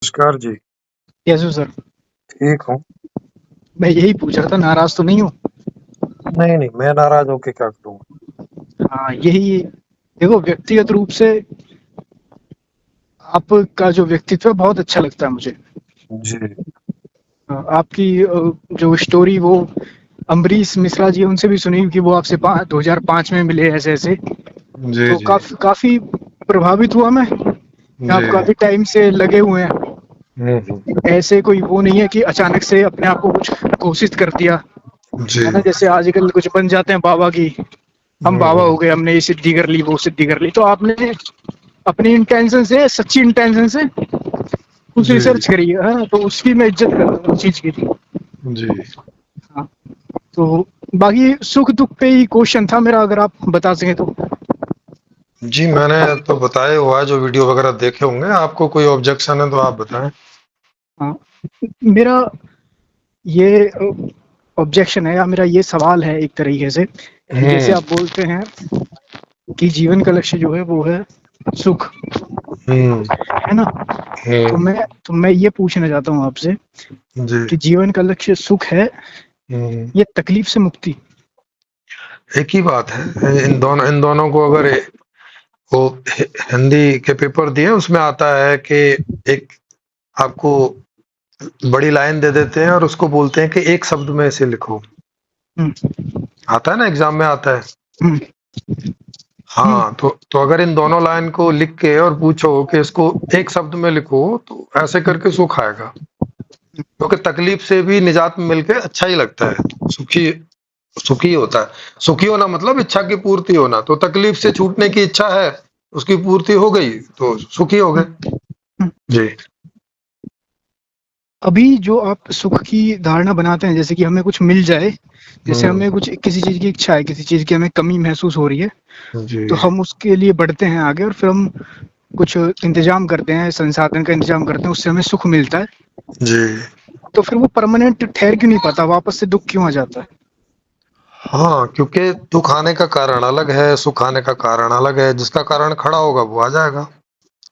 नमस्कार जी। कैसे हो सर? ठीक हूँ। मैं यही पूछ रहा था, नाराज तो नहीं हो? नहीं, नहीं, मैं नाराज़ होके क्या करूँगा? हाँ, यही देखो, व्यक्तिगत रूप से आपका जो व्यक्तित्व है बहुत अच्छा लगता है मुझे। जी, आपकी जो स्टोरी वो अम्बरीश मिश्रा जी उनसे भी सुनी कि वो आपसे 2005 में मिले ऐसे-ऐसे। जी, तो जी, काफ़ी प्रभावित हुआ मैं कि जी। आप काफ़ी टाइम से लगे हुए हैं। हुँ, हुँ। ऐसे कोई वो नहीं है कि अचानक से अपने आप को कुछ घोषित कर दिया, जी। है ना? जैसे आजकल कुछ बन जाते हैं बाबा की, हम हुँ, बाबा हुँ। हो गए, हमने ये सिद्धि कर ली, वो सिद्धि कर ली। तो आपने अपनी इंटेंशन से, सच्ची इंटेंशन से कुछ जी, रिसर्च करी है, हाँ, तो उसकी मैं इज्जत करता हूँ उस चीज़ की। जी। हाँ, तो बाकी सुख-दुःख पे ही क्वेश्चन था मेरा, अगर आप बता सकें तो? जी, मैंने तो बताया हुआ है, जो वीडियो वगैरह देखे होंगे। आपको कोई ऑब्जेक्शन है तो आप बताएँ? हाँ, मेरा ये ऑब्जेक्शन है या मेरा ये सवाल है एक तरीके से कि जैसे हुँ, आप बोलते हैं कि जीवन का लक्ष्य जो है वो है सुख, हुँ, है ना? तो हुँ। मैं ये पूछना चाहता हूँ आपसे जी। कि जीवन का लक्ष्य सुख है हुँ। या तकलीफ से मुक्ति? एक ही बात है। इन दोनों को अगर वो हिंदी के पेपर दिए, उसमें आता है कि एक आपको बड़ी लाइन दे देते हैं और उसको बोलते हैं कि एक शब्द में इसे लिखो। हुँ, आता है ना, एग्जाम में आता है। हुँ, हुँ, हाँ, तो अगर इन दोनों लाइन को लिख के और पूछो कि इसको एक शब्द में लिखो, तो ऐसे हुँ, करके सुख आएगा। क्योंकि तकलीफ से भी निजात मिलके अच्छा ही लगता है। सुखी सुखी होता है। सुखी होना मतलब इच्छा की पूर्ति होना। तो तकलीफ से छूटने की इच्छा है, उसकी पूर्ति हो गई तो सुखी हो हुँ, गए। हुँ। जी। अभी जो आप सुख की धारणा बनाते हैं, जैसे कि हमें कुछ मिल जाए, जैसे हम्म। हमें कुछ किसी चीज़ की इच्छा है, किसी चीज़ की हमें कमी महसूस हो रही है, जी। तो हम उसके लिए बढ़ते हैं आगे और फिर हम कुछ इंतज़ाम करते हैं, संसाधन का इंतज़ाम करते हैं, उससे हमें सुख मिलता है। जी। तो फिर वो परमानेंट ठहर क्यों नहीं पाता? वापस से दुःख क्यों आ जाता है? हाँ, क्योंकि दुख आने का कारण अलग है, सुख आने का कारण अलग है। जिसका कारण खड़ा होगा वो आ जाएगा।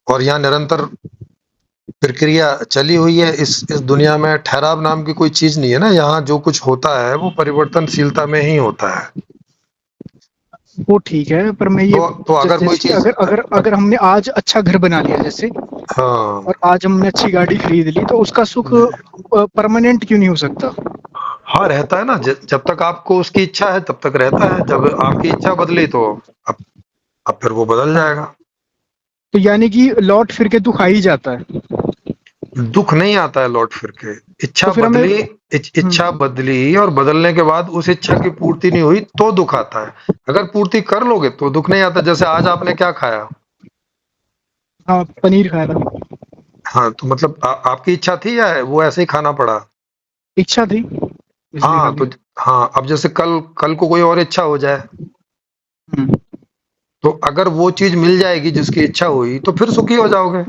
और यहाँ निरंतर प्रक्रिया चली हुई है। इस दुनिया में ठहराव नाम की कोई चीज़ नहीं है ना। यहाँ जो कुछ होता है वो परिवर्तनशीलता में ही होता है। वो ठीक है, पर मैं ये तो अगर कोई जैसे कि चीज़ अगर हमने आज अच्छा घर बना लिया जैसे, हाँ, और आज हमने अच्छी गाड़ी खरीद ली, तो उसका सुख जी। परमानेंट क्यों नहीं हो सकता? हाँ, रहता है ना। जब तक आपको उसकी इच्छा है तब तक रहता है। जब आपकी इच्छा बदली तो अब अब फिर वो बदल हाँ, जाएगा। तो यानी कि लौट फिर के दुःख आ ही जाता है। दुःख नहीं आता है लौट फिर के। तो इच्छा फिर हमें बदली, हुँ, इच्छा बदली और बदलने के बाद उस इच्छा की पूर्ति नहीं हुई तो दुःख आता है। अगर पूर्ति कर लोगे तो दुःख नहीं आता। जैसे आज आपने क्या खाया? हाँ, पनीर खाया था। हाँ, तो मतलब आपकी इच्छा थी या वो ऐसे ही खाना पड़ा? इच्छा थी, इसलिए खा हाँ, तो लिया। हाँ, अब जैसे कल कल को कोई और इच्छा हो जाए, हुँ, तो अगर वो चीज़ मिल जाएगी जिसकी इच्छा हुई तो फिर सुखी हो जाओगे।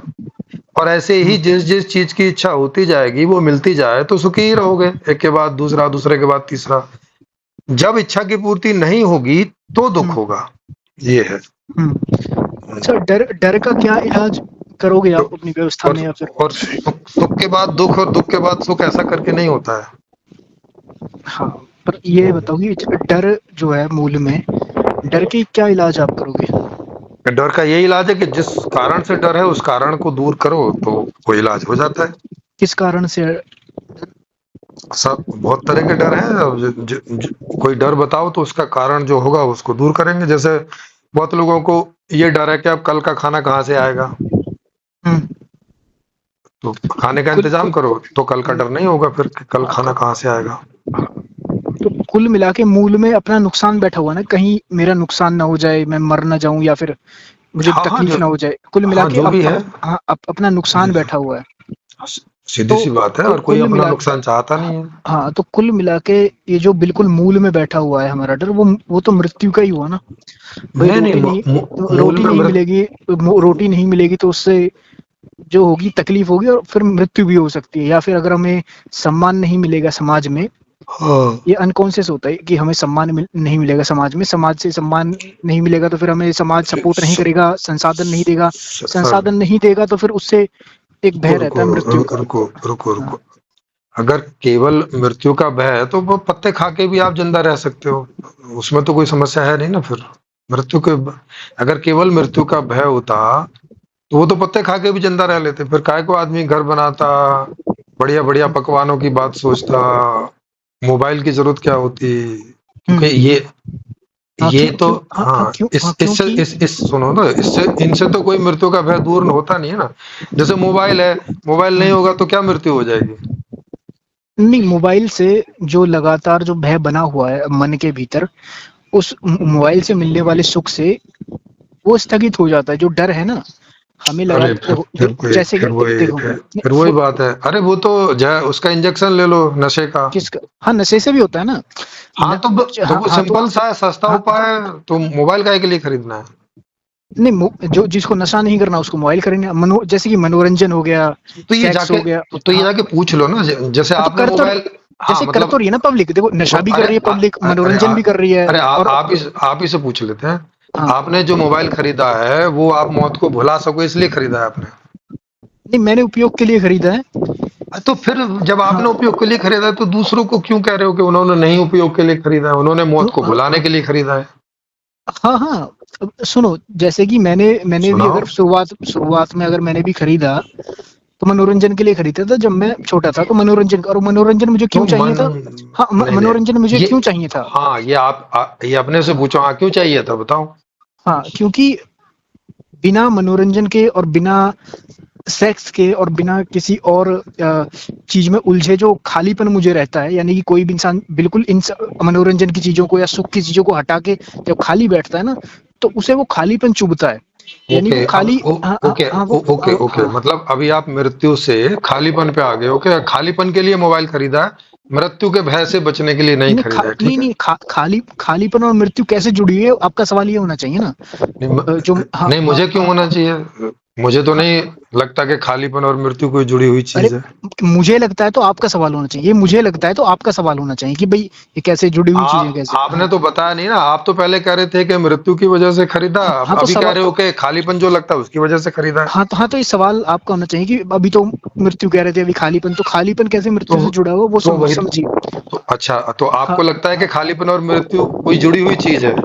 और ऐसे हुँ, ही जिस-जिस चीज़ की इच्छा होती जाएगी, वो मिलती जाए तो सुखी ही रहोगे। एक के बाद दूसरा, दूसरे के बाद तीसरा। जब इच्छा की पूर्ति नहीं होगी, तो दुःख हुँ, होगा। ये है। हुँ। हुँ। अच्छा, डर डर का क्या इलाज करोगे तो आप अपनी व्यवस्था और में, या फिर? और सुख के बाद दुःख और दुःख के बाद सुख ऐसा करके नहीं होता है। हाँ, पर ये हुँ। बताओ कि डर जो है मूल में, डर के क्या इलाज आप करोगे? डर का यही इलाज है कि जिस कारण से डर है, उस कारण को दूर करो, तो वो इलाज हो जाता है। किस कारण से? सब बहुत तरह के डर हैं। अब ज ज ज कोई डर बताओ तो उसका कारण जो होगा उसको दूर करेंगे। जैसे बहुत लोगों को ये डर है कि अब कल का खाना कहाँ से आएगा? हुँ, तो खाने का कुल इंतज़ाम कुल करो, तो कल का हुँ, डर नहीं होगा फिर कि कल हाँ, खाना कहाँ से आएगा। तो कुल मिला के मूल में अपना नुकसान बैठा हुआ है ना, कहीं मेरा नुकसान ना हो जाए, मैं मर ना जाऊँ, या फिर मुझे हाँ, हाँ, तकलीफ ना हो जाए। कुल मिला हाँ, के जो भी है। हाँ, अपना नुकसान जी, बैठा हुआ है। स तो सीधी-सी बात है, कुल और कोई कुल अपना मिला नुकसान चाहता नहीं है। हाँ, तो कुल मिला के ये जो बिल्कुल मूल में बैठा हुआ है हमारा डर, वो तो मृत्यु का ही हुआ ना। भाई नहीं, नहीं, मूल रोटी में नहीं मिलेगी, रोटी नहीं मिलेगी तो उससे जो होगी तकलीफ होगी, और फिर मृत्यु भी हो सकती है। या फिर अगर हमें सम्मान नहीं मिलेगा समाज में, हाँ, ये अनकॉन्शियस होता है कि हमें सम्मान नहीं मिलेगा समाज में, समाज से सम्मान नहीं मिलेगा तो फिर हमें समाज स सपोर्ट नहीं स करेगा, संसाधन नहीं देगा, स स संसाधन नहीं देगा तो फिर उससे एक भय रहता रुको है मृत्यु का। रुको रुको हाँ, रुको। अगर केवल मृत्यु का भय है तो वो पत्ते खा के भी आप जिंदा रह सकते हो, उसमें तो कोई समस्या है नहीं ना। फिर मृत्यु के अगर केवल मृत्यु का भय होता तो वो तो पत्ते खा के भी जिंदा रह लेते, फिर काय को आदमी घर बनाता, बढ़िया बढ़िया पकवानों की बात सोचता, मोबाइल की जरूरत क्या होती। क्योंकि हम्म, हाँ ये क्यों तो क्यों हाँ हाँ हाँ, क्यों हाँ क्योंकि इस सुनो ना, इससे इनसे तो कोई मृत्यु का भय दूर होता नहीं है ना। जैसे मोबाइल है, मोबाइल नहीं हम्म, होगा तो क्या मृत्यु हो जाएगी। नहीं, मोबाइल से जो लगातार जो भय बना हुआ है मन के भीतर, उस मोबाइल से मिलने वाले सुख से वो स्थगित हो जाता है। जो डर है ना, हमें लगा अरे देखो, जैसे कि देखो, फिर वही बात है। अरे वो तो उसका इंजेक्शन ले लो नशे का। किसका, हाँ नशे से भी होता है ना। हाँ न, तो हाँ वो हाँ तो सिंपल सा है, सस्ता हाँ, उपाय है, तो मोबाइल काहे के लिए खरीदना है। नहीं, जो जिसको नशा नहीं करना उसको मोबाइल करेंगे। जैसे कि मनोरंजन हो गया, तो ये सेक्स जाके हो गया। तो ये हाँ, जाके पूछ लो ना, जैसे हाँ तो आपने कर तो मोबाइल। हाँ जैसे कर तो मतलब रही है ना पब्लिक, देखो नशा भी कर अरे रही है पब्लिक, अरे मनोरंजन भी कर रही है। अरे और आप ही से पूछ लेते हैं। हाँ, आपने जो मोबाइल खरीदा है वो आप मौत को भुला सको इसलिए खरीदा है आपने। नहीं मैंने उपयोग के लिए खरीदा है। तो फिर जब हाँ, आपने उपयोग के लिए खरीदा है तो दूसरों को क्यों कह रहे हो कि उन्होंने नहीं उपयोग के लिए खरीदा है, उन्होंने मौत को भुलाने के लिए खरीदा है। हाँ हाँ, अब सुनो, जैसे कि मैंने भी सुनाओ। अगर शुरुआत शुरुआत में अगर मैंने भी खरीदा तो मनोरंजन के लिए खरीदा था। जब मैं छोटा था तो मनोरंजन, और मनोरंजन मुझे तो क्यों चाहिए मन था। हाँ, नहीं मनोरंजन नहीं मुझे ये क्यों चाहिए था। हाँ ये ये अपने से हाँ पूछो, हाँ क्यों चाहिए था बताओ। हाँ, क्योंकि बिना मनोरंजन के और बिना सेक्स के और बिना किसी और चीज में उलझे जो खालीपन मुझे रहता है, यानी कि कोई भी इंसान बिल्कुल इन मनोरंजन की चीजों को या सुख की चीजों को हटा के जब खाली बैठता है ना, तो उसे वो खालीपन चुभता है। यानी वो ओके अब खाली, हाँ हाँ हाँ, वो ओके हाँ, मतलब अभी आप मृत्यु से खालीपन पे आ गए। ओके, खालीपन के लिए मोबाइल खरीदा है, मृत्यु के भय से बचने के लिए नहीं खरीदा है, नहीं ठीक है। नहीं, खालीपन और मृत्यु कैसे जुड़ी हुई है, आपका सवाल ये होना चाहिए ना। नहीं जो हाँ नहीं, हाँ मुझे क्यों हाँ होना चाहिए। मुझे तो हाँ, नहीं लगता कि खालीपन और मृत्यु कोई जुड़ी हुई अरे चीज है। मुझे लगता है तो आपका सवाल होना चाहिए, मुझे लगता है तो आपका सवाल होना चाहिए कि भाई ये कैसे जुड़ी हुई चीजें कैसे। आपने हाँ तो बताया नहीं ना, आप तो पहले कह रहे थे कि मृत्यु की वजह से खरीदा, अब हाँ तो अभी कह सवाल रहे हो कि खालीपन जो लगता है उसकी वजह से खरीदा है। हाँ तो ये सवाल आपका होना चाहिए कि अभी तो मृत्यु कह रहे थे, अभी खालीपन, तो खालीपन कैसे मृत्यु से तो जुड़ा हुआ वो तो वही समझिए। तो अच्छा, तो हाँ आपको लगता है कि खालीपन और मृत्यु कोई जुड़ी हुई चीज है।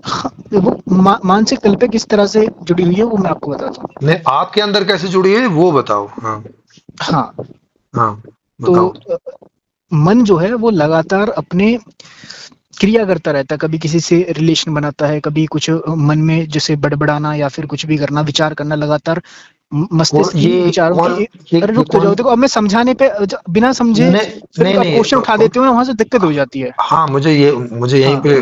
हाँ, वो मानसिक तल पे किस तरह से जुड़ी हुई है वो मैं आपको बताता हूँ। नहीं, आपके अंदर कैसे जुड़ी है वो बताओ। हाँ हाँ, हाँ तो बताओ। मन जो है वो लगातार अपने क्रिया करता रहता है, कभी किसी से रिलेशन बनाता है, कभी कुछ मन में जैसे बड़बड़ाना या फिर कुछ भी करना, विचार करना लगातार, मस्तिष्क की विचारों की अरे ये रुक तो जाओ, कौन। देखो अब मैं समझाने पे बिना समझे नहीं फिर नहीं आप नहीं क्वेश्चन उठा देते हो ना, वहां से दिक्कत हो जाती है। हाँ मुझे यहीं हाँ पे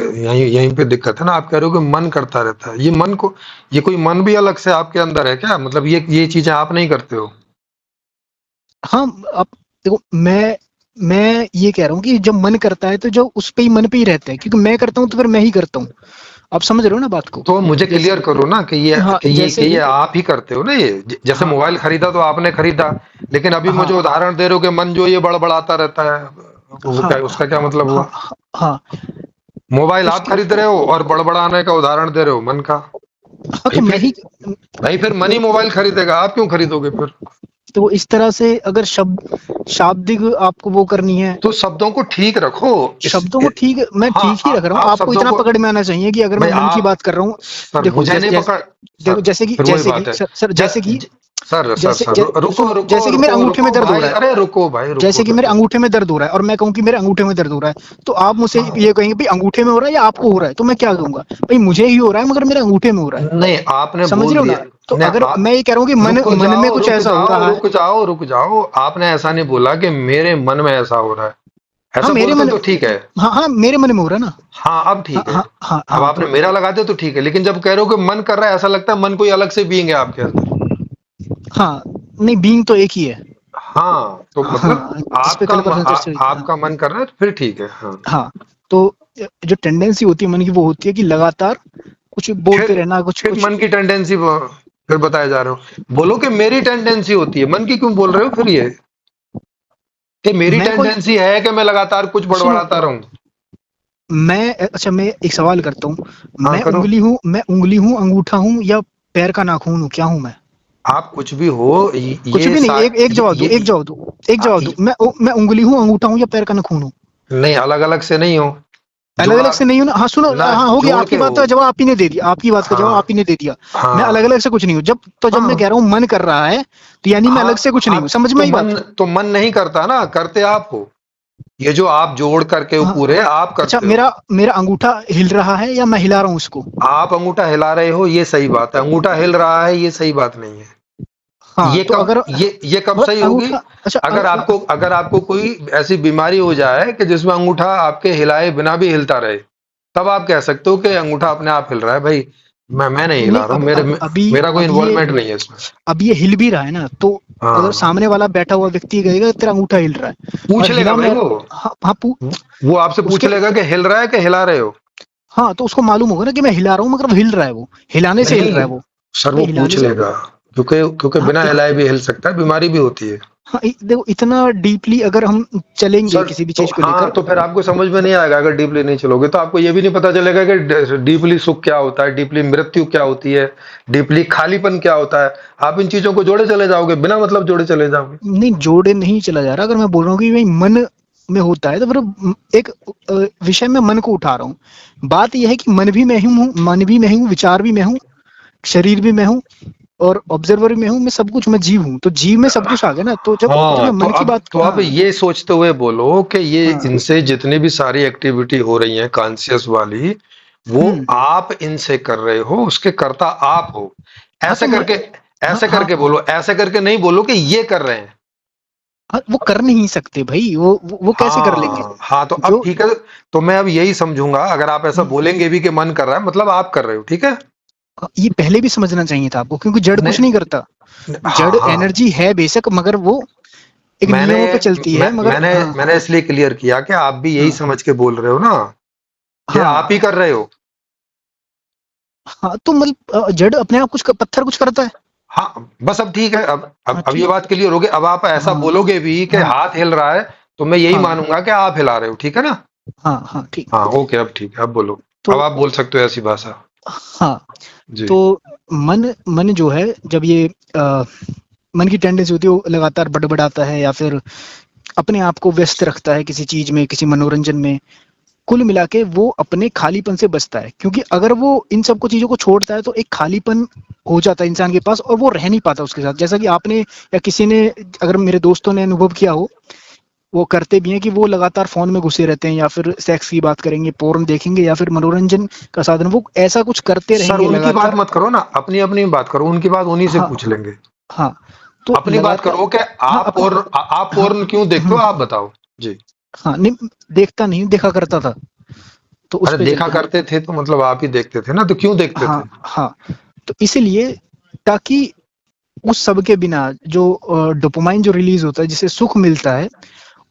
यहीं पे दिक्कत है ना। आप कह रहे हो कि मन करता रहता है, ये मन को, ये कोई मन भी अलग से आपके अंदर है क्या, मतलब ये चीजें आप नहीं करते हो। हाँ, अब देखो, मैं ये कह रहा हूँ कि जब मन करता है तो जो उस पे ही मन पे ही रहता है, क्योंकि मैं करता हूँ तो फिर मैं ही करता हूँ। आप समझ रहे हो ना बात को। तो मुझे जैसे क्लियर करो ना कि हाँ, कि जैसे ये कि आप ही करते हो ना ये। जैसे हाँ मोबाइल खरीदा तो आपने खरीदा, लेकिन अभी हाँ मुझे उदाहरण दे रहे हो कि मन जो ये बड़बड़ाता रहता है, वो हाँ क्या, उसका क्या मतलब हाँ हुआ। हाँ हाँ, मोबाइल आप उसके खरीद रहे हो और बड़बड़ाने का उदाहरण दे रहे हो मन का। हाँ भाई तो मैं फिर ही भाई फिर मन ही मोबाइल खरीदेगा, आप क्यों खरीदोगे फिर। तो इस तरह से अगर शाब्दिक आपको वो करनी है, तो शब्दों को ठीक रखो। शब्दों को ठीक, मैं हाँ ठीक ही रख रहा हूँ। आप आपको शब्दों इतना को। पकड़ में आना चाहिए कि अगर मैं भाई मन की आप बात कर रहा हूँ, सर देखो मुझे नहीं पकड़ देखो सर, फिर वही बात है। जैसे कि जैसे रुको सुनो, रुको जैसे कि मेरे रुको अंगूठे में रुको दर्द हो भाई, रहा है, अरे रुको भाई, रुको जैसे कि मेरे रुको। अंगूठे में दर्द हो रहा है और मैं कहूँ कि मेरे अंगूठे में दर्द हो रहा है, तो आप मुझसे हाँ, ये कहेंगे भाई अंगूठे में हो रहा है या आपको हो रहा है, तो मैं क्या कहूंगा, भाई मुझे ही हो रहा है मगर मेरे अंगूठे में हो रहा है। नहीं आपने समझ रहे बोल हो दिया। ना। तो नहीं अगर मैं आप ये कह रहा हूँ कि मन में कुछ ऐसा हो रहा है। रुक जाओ, आपने ऐसा नहीं बोला कि मेरे मन में ऐसा हो रहा है। हाँ ऐसा मेरे बोलते मन तो ठीक है। हाँ हाँ, मेरे मन में हो रहा है ना। हाँ अब हाँ ठीक है। हाँ हाँ अब हाँ, आपने मेरा लगा दिया तो ठीक है, लेकिन जब कह रहे हो कि मन कर रहा है, ऐसा लगता है मन कोई अलग से बीइंग है आपके अंदर। हाँ, नहीं बीइंग तो एक ही है। हाँ तो मतलब हाँ, जिस पे कल परसों चर्चा हुई थी। हाँ आपका मन कर रहा है तो फिर ठीक है। हाँ हाँ, तो जो टेंडेंसी होती है मन की वो होती है कि लगातार कुछ बोलते फिर रहना, कुछ फिर कुछ। मन की टेंडेंसी फिर बताए जा रहे हो, बोलो कि मेरी टेंडेंसी होती है, मन की क्यों बोल रहे हो फिर ये कि मेरी मैं कोई टेंडेंसी है कि मैं लगातार कुछ सुनो, बड़बड़ाता रहूं। मैं एक सवाल करता हूँ। हाँ करो। मैं उंगली हूँ, अंगूठा हूँ या पैर का नाखून हूँ, क्या हूँ मैं। आप कुछ भी हो, कुछ ये भी नहीं, एक एक जवाब दो, एक जवाब दो, एक जवाब दो। मैं उंगली हूँ, अंगूठा हूँ या पैर का नखून हूँ? नहीं, अलग अलग से नहीं हो, अलग जोड़ अलग से आप नहीं हूँ ना। हाँ सुनो, ना हाँ हो गया, जोड़ आपकी के बात हो। का जवाब आप ही ने दे दिया, आपकी बात का जवाब आप हाँ ही ने दे दिया। मैं अलग हाँ अलग से कुछ नहीं हूँ। जब मैं हाँ कह रहा हूँ मन कर रहा है, तो यानी मैं अलग हाँ से कुछ नहीं हाँ। हूँ। समझ में आई बात? तो मन नहीं करता ना, करते आप हो। ये जो आप जोड़ करके वो हाँ। पूरे आप अच्छा, करते हो। मेरा मेरा अंगूठा हिल रहा है या मैं हिला रहा हूँ उसको? आप अंगूठा हिला रहे हो, ये सही बात है। अंगूठा हिल रहा है, ये सही बात नहीं है। हाँ, ये तो कब अगर ये कब सही होगी? अंगूठा, अच्छा अगर आपको कोई ऐसी बीमारी हो जाए कि जिसमें अंगूठा आपके हिलाए बिना भी हिलता रहे, तब आप कह सकते हो कि अंगूठा अपने आप हिल रहा है। भाई मैं नहीं हिला नहीं, रहा हूँ, अब मेरे अब अभी मेरा कोई अब ये इन्वॉल्वमेंट नहीं है इसमें। अब ये हिल भी रहा है ना, तो अगर हाँ, सामने वाला बैठा हुआ व्यक्ति कहेगा तेरा अंगूठा हिल रहा है, पूछ और लेगा हिला भाई मैं, वो। हाँ हाँ वो आपसे पूछ उसके, लेगा कि हिल रहा है कि हिला रहे हो। हाँ तो उसको मालूम होगा ना कि मैं हिला रहा हूँ, मगर वो हिल रहा है, वो हिलाने से हिल रहा नहीं है वो। सर, भाई वो हिलाने पूछ से, लेगा, क्योंकि हाँ बिना हिलाए भी हिल सकता है, बीमारी भी होती है। हाँ देखो, इतना डीपली अगर हम चलेंगे सर, किसी भी तो चीज को हाँ, लेकर। तो फिर आपको समझ में नहीं आएगा। अगर डीपली नहीं चलोगे तो आपको ये भी नहीं पता चलेगा कि डीपली सुख क्या होता है, डीपली मृत्यु क्या होती है, डीपली खालीपन क्या होता है। आप इन चीजों को जोड़े चले जाओगे, बिना मतलब जोड़े चले जाओगे। नहीं, जोड़े नहीं चला जा रहा। अगर मैं बोल रहा हूँ कि भाई मन में होता है, तो फिर एक विषय में मन को उठा रहा हूँ। बात यह है कि मन भी मैं हूँ, मन भी मैं हूँ, विचार भी मैं हूँ, शरीर भी मैं हूँ, और ऑब्जर्वर भी मैं हूँ, मैं सब कुछ, मैं जीव हूँ। तो जीव में सब कुछ आ गया ना, तो जब मैं हाँ, तो मन की अब बात, तो अब हाँ ये सोचते हुए बोलो कि ये हाँ, इनसे जितनी भी सारी एक्टिविटी हो रही है कॉन्शियस वाली, वो हम्म, आप इनसे कर रहे हो, उसके कर्ता आप हो। हाँ तो ऐसे मैं, करके हाँ ऐसे हाँ करके बोलो, ऐसे करके नहीं बोलो कि ये कर रहे हैं। हाँ, वो कर नहीं सकते भाई, वो कैसे कर लेंगे? हाँ हाँ, तो अब जो, ठीक है। तो मैं अब यही समझूंगा, अगर आप ऐसा हम्म, बोलेंगे भी कि मन कर रहा है, मतलब आप कर रहे हो, ठीक है। ये पहले भी समझना चाहिए था आपको, क्योंकि जड़ कुछ नहीं, नहीं करता। हाँ जड़ हाँ, एनर्जी है बेशक, मगर वो एक मैंने नियमों पे चलती है, मगर मैंने हाँ मैंने इसलिए क्लियर किया कि आप भी यही हाँ समझ के बोल रहे हो ना, कि हाँ आप ही कर रहे हो। हाँ, तो मतलब जड़ अपने आप कुछ पत्थर कुछ करता है। हाँ, बस अब ठीक है। हाँ अब ये ठीक, बात क्लियर हो गई। अब आप ऐसा हाँ बोलोगे भी कि हाँ हाथ हिल रहा है, तो मैं यही हाँ मानूंगा कि आप हिला रहे हो, ठीक है ना। हाँ हाँ ठीक। हाँ, ओके, अब ठीक है, अब बोलो। तो अब आप बोल सकते हो ऐसी भाषा। हाँ, जी। तो मन मन जो है, जब ये मन की टेंडेंसी होती है, वो लगातार बड़बड़ाता है, या फिर अपने आप को व्यस्त रखता है किसी चीज में, किसी मनोरंजन में। कुल मिला के वो अपने खालीपन से बचता है, क्योंकि अगर वो इन सबको चीजों को छोड़ता है, तो एक खालीपन हो जाता है इंसान के पास, और वो रह नहीं पाता उसके साथ। जैसा कि आपने या किसी ने, अगर मेरे दोस्तों ने अनुभव किया हो, वो करते भी हैं कि वो लगातार फोन में घुसे रहते हैं, या फिर सेक्स की बात करेंगे, पोर्न देखेंगे, या फिर मनोरंजन का साधन, वो ऐसा कुछ करते सर, रहेंगे उनकी बात लगातार। मत करो ना, अपनी अपनी बात करो। उनकी बात उन्हीं से हाँ पूछ लेंगे। हाँ, तो अपनी बात लगातार, करो कि हाँ आप अपन, और आप हाँ पोर्न क्यों देखते हो, हम्म, आप बताओ। जी। हाँ नहीं, देखता नहीं, देखा करता था, तो उस अरे, पे देखा चलते हैं। करते थे तो मतलब आप ही देखते थे ना, तो क्यों देखते हाँ थे? हाँ, तो इसीलिए, ताकि उस सब के बिना जो डोपामाइन जो रिलीज होता है, जिससे सुख मिलता है,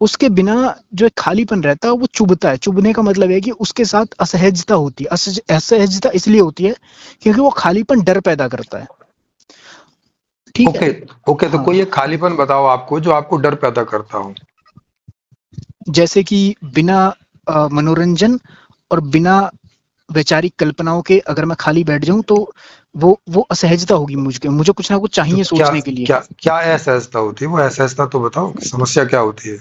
उसके बिना जो एक खालीपन रहता है वो चुभता है। चुभने का मतलब है कि उसके साथ असहजता होती है। असहजता इसलिए होती है क्योंकि वो खालीपन डर पैदा करता है। ठीक है, ओके ओके, तो हाँ, कोई एक खालीपन बताओ आपको जो आपको डर पैदा करता हो। जैसे कि बिना मनोरंजन और बिना वैचारिक कल्पनाओं के अगर मैं खाली बैठ जाऊं, तो वो असहजता होगी मुझे, मुझे कुछ ना कुछ तो चाहिए क्या सोचने के लिए। क्या क्या असहजता होती है? वो असहजता तो बताओ, समस्या क्या होती है?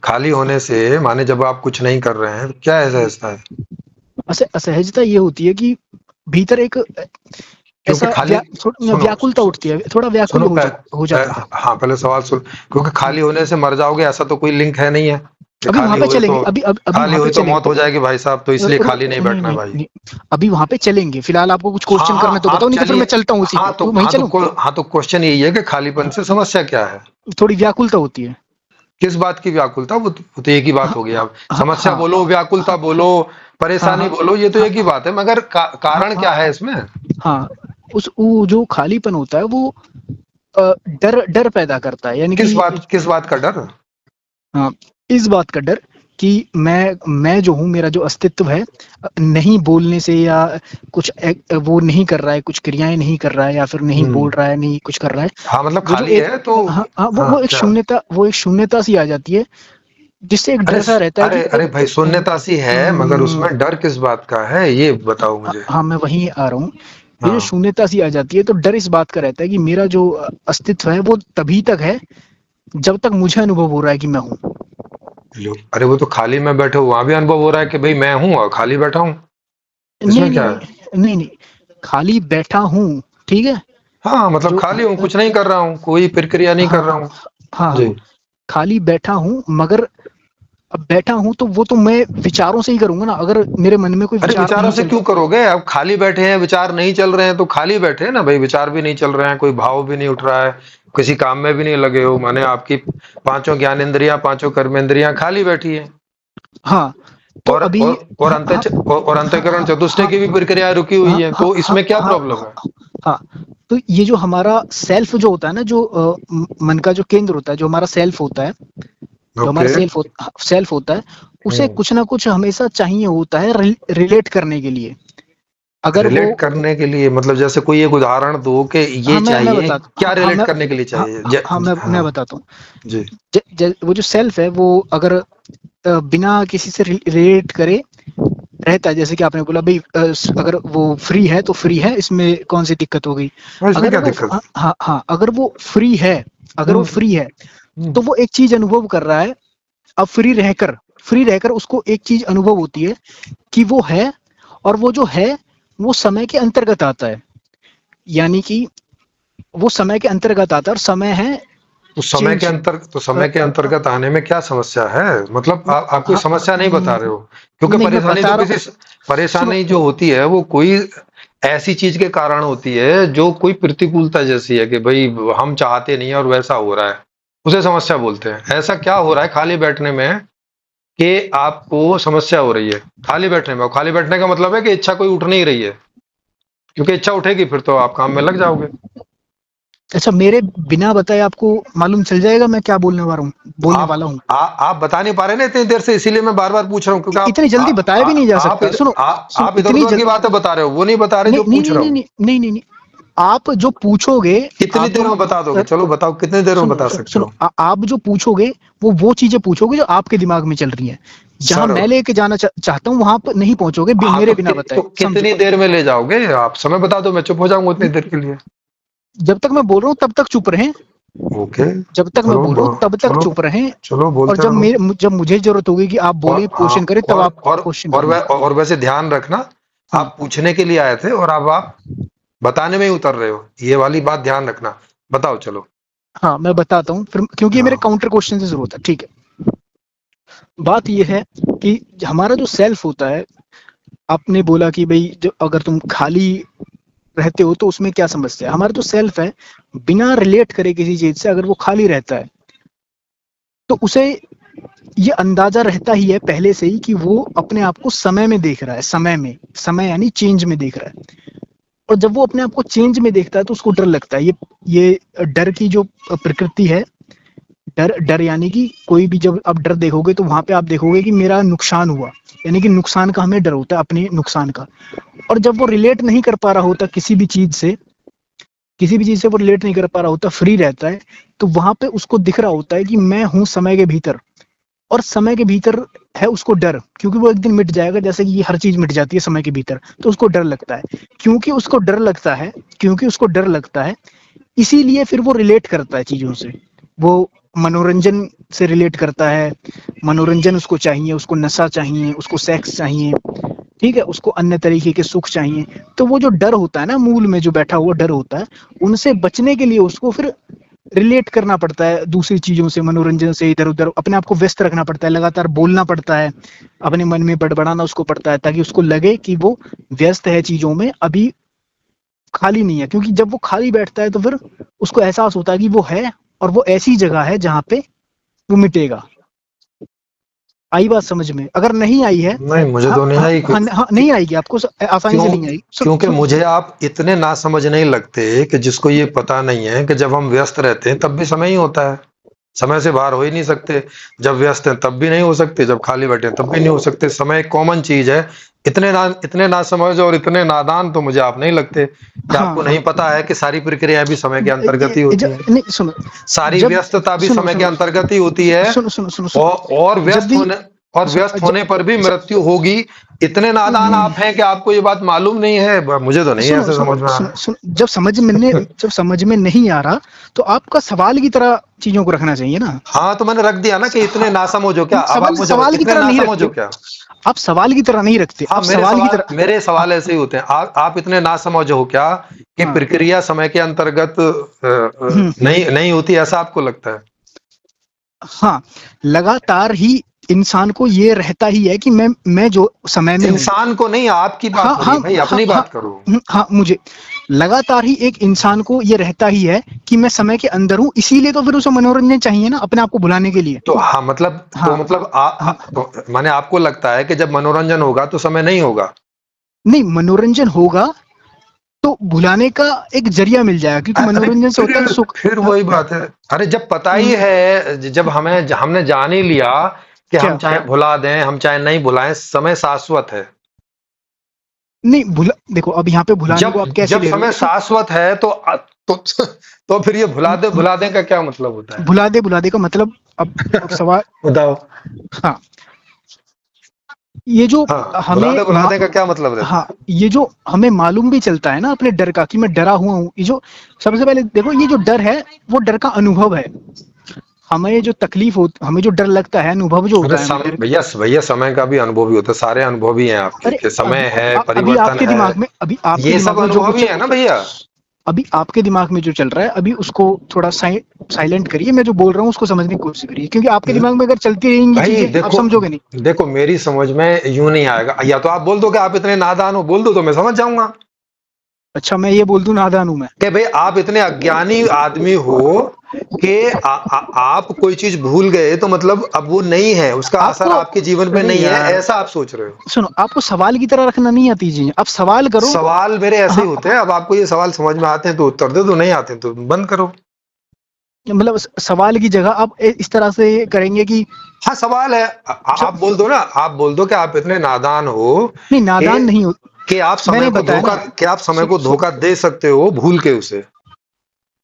खाली होने से माने जब आप कुछ नहीं कर रहे हैं, तो क्या असहजता है? असहजता ये होती है कि भीतर एक क्योंकि ऐसा खाली सुनो व्याकुलता उठती है, थोड़ा व्याकुल सुनो हो जाता था। हाँ, पहले सवाल सुन। क्योंकि खाली होने से मर जाओगे, ऐसा तो कोई लिंक है नहीं है कि अभी वहां पे चलेंगे, अभी खाली वहां पे हुए तो चलेंगे। मौत हो जाएगी भाई साहब, तो इसलिए खाली नहीं नहीं बैठना नहीं भाई। नहीं, अभी वहां पे चलेंगे। फिलहाल आपको कुछ हाँ क्वेश्चन करने हाँ, तो बताओ, आप नहीं तो फिर चलिए। मैं चलता हूँ उसी पे, तो वहीं चलूं। हाँ, तो क्वेश्चन यही है कि खालीपन से समस्या क्या है? थोड़ी व्याकुलता होती है। किस बात की व्याकुलता? वो तो एक ही बात हाँ हो गई। आप हाँ समस्या हाँ बोलो, व्याकुलता बोलो, हाँ परेशानी हाँ बोलो, ये तो हाँ एक ही बात है, मगर हाँ कारण हाँ क्या है इसमें? हाँ, उस वो जो खालीपन होता है, वो डर डर पैदा करता है, यानी कि किस बात का डर? हाँ, इस बात का डर कि मैं जो हूँ, मेरा जो अस्तित्व है, नहीं बोलने से, या कुछ वो नहीं कर रहा है, कुछ क्रियाएं नहीं कर रहा है, या फिर नहीं बोल हम्म। रहा है, नहीं कुछ कर रहा है। हाँ, मतलब वो जो खाली एक, है तो। हाँ हाँ, हाँ, क्या? वो एक शून्यता सी आ जाती है, जिससे एक अरे डर सा रहता है अरे कि अरे भाई, शून्यता सी है, मगर उसमें डर किस बात का है, ये बताओ मुझे। हाँ मैं वहीं आ रहा हूँ ये जो हाँ। शून्यता सी आ जाती है, तो डर इस बात का रहता है कि मेरा जो अस्तित्व है वो तभी तक है जब तक मुझे अनुभव हो रहा है कि मैं हूँ। अरे वो तो खाली में बैठे हो, वहां भी अनुभव हो रहा है कि भाई मैं हूँ और खाली बैठा हूँ, नहीं इसमें नहीं क्या नहीं है? नहीं नहीं, खाली बैठा हूँ, ठीक है। हाँ मतलब जो खाली हूँ, कुछ नहीं कर रहा हूँ, कोई प्रक्रिया नहीं कर हाँ रहा हूँ। हाँ हाँ, जी। खाली बैठा हूँ, मगर अब बैठा हूँ तो वो तो मैं विचारों से ही करूंगा ना। अगर मेरे मन में कोई अरे विचार विचारों नहीं से चल क्यों रहा। करोगे? अब खाली बैठे हैं, विचार नहीं चल रहे हैं तो खाली बैठे हैं ना भाई, विचार भी नहीं चल रहे हैं, कोई भाव भी नहीं उठ रहा है, किसी काम में भी नहीं लगे हो, माने आपकी पांचों ज्ञानेंद्रियां, पांचों कर्मेंद्रियां खाली बैठी है। हाँ, तो और अभी और और अंत हाँ और हाँ अंतःकरण चतुष्टय हाँ की भी प्रक्रिया रुकी हुई हाँ है, हाँ तो हाँ इसमें क्या हाँ प्रॉब्लम हाँ है? हाँ। तो ये जो हमारा सेल्फ जो होता है ना, जो मन का जो केंद्र होता है, जो हमारा सेल्फ होता है, जो हमारा ओके। सेल्फ होता है, उसे हम्म। कुछ ना कुछ हमेशा चाहिए होता है रिलेट करने के लिए। अगर वो रिलेट करने के लिए मतलब जैसे कोई एक उदाहरण दो कि ये हाँ मैं चाहिए, बताता क्या हाँ रिलेट मैं करने के लिए हाँ चाहिए? हाँ हाँ, मैं हाँ। बताता हूँ। जी। वो जो सेल्फ है वो अगर बिना किसी से रिलेट करे रहता है, जैसे कि आपने बोला भाई अगर वो फ्री है तो फ्री है, इसमें कौन सी दिक्कत हो गई। हाँ, इसमें अगर क्या वो दिक्कत? हाँ हाँ, अगर वो फ्री है, अगर वो हम्म। फ्री है, हम्म। तो वो एक चीज अनुभव कर रहा है। अब फ्री रहकर उसको एक चीज अनुभव होती है कि वो है, और वो जो है वो समय के अंतर्गत आता है। यानी कि वो समय के अंतर्गत आता है, और समय है चेंज। तो समय के अंतर्गत आने में क्या समस्या है? मतलब आप कोई हाँ, समस्या नहीं बता रहे हो, क्योंकि नहीं मैं परेशानी तो बता रहा किसी हूँ। सुनो, परेशानी जो होती है वो कोई ऐसी चीज के कारण होती है जो कोई प्रतिकूलता जैसी है कि भाई हम चाहते नहीं है और वैसा हो रहा है, उसे समस्या बोलते हैं। ऐसा क्या हो रहा है खाली बैठने में कि आपको समस्या हो रही है खाली बैठने में? और खाली बैठने का मतलब है कि इच्छा कोई उठ नहीं रही है, क्योंकि इच्छा उठेगी फिर तो आप काम में लग जाओगे। अच्छा, मेरे बिना बताए आपको मालूम चल जाएगा मैं क्या बोलने आप वाला हूँ। आप बता नहीं पा रहे ना इतनी देर से, इसीलिए मैं बार बार पूछ रहा हूँ, क्योंकि इतनी जल्दी बताया भी नहीं जा सकता। सुनो सुनो, आप इधर उधर की बातें बता रहे हो, वो नहीं बता रहे नहीं जो नहीं पूछ नहीं रहा नहीं हूँ। नहीं नहीं नहीं नहीं, आप जो पूछोगे, कितनी आप देर जो में बता दोगे? चलो बताओ कितनी देर में सुनो बता सुनो सकते सुनो, हो? आप जो पूछोगे वो चीजें पूछोगे जो आपके दिमाग में चल रही हैं। जहां सर। मैं लेके जाना चाहता हूँ वहां पर नहीं पहुंचोगे हाँ मेरे बिना तो बताए, समझो। कितनी देर में ले जाओगे? आप समय बता दो, मैं चुप हो जाऊंगा उतनी देर के लिए। जब तक मैं बोल रहा हूँ तब तक चुप रहें। ओके। जब तक मैं चलो बोल रहा हूँ तब तक चलो चुप रहें। चलो और बोलते जब रहो। जब मुझे जरूरत होगी कि आप बोले, और हाँ, क्वेश्चन करें, तब आप क्वेश्चन करना। और वैसे ध्यान रखना, हम्म, आप पूछने के लिए आए थे और अब आप बताने में ही उतर रहे हो, ये वाली बात ध्यान रखना। बताओ चलो। हाँ मैं बताता हूँ फिर, क्योंकि ये मेरे हाँ। काउंटर क्वेश्चन से जरूरत है, ठीक है। बात ये है कि हमारा जो सेल्फ होता है, आपने बोला कि भाई जो अगर तुम खाली रहते हो तो उसमें क्या समस्या है। हमारा जो सेल्फ है, बिना रिलेट करे किसी चीज से अगर वो खाली रहता है, तो उसे ये अंदाजा रहता ही है पहले से ही कि वो अपने आप को समय में देख रहा है, समय यानी चेंज में देख रहा है। और जब वो अपने आप को चेंज में देखता है तो उसको डर लगता है। ये डर की जो प्रकृति है, डर डर यानी कि कोई भी जब आप डर देखोगे तो वहां पे आप देखोगे कि मेरा नुकसान हुआ, यानी कि नुकसान का हमें डर होता है, अपने नुकसान का। और जब वो रिलेट नहीं कर पा रहा होता किसी भी चीज से वो रिलेट नहीं कर पा रहा होता, फ्री रहता है, तो वहां पे उसको दिख रहा होता है कि मैं हूं समय के भीतर। और समय के भीतर है उसको डर, क्योंकि वो एक दिन मिट जाएगा, जैसे कि ये हर चीज मिट जाती है समय के भीतर, तो उसको डर लगता है। क्योंकि उसको डर लगता है क्योंकि उसको डर लगता है, इसीलिए फिर वो रिलेट करता है चीजों से। वो मनोरंजन से रिलेट करता है। मनोरंजन उसको चाहिए, उसको नशा चाहिए, उसको सेक्स चाहिए, ठीक है, उसको अन्य तरीके के सुख चाहिए। तो वो जो डर होता है ना, मूल में जो बैठा हुआ डर होता है, उनसे बचने के लिए उसको फिर रिलेट करना पड़ता है दूसरी चीजों से, मनोरंजन से, इधर उधर अपने आप को व्यस्त रखना पड़ता है, लगातार बोलना पड़ता है, अपने मन में बड़बड़ाना उसको पड़ता है, ताकि उसको लगे कि वो व्यस्त है चीजों में, अभी खाली नहीं है। क्योंकि जब वो खाली बैठता है तो फिर उसको एहसास होता है कि वो है, और वो ऐसी जगह है जहां पे वो मिटेगा। आई बात समझ में? अगर नहीं आई है, नहीं, मुझे हाँ तो नहीं हाँ आई। हाँ, नहीं आएगी आपको, आसानी क्यों? से नहीं आएगी। क्योंकि मुझे आप इतने ना समझ नहीं लगते कि जिसको ये पता नहीं है कि जब हम व्यस्त रहते हैं तब भी समय ही होता है, समय से बाहर हो ही नहीं सकते। जब व्यस्त हैं तब भी नहीं हो सकते, जब खाली बैठे हैं तब भी नहीं हो सकते। समय एक कॉमन चीज है। इतने ना समझ और इतने नादान तो मुझे आप नहीं लगते कि हाँ आपको नहीं पता है कि सारी प्रक्रियाएं भी समय के अंतर्गत ही होती हैं, नहीं सुनो, सारी जब व्यस्तता भी सुनो समय के सुनो अंतर्गत ही होती है। सुनो सुनो सुनो सुनो, और जब व्यस्त भी होने और व्यस्त होने पर भी मृत्यु होगी। इतने नादान आप हैं कि आपको ये बात मालूम नहीं है। मुझे तो नहीं सुनो ऐसे सुनो समझ में आ सुनो रहा सुनो, जब समझ में नहीं आ रहा तो आपका सवाल की तरह चीजों को रखना चाहिए ना। हाँ, तो मैंने रख दिया ना कि इतने नासमझ हो क्या। अब आप सवाल मुझे सवाल की इतने तरह नहीं नासमझ रखते हो हो। क्या। आप सवाल की तरह नहीं रखते, हाँ, आप सवाल की तरह। मेरे सवाल ऐसे ही होते हैं। आप इतने नासमझ हो क्या कि हाँ। प्रक्रिया समय के अंतर्गत हम्म। नहीं नहीं होती, ऐसा आपको लगता है। हाँ, लगातार ही इंसान को ये रहता ही है कि मैं जो समय में हूँ। इंसान को नहीं, आपकी हाँ बात हो रही हाँ है भाई, हाँ अपनी हाँ। बात करो। हाँ, मुझे लगातार ही एक इंसान को ये रहता ही है कि मैं समय के अंदर हूँ, इसीलिए तो फिर उसे मनोरंजन चाहिए ना अपने आप को भुलाने के लिए। तो हाँ, मतलब हाँ हाँ। तो माने आपको लगता है कि जब मनोरंजन होगा तो समय नहीं होगा। नहीं, मनोरंजन होगा तो भुलाने का एक जरिया मिल जाएगा, क्योंकि अरे मनोरंजन से होता है सुख। फिर हाँ, वही बात है। अरे जब पता ही हम्म, है, जब हमने जान ही लिया कि हम क्या? चाहे भुला दें, हम चाहे नहीं भुलाएं, समय शाश्वत है। नहीं भुला, देखो अब यहाँ पे भुलाने को जब आप कैसे जब ले रहे समय हो? शाश्वत है तो तो फिर ये भुला दे का क्या मतलब होता है। भुला दे का मतलब, अब सवाल। बताओ। हाँ, ये जो हाँ, हमें भुला दे का क्या मतलब रहता हाँ, है। ये जो हमें मालूम भी चलता है ना अपने डर का कि मैं डरा हुआ हूँ, ये जो सबसे पहले देखो, ये जो डर है वो डर का अनुभव है। हमें जो तकलीफ हो, हमें जो डर लगता है, अनुभव जो अरे होता है हमें डर। भैया भैया, समय का भी अनुभव ही होता है। सारे अनुभव ही हैं आपके, अरे कि समय है, अभी परिवर्तन आपके है। दिमाग में, अभी आपके ये सब दिमाग में जो अनुभव कुछ, ही है ना भैया। अभी आपके दिमाग में जो चल रहा है, अभी उसको थोड़ा साइलेंट करिए, मैं जो बोल रहा हूँ उसको समझने की कोशिश करिए, क्योंकि आपके दिमाग में अगर चलती रहेंगी भाई चीजें आप देखो, समझोगे नहीं। देखो मेरी समझ में यूं नहीं आएगा। या तो आप बोल दो कि आप इतने नादान हो, बोल दो तो मैं समझ जाऊंगा अच्छा, मैं ये बोल दूं नादान हूं मैं? कि भाई आप इतने अज्ञानी आदमी हो कि आप कोई चीज भूल गए तो मतलब अब वो नहीं है, उसका असर आपको, आपके जीवन पे अरे नहीं है, यार ऐसा आप सोच रहे हो। सुनो, आपको सवाल की तरह रखना नहीं आती चीजें, आप सवाल करो। सवाल मेरे ऐसे ही हाँ, होते हैं। अब आपको ये सवाल समझ में आते हैं तो उत्तर दे दो, नहीं आते हैं तो बंद करो। मतलब सवाल की जगह आप इस तरह से करेंगे कि, हाँ, सवाल है। अच्छा, आप बोल दो ना, आप बोल दो कि आप इतने नादान हो नहीं कि नादान नहीं हो, आप समय मैंने को बताया धोखा, ना। कि आप समय को सुनो, धोखा दे सकते हो भूल के उसे।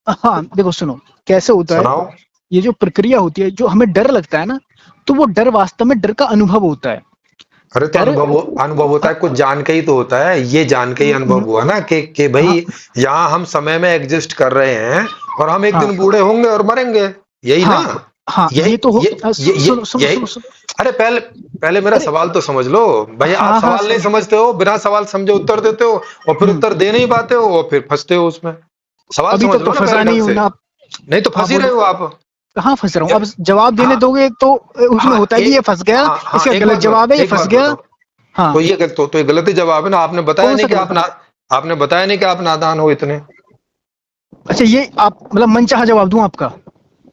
हाँ देखो सुनो, कैसे होता है, सुनाओ। ये जो प्रक्रिया होती है, जो हमें डर लगता है ना, तो वो डर वास्तव में डर का अनुभव होता है। अरे तो डर, अनुभव होता है, कुछ जान के ही तो होता है। ये जान के ही अनुभव हुआ ना कि हाँ भाई यहाँ हम समय में एग्जिस्ट कर रहे हैं और हम एक हाँ दिन बूढ़े होंगे और मरेंगे। यही ना। हाँ हाँ, यही ये तो हो, सुनो सुनो यही। सुनो सुनो। अरे पहले पहले मेरा अरे सवाल तो समझ लो। भैया आप हाँ हाँ, सवाल नहीं समझते हो, बिना सवाल समझे उत्तर देते हो और फिर हम्म, उत्तर दे नहीं पाते हो और फिर फंसते हो उसमें। सवाल अभी समझ तक तो लो ना फंसा पहले ढंग नहीं हूं से। ना। नहीं तो हाँ फंस ही रहे बोलो, हो आप। कहाँ फंस रहा हूँ? अब जब जवाब देने हाँ दोगे तो उसमें हाँ होता है कि ये एक फंस गया, हाँ इसका एक गलत बात जवाब है, ये एक फंस बात गया। बताओ। हाँ, तो ये गलत ही जवाब है ना। कौन सा गलत? आपने बताया नहीं कि आप नादान हो इतने। अच्छा, ये आप मतलब मनचाहा जवाब दूं आपका?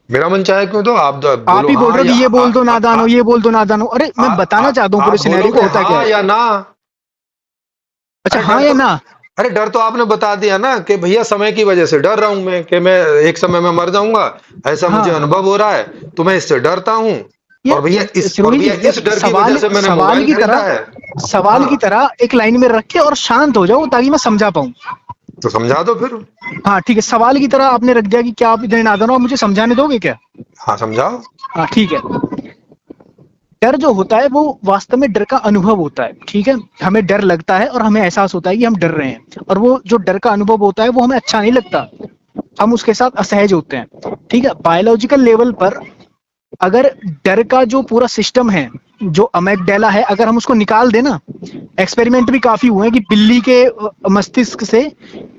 मेरा मन चाहे क्यों, तो आप आप बोलो ही बोल हाँ रहे हो या कि ये बोल दो नादान हो, ये बोल दो नादान हो। अरे मैं बताना चाहता हूँ पूरे आप बोलो सिनेरियो को कि होता क्या हाँ है। या ना। अच्छा, अरे हाँ डर या तो ना? अरे डर तो आपने बता दिया ना कि भैया समय की वजह से डर रहा हूं मैं, कि मैं एक समय में मर जाऊंगा, ऐसा मुझे हाँ अनुभव हो रहा है, तो मैं इससे डरता हूं। यार, और सिरोही जी भैया यार, इस डर की वजह सवाल से मैंने सवाल मोबाइल की खरीदा तरह, है। सवाल हाँ, की तरह एक लाइन में रखे और शांत हो जाओ ताकि मैं समझा पाऊं। तो समझा दो फिर। हाँ ठीक है, सवाल की तरह आपने रख दिया कि क्या आप इतने नादान हो, आप मुझे समझाने दोगे क्या? हाँ, समझाओ। हाँ ठीक है। डर जो होता है वो वास्तव में डर का अनुभव होता है, ठीक है। हमें डर लगता है और हमें एहसास होता है कि हम डर रहे हैं, और वो जो डर का अनुभव होता है वो हमें अच्छा नहीं लगता, हम उसके साथ असहज होते हैं, ठीक है। बायोलॉजिकल लेवल पर अगर डर का जो पूरा सिस्टम है, जो अमेगडाला है, अगर हम उसको निकाल देना, एक्सपेरिमेंट भी काफी हुए हैं कि बिल्ली के मस्तिष्क से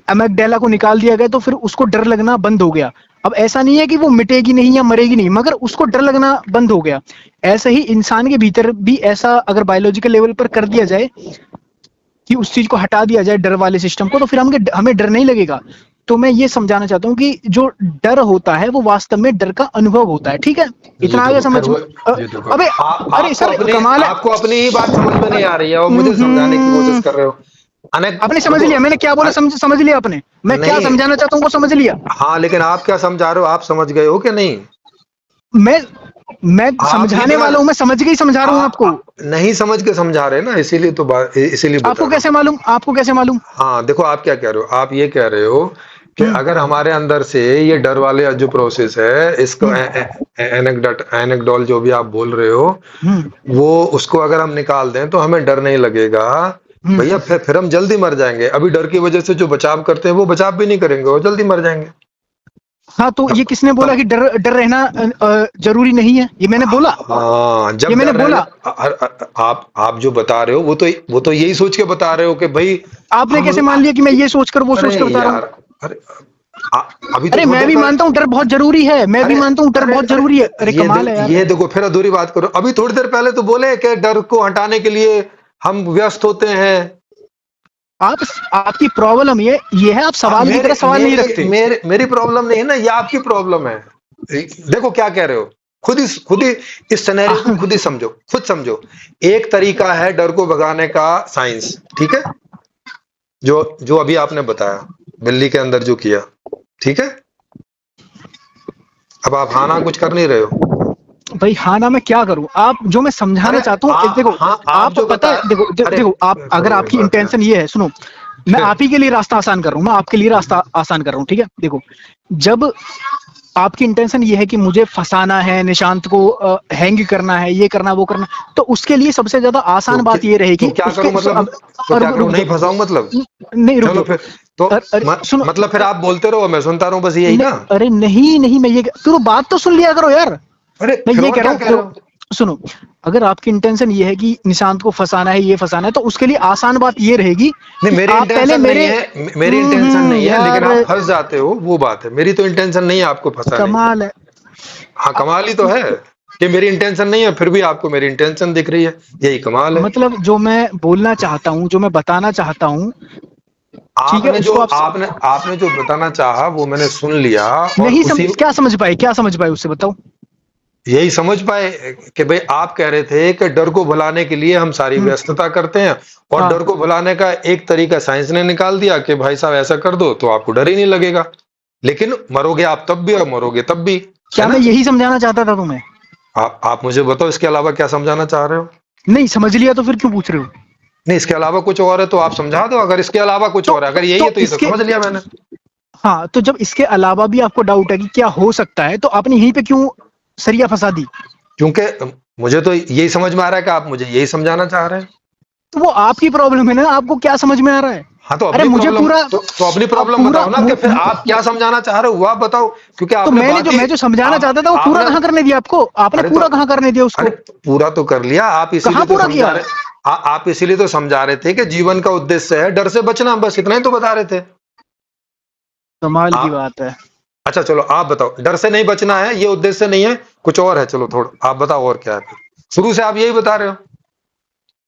अमेगडाला को निकाल दिया गया तो फिर उसको डर लगना बंद हो गया। अब ऐसा नहीं है कि वो मिटेगी नहीं या मरेगी नहीं, मगर उसको डर लगना बंद हो गया। ऐसे ही इंसान के भीतर भी ऐसा अगर बायोलॉजिकल लेवल पर कर दिया जाए कि उस चीज को हटा दिया जाए, डर वाले सिस्टम को, तो फिर हमें डर नहीं लगेगा। तो मैं ये समझाना चाहता हूँ कि जो डर होता है वो वास्तव में डर का अनुभव होता है, ठीक है। ये इतना आगे देखो फिर समझ में? वो ये देखो अबे, अरे सर कमाल है। आपको अपनी ही बात समझ में नहीं आ रही है और मुझे समझाने की कोशिश हम्म, कर रहे हो। अनेक आपने समझ देखो लिया मैंने क्या बोला, समझ लिया आपने, मैं क्या नहीं। समझाना चाहता हूँ वो समझ लिया। हाँ, लेकिन आप क्या समझा रहे हो, आप समझ गए हो कि नहीं। मैं मैं आप ही समझाने बिना वाला हूँ, मैं समझ के ही समझा रहा हूँ आपको। नहीं समझ के समझा रहे ना, इसीलिए तो बात, इसीलिए बता आपको रहा हूँ। कैसे मालूम, आपको कैसे मालूम? हाँ देखो, आप क्या कह रहे हो, आप ये कह रहे हो कि अगर हमारे अंदर से ये डर वाले जो प्रोसेस है, इसको एनेक्डोल जो भी आप बोल रहे हो, वो उसको अगर हम निकाल दें तो हमें डर नहीं लगेगा भैया। फिर हम जल्दी मर जाएंगे। अभी डर की वजह से जो बचाव करते हैं वो बचाव भी नहीं करेंगे, वो जल्दी मर जाएंगे। हाँ, तो ये किसने बोला कि डर डर रहना जरूरी नहीं है? ये मैंने बोला? हाँ, जब ये मैंने डर बोला? आप जो बता रहे हो वो तो यही सोच के बता रहे हो कि भाई आपने हम। कैसे मान लिया कि मैं ये सोचकर वो सोच अरे कर बता रहा हूँ? यार, अरे अभी तो अरे थोड़ी मैं देर भी पहले। मानता हूँ डर बहुत जरूरी है, मैं भी अरे मानता हूँ डर अरे बहुत अरे जरूरी है। अरे कमाल है यार। ये देखो, फिर अधूरी बात करो। अभी थोड़ी देर पहले तो बोले कि डर को हटाने के लिए हम व्यस्त होते हैं। आप आपकी प्रॉब्लम ये है, आप सवाल की तरह सवाल नहीं रखते। मेरी प्रॉब्लम नहीं है ना, ये आपकी प्रॉब्लम है। देखो क्या कह रहे हो, खुद ही इस सिनेरियो को खुद ही समझो, खुद समझो। एक तरीका है डर को भगाने का, साइंस, ठीक है, जो जो अभी आपने बताया, बिल्ली के अंदर जो किया, ठीक है। अब आप हाँ ना कुछ कर नहीं रहे हो। भाई हाँ ना मैं क्या करूं? आप जो मैं समझाना अरे चाहता हूँ, देखो हाँ, आप आप जो पता बता। है, देखो अरे देखो आप, अगर छोड़ो, वही आपकी बात है। इंटेंशन ये है, सुनो, मैं आप ही के लिए रास्ता आसान कर रहा हूँ, मैं आपके लिए रास्ता आसान कर रहा हूँ, ठीक है। देखो, जब आपकी इंटेंशन ये है कि मुझे फंसाना है, निशांत को हैंग करना है, ये करना वो करना, तो उसके लिए सबसे ज्यादा आसान बात ये तो रहेगी क्या करूं उसके मतलब? तो क्या रुक करूं, रुक नहीं जाओ, फंसाऊं मतलब? नहीं रुक चलो जाओ, फिर तो अरे सुनो, मतलब फिर आप बोलते रहो, मैं सुनता रहूं, बस यही ना? अरे नहीं नहीं, मैं ये तो बात तो सुन लिया करो यार। अरे मैं फिर ये और कह रहा क्या हूँ, कह रहे हो? सुनो, अगर आपकी इंटेंशन ये है कि निशांत को फंसाना है, ये फंसाना है, तो उसके लिए आसान बात ये रहेगी नहीं, कि मेरी आप पहले इंटेंशन नहीं मेरे है, मेरी इंटेंशन नहीं है, लेकिन यार आप फंस जाते हो, वो बात है। मेरी तो इंटेंशन नहीं है आपको फंसाने की। कमाल है। हाँ, कमाल ही तो है कि मेरी इंटेंशन नहीं है, फिर भी आपको मेरी इंटेंशन दिख रही है, यही कमाल है। मतलब जो मैं बोलना चाहता हूँ, जो मैं बताना चाहता हूँ, ठीक है, आपने जो उसको आप आपने आपने जो बताना चाहा वो मैंने सुन लिया, और नहीं उसी क्या समझ पाए, क्या समझ पाए उससे बताओ। यही समझ पाए कि भाई आप कह रहे थे कि डर को भुलाने के लिए हम सारी हम्म, व्यस्तता करते हैं, और हाँ, डर को भुलाने का एक तरीका साइंस ने निकाल दिया कि भाई साहब ऐसा कर दो तो आपको डर ही नहीं लगेगा, लेकिन मरोगे आप तब भी और मरोगे तब भी, है क्या मैं ना? यही समझाना चाहता था तुम्हें? आप मुझे बताओ इसके अलावा क्या समझाना चाह रहे हो? नहीं समझ लिया तो फिर क्यों पूछ रहे हो? नहीं, इसके अलावा कुछ और है तो आप समझा दो। अगर इसके अलावा कुछ और है, अगर यही है तो ये तो इसके, समझ लिया मैंने। हाँ, तो जब इसके अलावा भी आपको डाउट है कि क्या हो सकता है, तो आपने यहीं पे क्यों सरिया फंसा दी? क्योंकि मुझे तो यही समझ में आ रहा है कि आप मुझे यही समझाना चाह रहे हैं। तो वो आपकी प्रॉब्लम है ना, आपको क्या समझ में आ रहा है? हाँ, तो अरे अपनी मुझे प्रॉब्लम, पूरा, तो अपनी आप प्रॉब्लम पूरा बताओ ना, कि फिर आप क्या समझाना चाह रहे हो वो आप बताओ, क्योंकि तो आपने मैंने बात जो ही मैं जो समझाना आप चाहता था वो पूरा आपने कहाँ करने दिया आपको? आपने अरे तो पूरा कहाँ करने दिया अरे उसको? पूरा तो कर लिया आप, कहाँ इसीलिए तो पूरा समझा किया? रहे। आप इसीलिए तो समझा रहे थे कि जीवन का उद्देश्य है डर से बचना, बस इतना ही तो बता रहे थे कमाल की आप। बात है। अच्छा चलो आप बताओ, डर से नहीं बचना है, ये उद्देश्य नहीं है, कुछ और है, चलो थोड़ा आप बताओ और क्या है फिर। शुरू से आप यही बता रहे हो।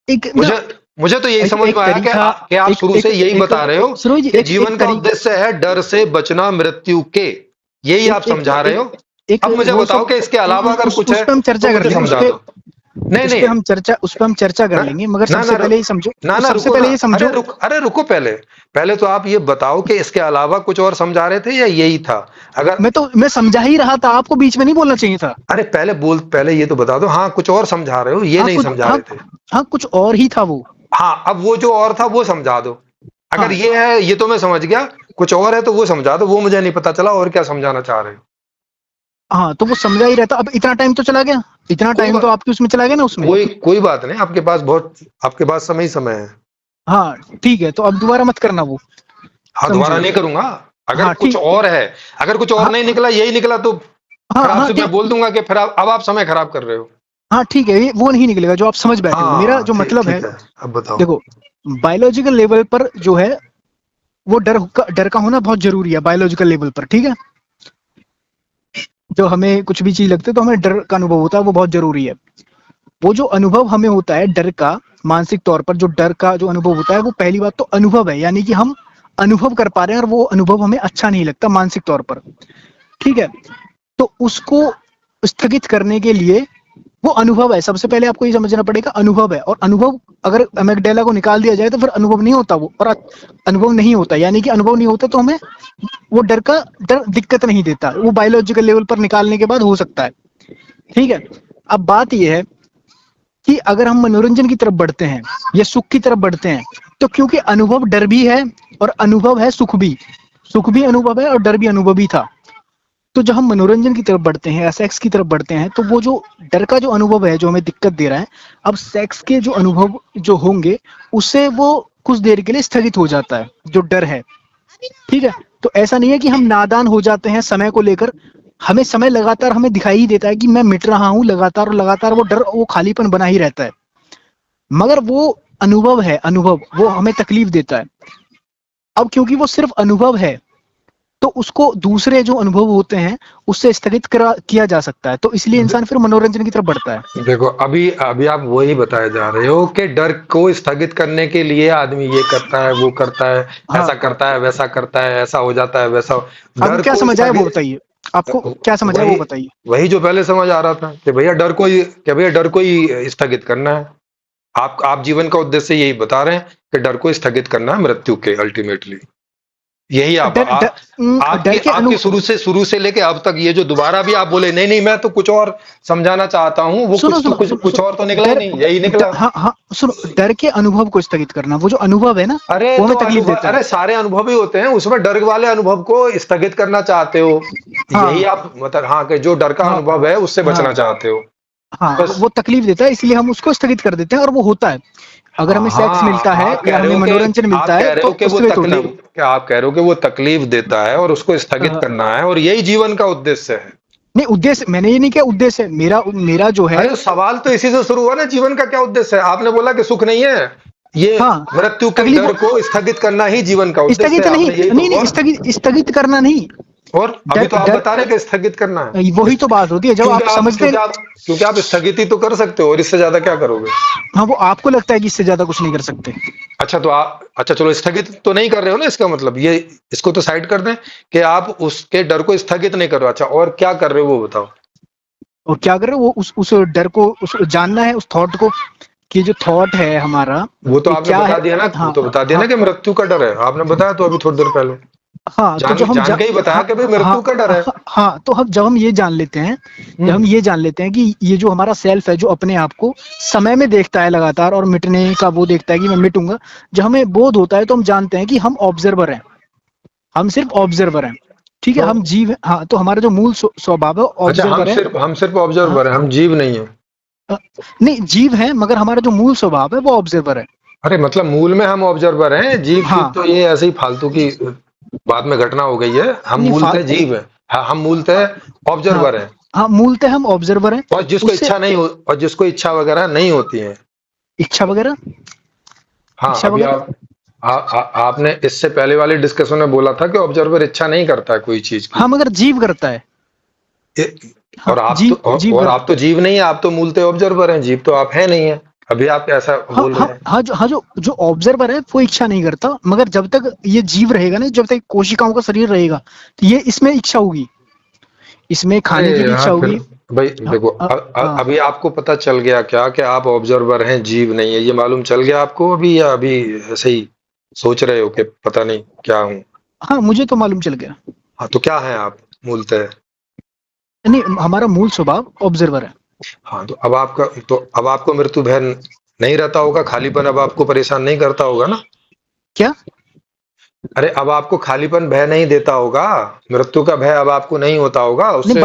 एक ना, मुझे मुझे तो यही समझ एक में आया कि तरीका, कि आप एक शुरू एक से यही एक बता रहे हो सरोज जी, कि एक जीवन का तरीका, उद्देश्य है डर से बचना मृत्यु के, यही एक आप एक समझा रहे एक हो। एक अब मुझे वो बताओ सब, कि इसके अलावा अगर कुछ उस है पे हम तो चर्चा कर मुझे लेंगे, समझा दो। नहीं नहीं, उस पे हम चर्चा कर ना लेंगे, मगर ना सबसे ना पहले ये समझो, ना सबसे रुको ना। पहले ये अरे समझो। अरे रुको, पहले पहले तो आप ये बताओ कि इसके अलावा कुछ और समझा रहे थे या यही था? अगर मैं समझा ही रहा था, आपको बीच में नहीं बोलना चाहिए था। अरे पहले ये तो बता दो, हाँ कुछ और समझा रहे हो, ये हाँ नहीं कुछ, समझा हाँ, रहे थे। हाँ कुछ और ही था वो। हाँ, अब वो जो और था वो समझा दो। अगर हाँ ये है ये तो मैं समझ गया, कुछ और है तो वो समझा दो, वो मुझे नहीं पता चला और क्या समझाना चाह रहे हो। हाँ, तो वो समझा ही रहता। अब इतना टाइम तो चला गया, इतना कोई टाइम तो बात आपकी उसमें चला गया ना उसमें। कोई बात नहीं, आपके पास समय ही समय है। हाँ ठीक है, तो अब दोबारा मत करना वो, हाँ, दोबारा समझो। नहीं करूंगा। अगर हाँ कुछ ठीक, और है, अगर कुछ और हाँ नहीं निकला, यही निकला, तो हाँ फिर हाँ आपसे मैं ठीक, बोल दूंगा कि फिर अब आप समय खराब कर रहे हो। हाँ ठीक है, ये वो नहीं निकलेगा जो आप समझ बैठे हो। मेरा हाँ, जो ठीक मतलब है, ठीक है, अब बताओ। देखो, बायोलॉजिकल लेवल पर जो है, वो डर का होना बहुत जरूरी है बायोलॉजिकल लेवल पर, ठीक है। जो हमें कुछ भी चीज लगती है तो हमें डर का अनुभव होता है, वो बहुत जरूरी है। वो जो अनुभव हमें होता है डर का, मानसिक तौर पर जो डर का जो अनुभव होता है, वो पहली बात तो अनुभव है, यानी कि हम अनुभव कर पा रहे हैं और वो अनुभव हमें अच्छा नहीं लगता मानसिक तौर पर, ठीक है। तो उसको स्थगित करने के लिए, वो अनुभव है, सबसे पहले आपको ये समझना पड़ेगा, अनुभव है। और अनुभव, अगर अमेगडाला को निकाल दिया जाए तो फिर अनुभव नहीं होता वो, और अनुभव नहीं होता, यानी कि अनुभव नहीं होता तो हमें वो डर दिक्कत नहीं देता। वो बायोलॉजिकल लेवल पर निकालने के बाद हो सकता है, ठीक है। अब बात यह है कि अगर हम मनोरंजन की तरफ बढ़ते हैं या सुख की तरफ बढ़ते हैं, तो क्योंकि अनुभव डर भी है और अनुभव है सुख भी, सुख भी अनुभव है और डर भी अनुभव ही था। तो जब हम मनोरंजन की तरफ बढ़ते हैं या सेक्स की तरफ बढ़ते हैं, तो वो जो डर का जो अनुभव है जो हमें दिक्कत दे रहा है, अब सेक्स के जो अनुभव जो होंगे उससे वो कुछ देर के लिए स्थगित हो जाता है जो डर है। ठीक है, तो ऐसा नहीं है कि हम नादान हो जाते हैं समय को लेकर। हमें समय लगातार हमें दिखाई ही देता है कि मैं मिट रहा हूं लगातार, और लगातार वो डर, वो खालीपन बना ही रहता है। मगर वो अनुभव है, अनुभव वो हमें तकलीफ देता है। अब क्योंकि वो सिर्फ अनुभव है, तो उसको दूसरे जो अनुभव होते हैं उससे स्थगित करा किया जा सकता है, तो इसलिए इंसान फिर मनोरंजन की तरफ बढ़ता है। देखो, अभी अभी आप वही बताए जा रहे हो कि डर को स्थगित करने के लिए आदमी ये करता है, वो करता है, ऐसा हाँ, करता है, वैसा करता है, ऐसा हो जाता है, वैसा आपको डर क्या को समझ आया वो स्थगित। बताइए। आपको क्या समझ आया वही वो बताइए। वही जो पहले समझ आ रहा था कि भैया डर को ही स्थगित करना है। आप जीवन का उद्देश्य यही बता रहे हैं कि डर को स्थगित करना है मृत्यु के अल्टीमेटली। यही डर डर आपकी डर के आपकी शुरू से लेके अब तक ये जो दोबारा भी आप बोले नहीं नहीं मैं तो कुछ और समझाना चाहता हूँ, वो सुनो सुनो सुनो कुछ और तो निकला ही डर नहीं, यही निकला। हाँ हाँ सुनो, डर के अनुभव को स्थगित करना, वो जो अनुभव है ना, अरे वो तो हमें तकलीफ अनुभव, देता है। अरे सारे अनुभव ही होते हैं, उसमें डर वाले अनुभव को स्थगित करना चाहते हो। यही हाँ आप मतलब, हाँ, कि जो डर का हाँ अनुभव है उससे बचना हाँ चाहते हो। हाँ, बस। वो तकलीफ देता है, इसलिए हम उसको स्थगित कर देते हैं और वो होता है। अगर हमें सेक्स हाँ, मिलता है या हमें मनोरंजन मिलता है तो स्थगित होता है वो। आप कह रहे हो कि वो तकलीफ देता है और उसको स्थगित अ, करना है, और यही जीवन का उद्देश्य है। नहीं, उद्देश्य मैंने ये नहीं किया, उद्देश्य मेरा मेरा जो है। अरे तो सवाल तो इसी से शुरू हुआ ना, जीवन का क्या उद्देश्य है? आपने बोला कि सुख नहीं है, ये हाँ, मृत्यु के तकलीफ डर को स्थगित करना ही जीवन का उद्देश्य स्थगित है, नहीं, आपने यही तो। नहीं नहीं, स्थगित स्थगित करना नहीं। और अभी डर तो आप डर बता रहे कि स्थगित करना है। वही तो बात होती है जब आप समझते हैं। क्योंकि आप स्थगित ही तो कर सकते हो, और इससे ज्यादा क्या करोगे? हाँ, वो आपको लगता है कि इससे ज्यादा कुछ नहीं कर सकते। अच्छा चलो, स्थगित तो नहीं कर रहे हो ना, इसका मतलब ये, इसको तो साइड कर दें कि आप उसके डर को स्थगित नहीं कर रहे हो। अच्छा, और क्या कर रहे हो वो बताओ। और क्या कर रहे हो, वो उस डर को उस जानना है, उस थॉट को, कि जो थॉट है हमारा वो तो ये आपने क्या बता है। दिया ना, वो हाँ तो बता दिया ना हाँ कि मृत्यु का डर है, आपने बताया तो अभी थोड़ी देर पहले। हाँ, तो जब हम जान के ही बताया हाँ कि भाई हाँ मृत्यु का डर है। हाँ, तो हम जब हम ये जान लेते हैं, जब हम हम्म। ये जान लेते हैं कि ये जो हमारा सेल्फ है जो अपने आप को समय में देखता है लगातार और मिटने का वो देखता है कि मैं मिटूंगा, जब हमें बोध होता है तो हम जानते हैं कि हम ऑब्जर्वर हैं, हम सिर्फ ऑब्जर्वर हैं। ठीक है, तो हम जीव हैं। हाँ, तो हमारा जो मूल स्वभाव है अच्छा, ऑब्जर्वर है। हम सिर्फ हाँ, ऑब्जर्वर है, हम जीव नहीं है। अ, नहीं, जीव है मगर हमारा जो मूल स्वभाव है वो ऑब्जर्वर है। अरे मतलब मूल में हम ऑब्जर्वर हैं, जीव की हाँ, तो ये ऐसे ही फालतू की बाद में घटना हो गई है। हम नहीं मूलतः जीव हैं। हाँ, हम मूलतः हाँ ऑब्जर्वर हैं। हाँ, मूलतः हम ऑब्जर्वर हैं। उससे और जिसको इच्छा वगैरह नहीं होती है। इच्छा वगैरह, हाँ, इच्छा अभी वगैरह। आपने इससे पहले वाले डिस्कशन में बोला था कि ऑब्जर्वर इच्छा नहीं करता है कोई चीज की। हाँ, मगर जीव करता है। ए- हाँ, जीव और करता आप तो जीव नहीं है, आप तो मूलतः ऑब्जर्वर हैं, जीव तो आप है नहीं है। अभी आप ऐसा हाँ बोल हाँ रहे हैं। हाँ, जो जो ऑब्जर्वर है वो इच्छा नहीं करता, मगर जब तक ये जीव रहेगा ना, जब तक कोशिकाओं का शरीर रहेगा, तो ये इसमें इच्छा होगी, इसमें अरे खाने की भी इच्छा यार, फिर होगी। भाई हाँ देखो, हाँ अभी आपको पता चल गया क्या कि आप ऑब्जर्वर हैं, जीव नहीं है? ये मालूम चल गया आपको अभी, या अभी ऐसे ही सोच रहे हो कि पता नहीं क्या हूँ? हाँ, मुझे तो मालूम चल गया। हाँ, तो क्या है आप मूलतः? नहीं, हमारा मूल स्वभाव ऑब्जर्वर है। हाँ, अब आपको मृत्यु भय नहीं रहता होगा, खालीपन अब आपको परेशान नहीं करता होगा ना? क्या? अरे अब आपको खालीपन भय नहीं देता होगा, मृत्यु का भय अब आपको नहीं होता होगा नहीं, उससे।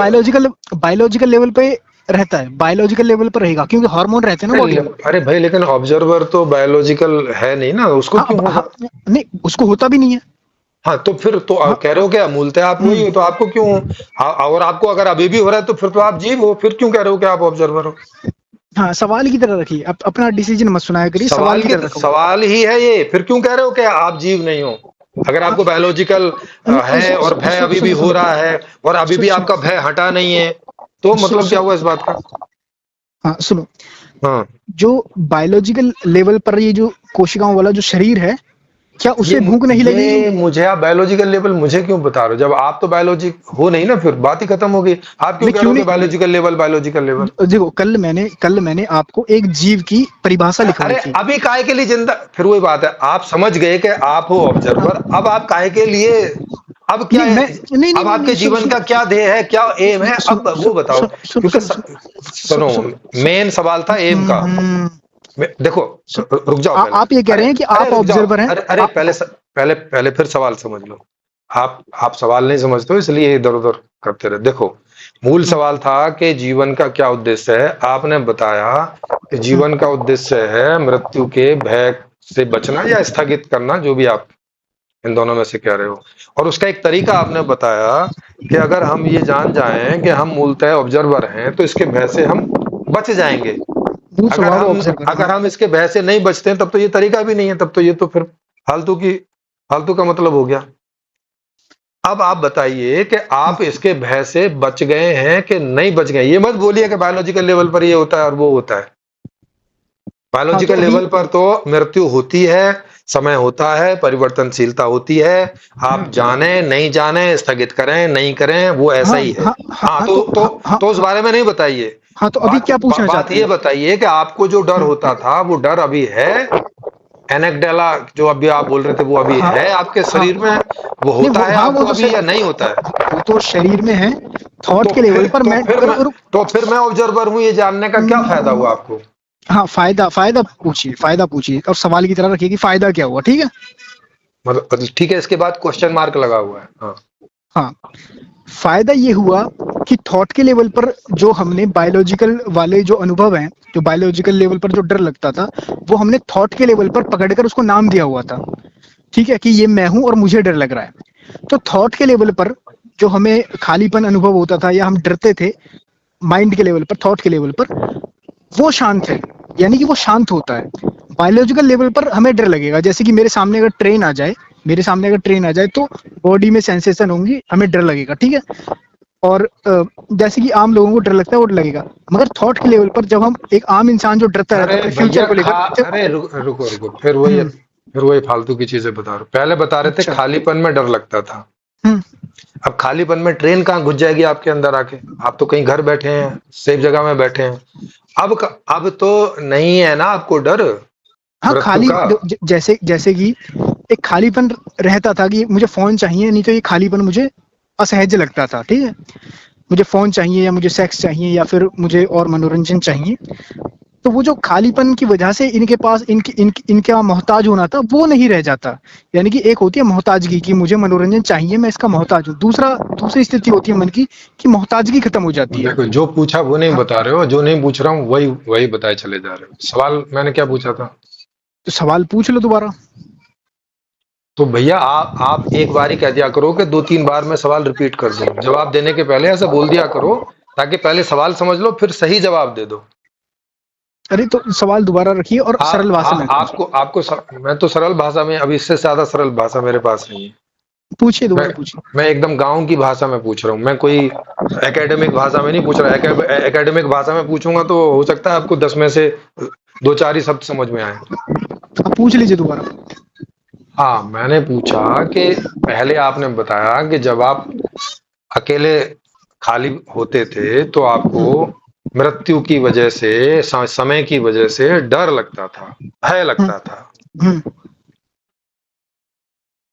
बायोलॉजिकल लेवल पे रहता है, बायोलॉजिकल लेवल पर रहेगा क्योंकि हार्मोन रहते हैं ना बॉडी में। अरे भाई, लेकिन ऑब्जर्वर तो बायोलॉजिकल है नहीं ना, उसको हाँ, क्यों हाँ, होगा? नहीं, उसको होता भी नहीं है। हाँ, तो फिर तो हाँ, आप कह रहे हो क्या मूलतः आप वही हो, हम्म, तो आपको क्यों? और आपको अगर अभी भी हो रहा है तो फिर तो आप जीव हो, फिर क्यों कह रहे हो कि आप ऑब्जर्वर हो? हाँ, सवाल की तरह रखिए, अपना डिसीजन मत सुनाया करिए, सवाल की तरह रखो। सवाल ही है ये, फिर क्यों कह रहे हो कि आप जीव नहीं हो? अगर हाँ, आपको बायोलॉजिकल है और भय अभी भी सुनो हो सुनो रहा है, और अभी भी आपका भय हटा नहीं है, तो मतलब क्या सुनो, हुआ इस बात का? हाँ सुनो, हाँ, जो बायोलॉजिकल लेवल पर ये जो कोशिकाओं वाला जो शरीर है, क्या ये उसे भूख नहीं लगेगी? ये मुझे, आप बायोलॉजिकल लेवल मुझे क्यों बता रहे हो जब आप तो बायोलॉजी हो नहीं ना? फिर बात ही खत्म हो गई। आप क्यों नहीं, कह रहे क्यों हो कि नहीं। Biological level? देखो, कल मैंने आपको एक जीव की परिभाषा लिखवाई अरे थी। अभी काहे के लिए जिंदा, फिर वही बात है, आप समझ गए कि आप हो ऑब्जर्वर, अब आप काहे के लिए, अब क्या नहीं, है? मैं नहीं नहीं अब नहीं नहीं, आपके सुनो जीवन सुनो का क्या ध्येय है, क्या एम है, सुनो अब वो सुनो बताओ। सुनो सुनो क्योंकि सुनो सुनो, सुनो मेन सवाल था एम का। हम्म, देखो, रुक जाओ पहले। आप ये कह अरे रहे हैं कि अरे आप रुक जाओ, ऑब्जर्वर हैं। अरे अरे पहले पहले फिर सवाल समझ लो। आप सवाल नहीं समझते हो, इसलिए इधर उधर करते रहे। देखो, मूल हम्म, सवाल था कि जीवन का क्या उद्देश्य है। आपने बताया कि हम्म, जीवन का उद्देश्य है मृत्यु के भय से बचना या स्थगित करना, जो भी आप इन दोनों में से कह रहे हो। और उसका एक तरीका आपने बताया कि अगर हम ये जान जाएं कि हम मूलतः ऑब्जर्वर हैं तो इसके भय से हम बच जाएंगे। वो अगर स्वभाव हम ऑब्जर्वर। हाँ, अगर हम इसके भय से नहीं बचते हैं तब तो ये तरीका भी नहीं है, तब तो ये तो फिर फालतू का मतलब हो गया। अब आप बताइए कि आप इसके भय से बच गए हैं कि नहीं बच गए। ये मत बोलिए कि बायोलॉजिकल लेवल पर ये होता है और वो होता है। हाँ, तो बायोलॉजिकल अभी लेवल पर तो मृत्यु होती है, समय होता है, परिवर्तनशीलता होती है। आप जाने नहीं जाने, स्थगित करें नहीं करें, वो ऐसा हाँ, ही है। हाँ, हाँ, हाँ, हाँ, तो उस बारे में नहीं बताइए। हाँ, तो अभी क्या पूछना बात चाहते ये हैं? बताइए कि आपको जो डर हम्म, होता था वो डर अभी है। एनेक्डेला जो अभी आप बोल रहे थे वो अभी हाँ, है आपके हाँ, शरीर में। वो नहीं, होता वो, है हाँ, आपको अभी या नहीं होता है? वो तो शरीर में है, थॉट तो के फिर लेवल पर तो मैं फिर मैं रुक। तो फिर मैं ऑब्जर्वर हूं, ये जानने का क्या फायदा हुआ आपको? हाँ, फायदा फायदा पूछिए, फायदा पूछिए और सवाल की तरह रखिए कि फायदा क्या हुआ, ठीक है? मतलब ठीक है, इसके बाद क्वेश्चन मार्क लगा हुआ है। हाँ। हाँ, फायदा ये हुआ कि थॉट के लेवल पर जो हमने बायोलॉजिकल वाले जो अनुभव हैं, जो बायोलॉजिकल लेवल पर जो डर लगता था, वो हमने थॉट के लेवल पर पकड़कर उसको नाम दिया हुआ था। ठीक है कि ये मैं हूं और मुझे डर लग रहा है। तो थॉट के लेवल पर जो हमें खालीपन अनुभव होता था या हम डरते थे, माइंड के लेवल पर, थॉट के लेवल पर, वो शांत है, यानी कि वो शांत होता है। बायोलॉजिकल लेवल पर हमें डर लगेगा, जैसे कि मेरे सामने अगर ट्रेन आ जाए तो बॉडी में सेंसेशन होंगी, हमें डर लगेगा, ठीक है? और जैसे कि आम लोगों को डर लगता है, वो डर लगेगा। मगर थॉट के लेवल पर जब हम, एक आम इंसान जो डरता रहता अरे है अपने फ्यूचर भैया को लेकर, जब अरे रुको रुको, हम्म, फिर वही फालतू की चीजें बता रहे हो। पहले बता रहे थे अच्छा, खालीपन में डर लगता था। हम्म, अब खालीपन में ट्रेन कहाँ घुस जाएगी आपके अंदर आके? आप तो कहीं घर बैठे हैं, सेफ जगह में बैठे हैं। अब तो नहीं है ना आपको डर हाँ, मृत्यु खाली का? जैसे जैसे कि एक खालीपन रहता था कि मुझे फोन चाहिए, नहीं तो ये खालीपन मुझे असहज लगता था, ठीक है? मुझे फोन चाहिए या मुझे सेक्स चाहिए या फिर मुझे और मनोरंजन चाहिए। तो वो जो खालीपन की वजह से इनके पास इनका मोहताज होना था, वो नहीं रह जाता। यानी कि एक होती है मोहताजगी कि मुझे मनोरंजन चाहिए, मैं इसका मोहताज हूँ। दूसरी स्थिति होती है मन की कि मोहताजगी खत्म हो जाती है। देखो, जो पूछा वो नहीं हाँ, बता रहे हो, जो नहीं पूछ रहा हूँ वही वही बताए चले जा रहे हो। सवाल मैंने क्या पूछा था? तो सवाल पूछ लो दोबारा। तो भैया आप एक बार ही कह दिया करो कि दो तीन बार मैं सवाल रिपीट कर दूं। जवाब देने के पहले ऐसा बोल दिया करो ताकि पहले सवाल समझ लो फिर सही जवाब दे दो। अरे तो सवाल दोबारा रखिए और सरल भाषा में पूछिए। मैं तो सरल भाषा में, अभी इससे ज्यादा सरल भाषा मेरे पास नहीं है। पूछिए, मैं दोबारा पूछिए। मैं एकदम गांव की भाषा में पूछ रहा हूँ। मैं कोई एकेडमिक भाषा में नहीं पूछ रहा। एकेडमिक भाषा में पूछूंगा तो हो सकता है आपको 10 में से दो चार ही शब्द समझ में आए। आप पूछ लीजिए दोबारा। हाँ, मैंने पूछा कि पहले आपने बताया कि जब आप अकेले खाली होते थे तो आपको हम्म, मृत्यु की वजह से, समय की वजह से डर लगता था, भय हम्म, लगता था। हम्म,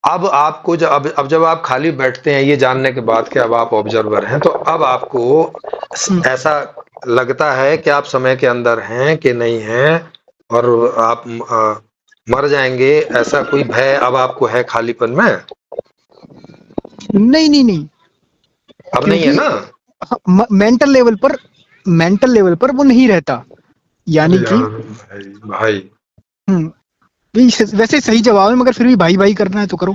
अब आपको अब जब आप खाली बैठते हैं ये जानने के बाद कि अब आप ऑब्जर्वर हैं, तो अब आपको हम्म। ऐसा लगता है कि आप समय के अंदर हैं कि नहीं हैं, और आप मर जाएंगे, ऐसा कोई भय अब आपको है खालीपन में? नहीं, नहीं, नहीं, अब नहीं है क्योंकि ना? मेंटल लेवल पर वो नहीं रहता। अरे यानी कि यार भाई भाई, हम्म, वैसे सही जवाब है, मगर फिर भी भाई भाई करना है तो करो।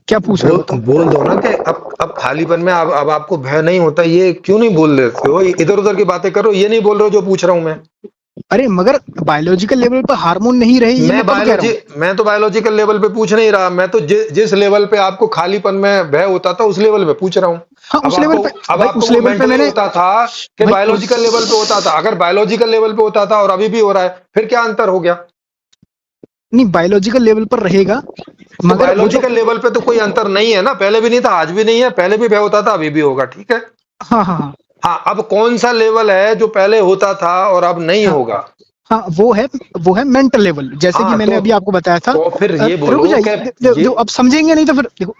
क्या पूछ रहे हो बताओ? बोल दो ना कि अब खालीपन में अब आपको भय नहीं होता। ये क्यों नहीं बोल रहे हो? इधर उधर की बातें करो, ये नहीं बोल रहे हो जो पूछ रहा हूं मैं। अरे मगर बायोलॉजिकल लेवल पर हार्मोन नहीं रहे, ये मैं कब कह रहा हूँ? मैं तो बायोलॉजिकल लेवल पे पूछ नहीं रहा। मैं तो जिस लेवल पे आपको खालीपन में भय होता था उस लेवल पे पूछ रहा हूँ। हाँ, उस लेवल पे अब भाई, आपको उस वो लेवल पे मेंटली मैंने होता था कि भाई बायोलॉजिकल लेवल पे होता था? उस अगर बायोलॉजिकल लेवल पे होता था और अभी भी हो रहा है, फिर क्या अंतर हो गया? नहीं, बायोलॉजिकल लेवल पर रहेगा, तो मगर वो जो, बायोलॉजिकल लेवल पे तो कोई अंतर नहीं है ना? पहले भी नहीं था, आज भी नहीं है। पहले भी भय होता था, अभी भी होगा, ठीक है। हाँ, हाँ, हाँ, हाँ, अब कौन सा लेवल है जो पहले होता था और अब नहीं हाँ, होगा? हाँ, वो है मेंटल लेवल, जैसे कि हाँ, मैंने अभी आपको बताया था। फिर ये रुक बोलो जाइए, कि ये अब समझेंगे नहीं तो फिर देखो,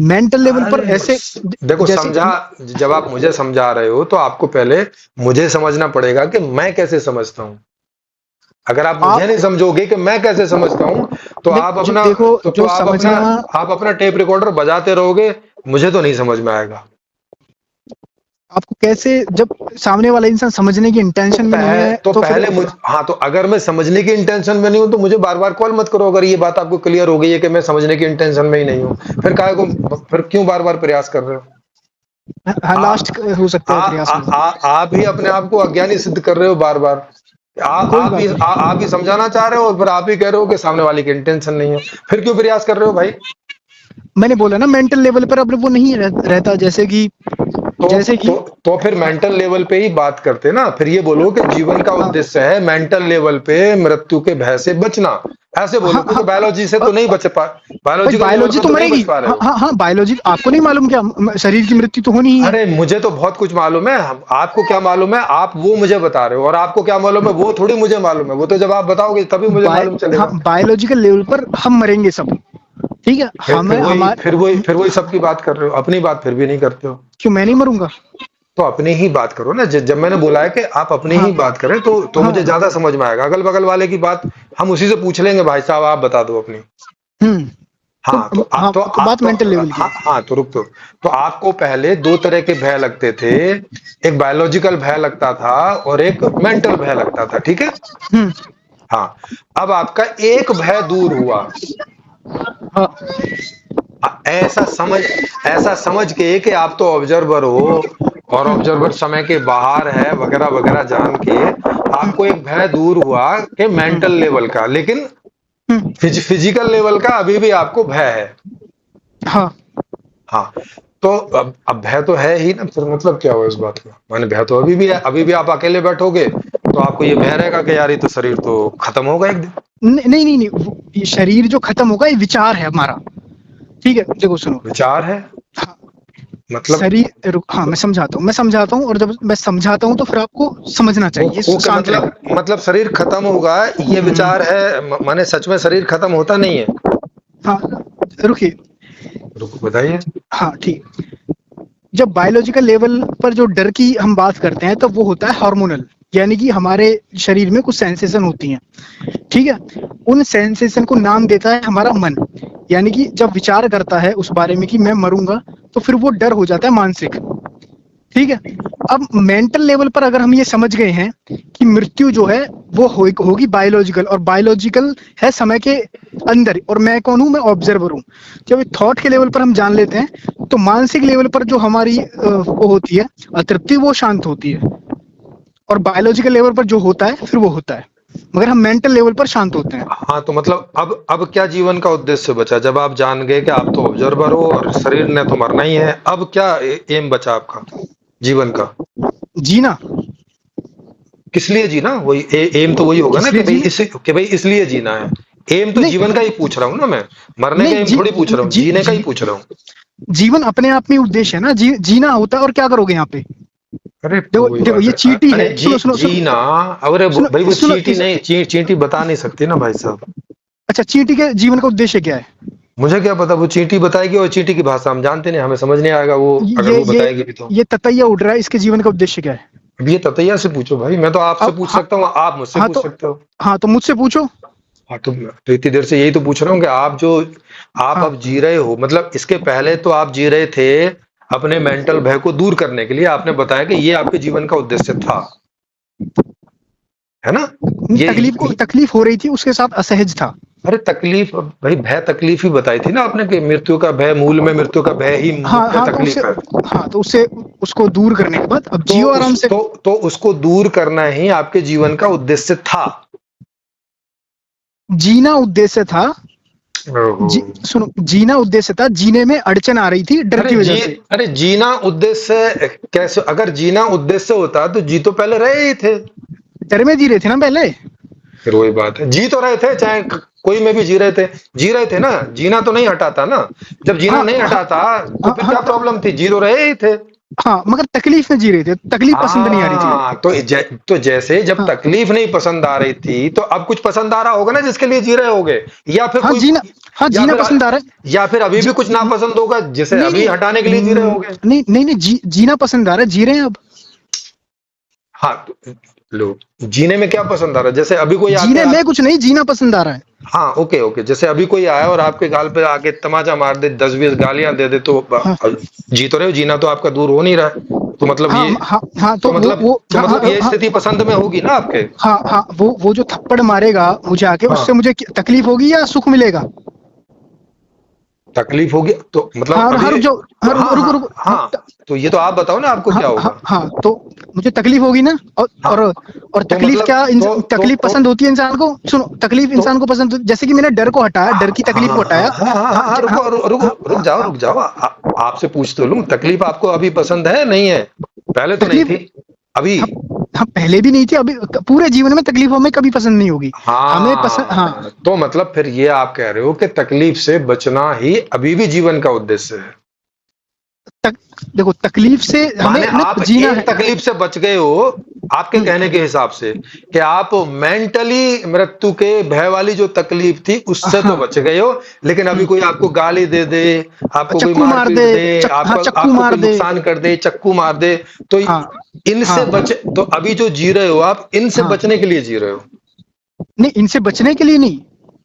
मेंटल लेवल पर अरे ऐसे, देखो, जैसे समझा। जब आप मुझे समझा रहे हो तो आपको पहले मुझे समझना पड़ेगा कि मैं कैसे समझता हूँ। अगर आप मुझे आप नहीं समझोगे कि मैं कैसे समझता हूँ, तो आप अपना देखो, तो जो आप अपना समझना, आप अपना टेप रिकॉर्डर बजाते रहोगे, मुझे तो नहीं समझ में आएगा। आपको कैसे, जब सामने वाला इंसान समझने की इंटेंशन में नहीं है तो तो फिर पहले मुझ हाँ, तो अगर मैं समझने की इंटेंशन में नहीं हूं तो मुझे बार बार कॉल मत करो। अगर ये बात आपको क्लियर हो गई है कि मैं समझने की इंटेंशन में ही नहीं हूं, फिर क्यों बार बार प्रयास कर रहे हो? हाँ, लास्ट आप हो सकता आ, है आ, प्रयास में। आ, आप ही अपने आप को अज्ञानी सिद्ध कर रहे हो बार बार। कोई बात नहीं, आप ही समझाना चाह रहे हो और फिर आप ही कह रहे हो कि सामने वाले की इंटेंशन नहीं है। फिर क्यों प्रयास कर रहे हो भाई? मैंने बोला ना मेंटल लेवल पर अब वो नहीं रहता, तो जैसे कि तो फिर मेंटल लेवल पे ही बात करते ना। फिर ये बोलो कि जीवन का हाँ उद्देश्य है मेंटल लेवल पे मृत्यु के भय से बचना। ऐसे बोलो, हाँ क्योंकि हाँ। बायोलॉजी से अ, तो नहीं बच पा, भाई बायोलॉजिकल लेवल बायोलॉजी पे तो तो नहीं बच मरेगी, पा रहे हाँ हो। हाँ हाँ, बायोलॉजी आपको नहीं मालूम क्या, शरीर की मृत्यु तो होनी ही है। अरे मुझे तो बहुत कुछ मालूम है। आपको क्या मालूम है? आप वो मुझे बता रहे हो, और आपको क्या मालूम है वो थोड़ी मुझे मालूम है। वो तो जब आप बताओगे तभी मुझे मालूम हाँ, चलेगा। बायोलॉजिकल लेवल पर हम मरेंगे सब, ठीक है, हमें हमारे फिर वही सबकी बात कर रहे हो, अपनी बात फिर भी नहीं करते हो। क्यों मैं नहीं मरूंगा? तो अपनी ही बात करो ना। जब मैंने बोला है कि आप अपनी हाँ ही बात करें तो मुझे हाँ। ज्यादा समझ में आएगा। अगल बगल वाले की बात हम उसी से पूछ लेंगे, भाई साहब आप बता दो अपनी। हम्म। हाँ तो आ, हाँ, तो तो आ, बात तो मेंटल लेवल की हाँ है। हाँ, तो रुक तो आपको पहले दो तरह के भय लगते थे। एक बायोलॉजिकल भय लगता था और एक मेंटल भय लगता था, ठीक है। हम्म। हाँ, अब आपका एक भय दूर हुआ। हाँ। ऐसा समझ के कि आप तो ऑब्जर्वर हो और ऑब्जर्वर समय के बाहर है वगैरह वगैरह जान के आपको एक भय दूर हुआ कि मेंटल लेवल का। लेकिन हम्म। फिजिकल लेवल का अभी भी आपको भय है। हाँ। हाँ, तो अब भय तो है ही ना, फिर मतलब क्या हुआ इस बात का? माने भय तो अभी भी है। अभी भी आप अकेले बैठोगे तो आपको ये भय रहेगा कि यार ये तो शरीर तो खत्म होगा एक दिन। नहीं नहीं नहीं, ये शरीर जो खत्म होगा ये विचार है हमारा, ठीक है, देखो सुनो। विचार है हाँ, मतलब? हाँ, मैं समझाता हूँ, और जब मैं समझाता हूँ तो फिर आपको समझना चाहिए, ओके, शांत मतलब रहकर। शरीर खत्म होगा ये विचार है। माने सच में शरीर खत्म होता नहीं है? हाँ, रुकिए। रुको बताइए। हाँ, ठीक। जब बायोलॉजिकल लेवल पर जो डर की हम बात करते हैं तो वो होता है हार्मोनल, यानी कि हमारे शरीर में कुछ सेंसेशन होती हैं, ठीक है, उन सेंसेशन को नाम देता है हमारा मन। यानी कि जब विचार करता है उस बारे में कि मैं मरूंगा, तो फिर वो डर हो जाता है मानसिक, ठीक है। अब मेंटल लेवल पर अगर हम ये समझ गए हैं कि मृत्यु जो है वो होगी बायोलॉजिकल, और बायोलॉजिकल है समय के अंदर, और मैं कौन हूं, मैं ऑब्जर्वर हूं। जब थॉट के लेवल पर हम जान लेते हैं तो मानसिक लेवल पर जो हमारी वो होती है अतृप्ति, वो शांत होती है, और बायोलॉजिकल लेवल पर जो होता है फिर वो होता है, मगर हम मेंटल लेवल पर शांत होते हैं। हाँ, तो मतलब अब क्या जीवन का उद्देश्य बचा? जब आप जान गए कि आप तो ऑब्जर्वर हो और शरीर ने तो मरना ही है, अब क्या एम बचा आपका जीवन का? जीना। किस लिए जीना? वही एम तो वही होगा ना किस कि लिए भाई जीना? इसलिए जीना है। एम तो नहीं जीवन का ही पूछ रहा हूँ ना मैं। मरने का नहीं, एम थोड़ी पूछ रहा हूँ, जीने का ही पूछ रहा हूँ। जीवन अपने आप में उद्देश्य है ना, जीना होता है, और क्या करोगे यहाँ पे? अरे तो देखो वही देखो, बात ये है। चींटी अरे है, सुनो सुनो सुनो जीना। अरे सुनो भाई वो सुनो चींटी नहीं, चींटी बता नहीं सकती ना भाई साहब। अच्छा, चींटी के जीवन का उद्देश्य क्या है? मुझे क्या पता, वो चींटी बताएगी और चींटी की भाषा हम जानते नहीं, हमें समझ नहीं आएगा वो अगर ये वो ये बताएगी भी तो। ये ततैया उड़ रहा है, इसके जीवन का उद्देश्य क्या है? अब ये ततैया से पूछो भाई, मैं तो आपसे अब पूछ हाँ, सकता हूँ, आप मुझसे हाँ पूछ तो सकते हो। हाँ तो मुझसे पूछो। हाँ, तो इतनी देर से यही तो पूछ रहा हूँ कि आप हाँ अब जी रहे हो, मतलब इसके पहले तो आप जी रहे थे अपने मेंटल भय को दूर करने के लिए। आपने बताया कि ये आपके जीवन का उद्देश्य था, है ना? तकलीफ हो रही थी, उसके साथ असहज था। अरे तकलीफ भाई, भय तकलीफ ही बताई थी ना आपने कि मृत्यु का भय, मूल में मृत्यु का भय ही हाँ मुख्य हाँ, तो उससे, तकलीफ है। हाँ तो उससे, उसको दूर करने के बाद अब जियो आराम से। तो उसको दूर करना ही आपके जीवन का उद्देश्य था। जीना उद्देश्य था। ओहो। सुनो, जीना उद्देश्य था, जीने में अड़चन आ रही थी डर अरे की वजह से। अरे जीना उद्देश्य कैसे? अगर जीना उद्देश्य होता तो जी तो पहले रहे ही थे। डर में जी रहे थे ना पहले। फिर वही बात है, जी तो रहे थे, चाहे कोई में भी जी रहे थे ना। जीना तो नहीं हटाता ना। जब जीना हाँ नहीं हाँ हटाता तो हाँ फिर हाँ, क्या प्रॉब्लम थी? जी तो रहे ही थे। हाँ, मगर तकलीफ में जी रहे थे, तकलीफ पसंद नहीं आ रही थी। हाँ, तो जैसे जब हाँ तकलीफ नहीं पसंद आ रही थी तो अब कुछ पसंद आ रहा होगा ना जिसके लिए जी रहे होगे। या फिर हाँ, कोई, जीना, हाँ या जीना फिर पसंद आ रहा है। या फिर अभी भी जी, कुछ नापसंद होगा जिसे नहीं अभी नहीं, हटाने के लिए जी रहे होगे। नहीं नहीं नहीं, जीना पसंद आ रहा है, जी रहे हैं अब। हाँ, लो, जीने में क्या पसंद आ रहा है? जैसे अभी कोई जीने आके, में कुछ नहीं, जीना पसंद आ रहा है। हाँ, ओके ओके, जैसे अभी कोई आया और आपके गाल पे आके तमाचा मार दे, 10-20 गालियां दे दे, तो हाँ जी तो रहे हो, जीना तो आपका दूर हो नहीं रहा है। तो मतलब हाँ ये, हाँ हाँ, तो मतलब तो हाँ हाँ मतलब ये हाँ स्थिति पसंद में होगी ना आपके? हाँ हाँ, वो जो थप्पड़ मारेगा मुझे आके, उससे हाँ, मुझे तकलीफ होगी या सुख मिलेगा? तकलीफ होगी तो मतलब हाँ अभी, हाँ, रुक जाओ, हाँ हाँ रुको हाँ रुको, हाँ हाँ, तो ये तो आप बताओ ना, आपको हाँ क्या हाँ होगा? हाँ, तो मुझे तकलीफ होगी ना, हाँ, और तो तकलीफ मतलब क्या, तकलीफ पसंद होती है इंसान को? सुनो, तकलीफ तो इंसान को पसंद जैसे कि मैंने डर को हटाया, डर की हाँ तकलीफ को हाँ हटाया। हाँ हाँ हाँ हाँ हाँ, रुको रुको हाँ रुक जाओ रुक जाओ, आपसे पूछ तो लूं, तकलीफ आपको अभी पसंद है नहीं है? पहले तो नहीं तकलीफ, थी, अभी? हाँ हाँ, पहले भी नहीं थी, अभी पूरे जीवन में तकलीफ हमें कभी पसंद नहीं होगी। हमें पसंद, हाँ, हाँ, तो मतलब फिर ये आप कह रहे हो कि तकलीफ से बचना ही अभी भी जीवन का उद्देश्य है? तक, देखो, तकलीफ से हमें माने ना आप जीना एक है। तकलीफ से बच गए हो, आपके कहने के हिसाब से, कि आप मेंटली मृत्यु के भय वाली जो तकलीफ थी उससे तो हाँ, बच गए हो, लेकिन अभी कोई आपको गाली दे दे, आपको कोई चक्कू मार मारपीट दे, दे, हाँ, आपको चक्कू आपको मार कोई दे। नुकसान कर दे, चक्कू मार दे, तो हाँ इनसे हाँ बचे, तो अभी जो जी रहे हो आप, इनसे हाँ, बचने के लिए जी रहे हो? नहीं, इनसे बचने के लिए नहीं,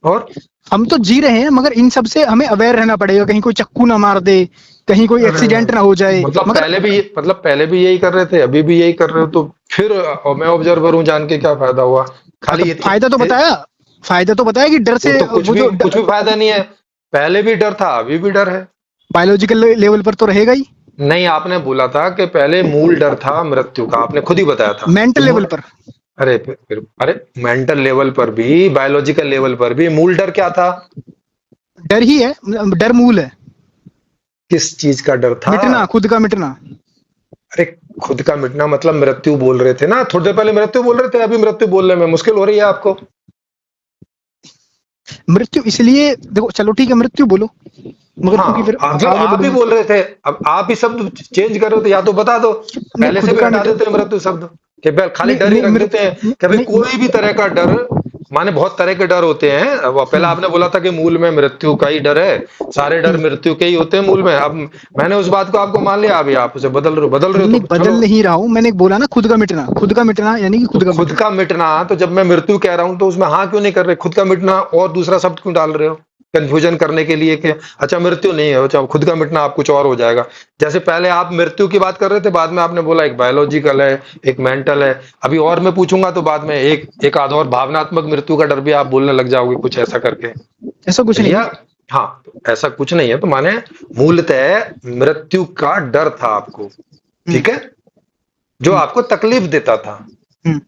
और हम तो जी रहे हैं, मगर इन सब से हमें अवेयर रहना पड़ेगा, कहीं कोई चक्कू ना मार दे, कहीं कोई अरे, एक्सीडेंट ना हो जाए, मतलब मगर पहले भी यही कर रहे थे, अभी भी यही कर रहे हो, तो फिर मैं ऑब्जर्वर हूं जान के क्या फायदा हुआ? हाँ, तो खाली फायदा तो बताया कि डर वो से तो वो जो कुछ भी फायदा नहीं है। पहले भी डर था, अभी भी डर है। बायोलॉजिकल लेवल पर तो रहेगा ही, नहीं, आपने बोला था कि पहले मूल डर था मृत्यु का, आपने खुद ही बताया था कि मेंटल लेवल पर। अरे अरे, मेंटल लेवल पर भी, बायोलॉजिकल लेवल पर भी मूल डर क्या था? डर ही है, डर मूल है। किस चीज का डर था? मिटना, खुद का मिटना। अरे, खुद का मिटना मतलब मृत्यु बोल रहे थे ना, थोड़ी देर पहले मृत्यु बोल रहे थे, अभी मृत्यु बोलने में मुश्किल हो रही है आपको? मृत्यु इसलिए, देखो, चलो ठीक है, मृत्यु बोलो, मगर क्योंकि हाँ, फिर मतलब आगे आप ही बढ़ूंगा। बोल रहे थे, अब आप ही शब्द चेंज कर रहे हो, तो या तो बता दो, नहीं, पहले से खुद भी का हटा मिट देते हैं मृत्यु शब्द, कि खाली नहीं डर ही नहीं रख देते हैं मृत्यु कि भाई नहीं कोई भी तरह का डर। माने बहुत तरह के डर होते हैं, अब पहले आपने बोला था कि मूल में मृत्यु का ही डर है, सारे डर हम्म, मृत्यु के ही होते हैं मूल में, अब मैंने उस बात को आपको मान लिया, अभी आप उसे बदल रहे हो, नहीं, तो बदल चलो। नहीं रहा हूँ, मैंने बोला ना, खुद का मिटना, यानी कि तो खुद का खुद मिटना। का मिटना, तो जब मैं मृत्यु कह रहा हूं तो उसमें हाँ क्यों नहीं कर रहे? खुद का मिटना और दूसरा शब्द क्यों डाल रहे हो कंफ्यूजन करने के लिए, कि अच्छा मृत्यु नहीं है, अच्छा खुद का मिटना आप कुछ और हो जाएगा? जैसे पहले आप मृत्यु की बात कर रहे थे, बाद में आपने बोला एक बायोलॉजिकल है, एक मेंटल है, अभी और मैं पूछूंगा तो बाद में एक आध और भावनात्मक मृत्यु का डर भी आप बोलने लग जाओगे कुछ ऐसा करके। ऐसा कुछ नहीं भैया, है। हाँ, तो ऐसा कुछ नहीं है, तो माने मूलतः मृत्यु का डर था आपको, हम्म ठीक है, जो हम्म आपको तकलीफ देता था। हम्म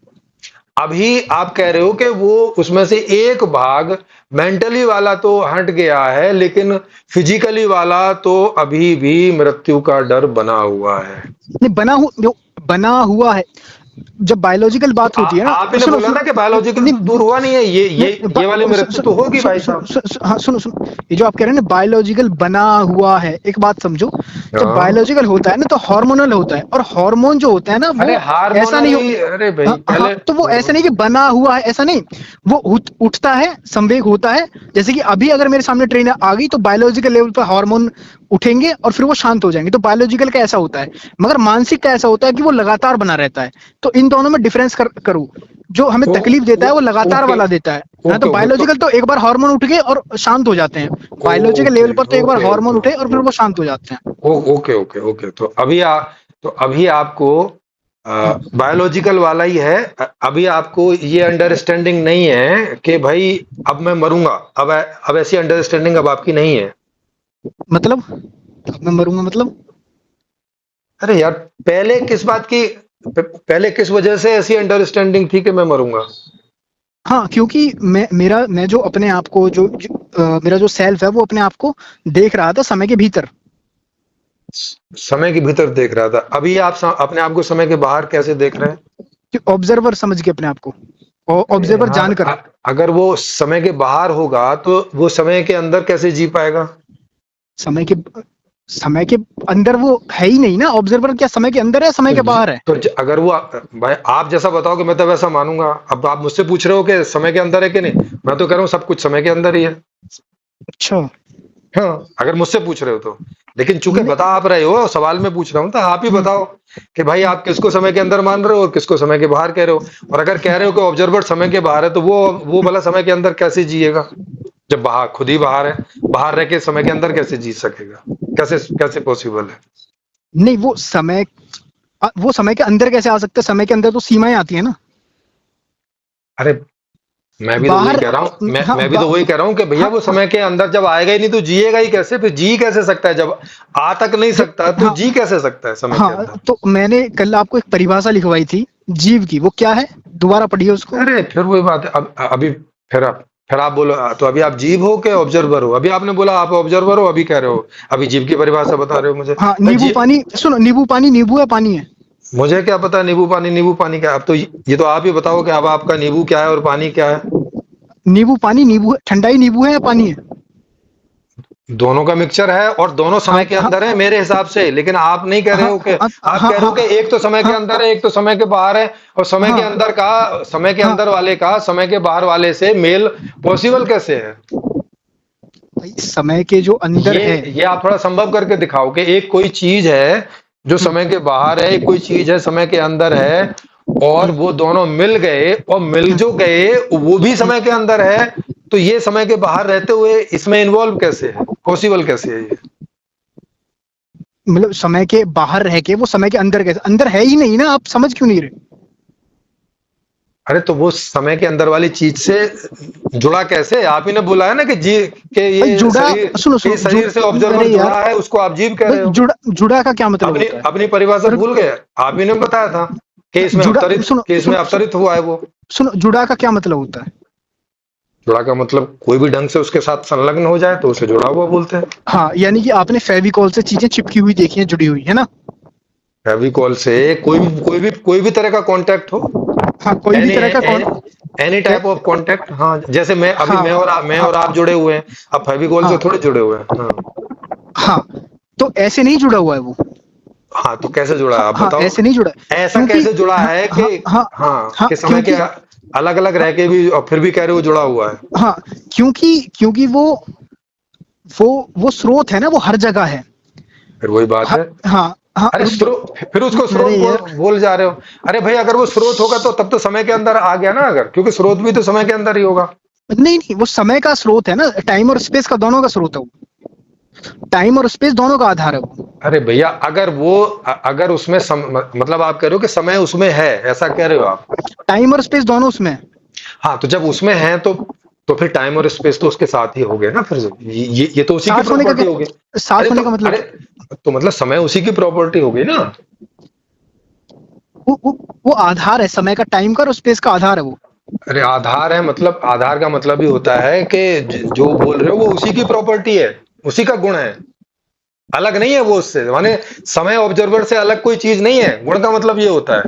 अभी आप कह रहे हो कि वो उसमें से एक भाग मेंटली वाला तो हट गया है, लेकिन फिजिकली वाला तो अभी भी मृत्यु का डर बना हुआ है। नहीं, जो बना हुआ है, जब बायोलॉजिकल तो बात होती है आप ना, ही ने सुनो बोला सुनो, ना कि बायोलॉजिकल नहीं तो दूर हुआ नहीं है, नहीं, ये वाली मृत्यु तो होगी भाई साहब। हाँ, सुनो सुनो, ये जो आप कह रहे हैं ना, बायोलॉजिकल बना हुआ है, एक बात समझो, जब हाँ, बायोलॉजिकल होता है ना, तो हार्मोनल होता है, और हार्मोन जो होता है ना, अरे वो ऐसा नहीं हो, हार्मोनली, अरे भाई हाँ हाँ, पहले तो वो ऐसा नहीं कि बना हुआ है, ऐसा नहीं, वो उठता है, संवेग होता है, जैसे कि अभी अगर मेरे सामने ट्रेन आ गई, तो बायोलॉजिकल लेवल पर हार्मोन उठेंगे और फिर वो शांत हो जाएंगे, तो बायोलॉजिकल का ऐसा होता है। मगर मानसिक का ऐसा होता है कि वो लगातार बना रहता है। तो इन दोनों में डिफरेंस करूं, जो हमें तो तकलीफ देता है वो लगातार ओके वाला देता है ना, तो ओके ओके, बायोलॉजिकल तो एक बार हार्मोन उठ गए और शांत हो जाते हैं। बायोलॉजिकल ओके लेवल पर तो एक बार ओके हार्मोन ओके उठे और फिर वो शांत हो जाते हैं। ओके ओके ओके, तो अभी आपको हाँ बायोलॉजिकल वाला ही है। अभी आपको ये अंडरस्टैंडिंग नहीं है कि भाई अब मैं मरूंगा, अब ऐसी अंडरस्टैंडिंग अब आपकी नहीं है? मतलब, अब मैं मरूंगा मतलब? अरे यार, पहले किस बात की, पहले किस वजह से ऐसी अंडरस्टैंडिंग थी कि मैं मरूंगा? हाँ, क्योंकि मैं जो अपने आप को मेरा जो सेल्फ है, वो अपने आप को देख रहा था समय के भीतर, समय के भीतर देख रहा था, अभी आप अपने आप को समय के बाहर कैसे देख रहे हैं? कि ऑब्जर्वर समझ के अपने आप को, और अरे ऑब्जर्वर यार, जानकर। अगर वो समय के बाहर होगा तो वो समय के अंदर कैसे जी पाएगा? समय के समय के अंदर वो है ही नहीं ना, ऑब्जर्वर क्या समय के अंदर है, समय तो के बाहर है? अगर वो, भाई आप जैसा बताओगे मैं तो वैसा मानूंगा। अब आप मुझसे पूछ रहे हो कि समय के अंदर है कि नहीं, मैं तो कह रहा हूँ सब कुछ समय के अंदर ही है। अच्छा, हाँ, अगर मुझसे पूछ रहे हो तो। लेकिन चूंकि नहीं, बता आप रहे हो, सवाल मैं पूछ रहा हूँ, तो आप ही बताओ कि भाई आप किसको समय के अंदर मान रहे हो और किसको समय के बाहर कह रहे हो। और अगर कह रहे हो कि ऑब्जर्वर समय के बाहर है, तो वो भला समय के अंदर कैसे जिएगा, जब बाहर खुद ही बाहर है। बाहर रह के समय के अंदर कैसे जी सकेगा, कैसे कैसे पॉसिबल है। नहीं, वो समय के अंदर कैसे आ सकता है? समय के अंदर तो सीमाएं आती है ना। अरे मैं भी तो वही बाहर, कह रहा हूँ, हाँ, मैं भी तो वही कह रहा हूँ कि भैया हाँ, वो समय के अंदर जब आएगा ही नहीं तो जिएगा ही कैसे, फिर जी कैसे सकता है, जब आ तक नहीं सकता तो हाँ, जी कैसे सकता है समय के हाँ, अंदर। तो मैंने कल आपको एक परिभाषा लिखवाई थी जीव की, वो क्या है? दोबारा पढ़िए उसको। अरे फिर वही बात है, अब अभी फिर आप बोलो, तो अभी आप जीव हो के ऑब्जर्वर हो, अभी आपने बोला आप ऑब्जर्वर हो, अभी कह रहे हो अभी जीव की परिभाषा बता रहे हो मुझे। हाँ, भाई नींबू जी, पानी, सुनो, नींबू पानी नींबू है, पानी है? मुझे क्या पता नींबू पानी क्या है? अब तो ये तो आप ही बताओ कि अब आपका नींबू क्या है और पानी क्या है। नींबू पानी, नींबू है, ठंडाई नींबू है या पानी है? दोनों का मिक्सचर है और दोनों हाँ, समय के हाँ, अंदर है मेरे हिसाब से, लेकिन आप नहीं कह रहे हाँ, हो कि, हाँ, आप हाँ, कह रहे हो हाँ, कि एक तो समय के हाँ, अंदर है, एक तो समय के बाहर है, और हाँ, समय के हाँ, अंदर वाले का समय के बाहर वाले से मेल पॉसिबल कैसे है। भाई समय के जो अंदर ये है। ये आप थोड़ा संभव करके दिखाओ कि एक कोई चीज है जो हम्म, समय के बाहर है, एक कोई चीज है समय के अंदर है, और हम्म, वो दोनों मिल गए और मिल हम्म, जो गए वो भी हम्म। समय के अंदर है, तो ये समय के बाहर रहते हुए इसमें इन्वॉल्व कैसे है, पॉसिबल कैसे है ये। मतलब समय के बाहर रह के वो समय के अंदर कैसे? अंदर है ही नहीं ना, आप समझ क्यों नहीं रहे? अरे तो वो समय के अंदर वाली चीज से जुड़ा कैसे, आप ही ने बोला है ना कि जी, के भाई ये जुड़ा, शरीर, सुनो के सुनो, शरीर से ऑब्जर्वर अरे यार, जुड़ा है, उसको आप जीव कह भाई रहे हो। जुड़ा, जुड़ा का क्या मतलब अपनी होता है? अपनी परिभाषा और भूल गए, आप ही ने बताया था जुड़ा, सुनो कि इसमें सुनो अवतरित हुआ है वो। सुनो, जुड़ा का क्या मतलब होता है? जुड़ा का मतलब कोई भी ढंग से उसके साथ संलग्न हो जाए तो उसे जुड़ा हुआ बोलते हैं। हाँ, यानी कि आपने फेविकॉल से चीजें चिपकी हुई देखी हैं, जुड़ी हुई है ना? फेविकॉल से कोई भी तरह का कांटेक्ट हो, हाँ, कोई भी एनी तरह का कौन, एनी टाइप ऑफ कांटेक्ट, हाँ, जैसे हाँ, मैं हाँ, और आप जुड़े हुए हैं, अब फेविकॉल से हाँ, थोड़े जुड़े हुए हैं। हाँ। हाँ, तो ऐसे नहीं जुड़ा हुआ है वो। हाँ तो कैसे जुड़ा है हाँ, आप हाँ, बताओ, ऐसे नहीं जुड़ा है ऐसा क्योंकि, कैसे जुड़ा हाँ, है कि, हाँ, हाँ, हाँ, हाँ, कि समय के क्योंकि, अलग अलग रह के भी और फिर भी कह रहे हो जुड़ा हुआ है। हाँ, क्योंकि क्योंकि वो वो स्रोत है ना, वो हर जगह है। फिर वही बात है। हाँ, हाँ, अरे रुक स्रोत, फिर उसको जाओ, स्रोत अरे यार, बोल जा रहे हो। अरे भाई अगर वो स्रोत होगा तो तब तो समय के अंदर आ गया ना, अगर, क्योंकि स्रोत भी तो समय के अंदर ही होगा। नहीं नहीं, वो समय का स्रोत है ना, टाइम और स्पेस का दोनों का स्रोत है वो। टाइम और स्पेस दोनों का आधार है वो। अरे भैया अगर अगर उसमें मतलब आप कह रहे हो कि समय उसमें है, ऐसा कह रहे हो आप। टाइम और स्पेस दोनों उसमें है। हाँ तो जब उसमें है तो फिर टाइम और स्पेस तो उसके साथ ही हो गए ना, फिर ये तो उसी की साथ होने का प्रॉपर्टी हो गई। क्या, साथ अरे तो होने का मतलब अरे क्या? तो मतलब समय उसी की प्रॉपर्टी हो गई ना। वो आधार है समय का, टाइम का और स्पेस का आधार है वो। अरे आधार है, मतलब आधार का मतलब ही होता है कि जो बोल रहे हो वो उसी की प्रॉपर्टी है, उसी का गुण है, अलग नहीं है वो उससे, माने समय ऑब्जर्वर से अलग कोई चीज नहीं है, गुण का मतलब ये होता है।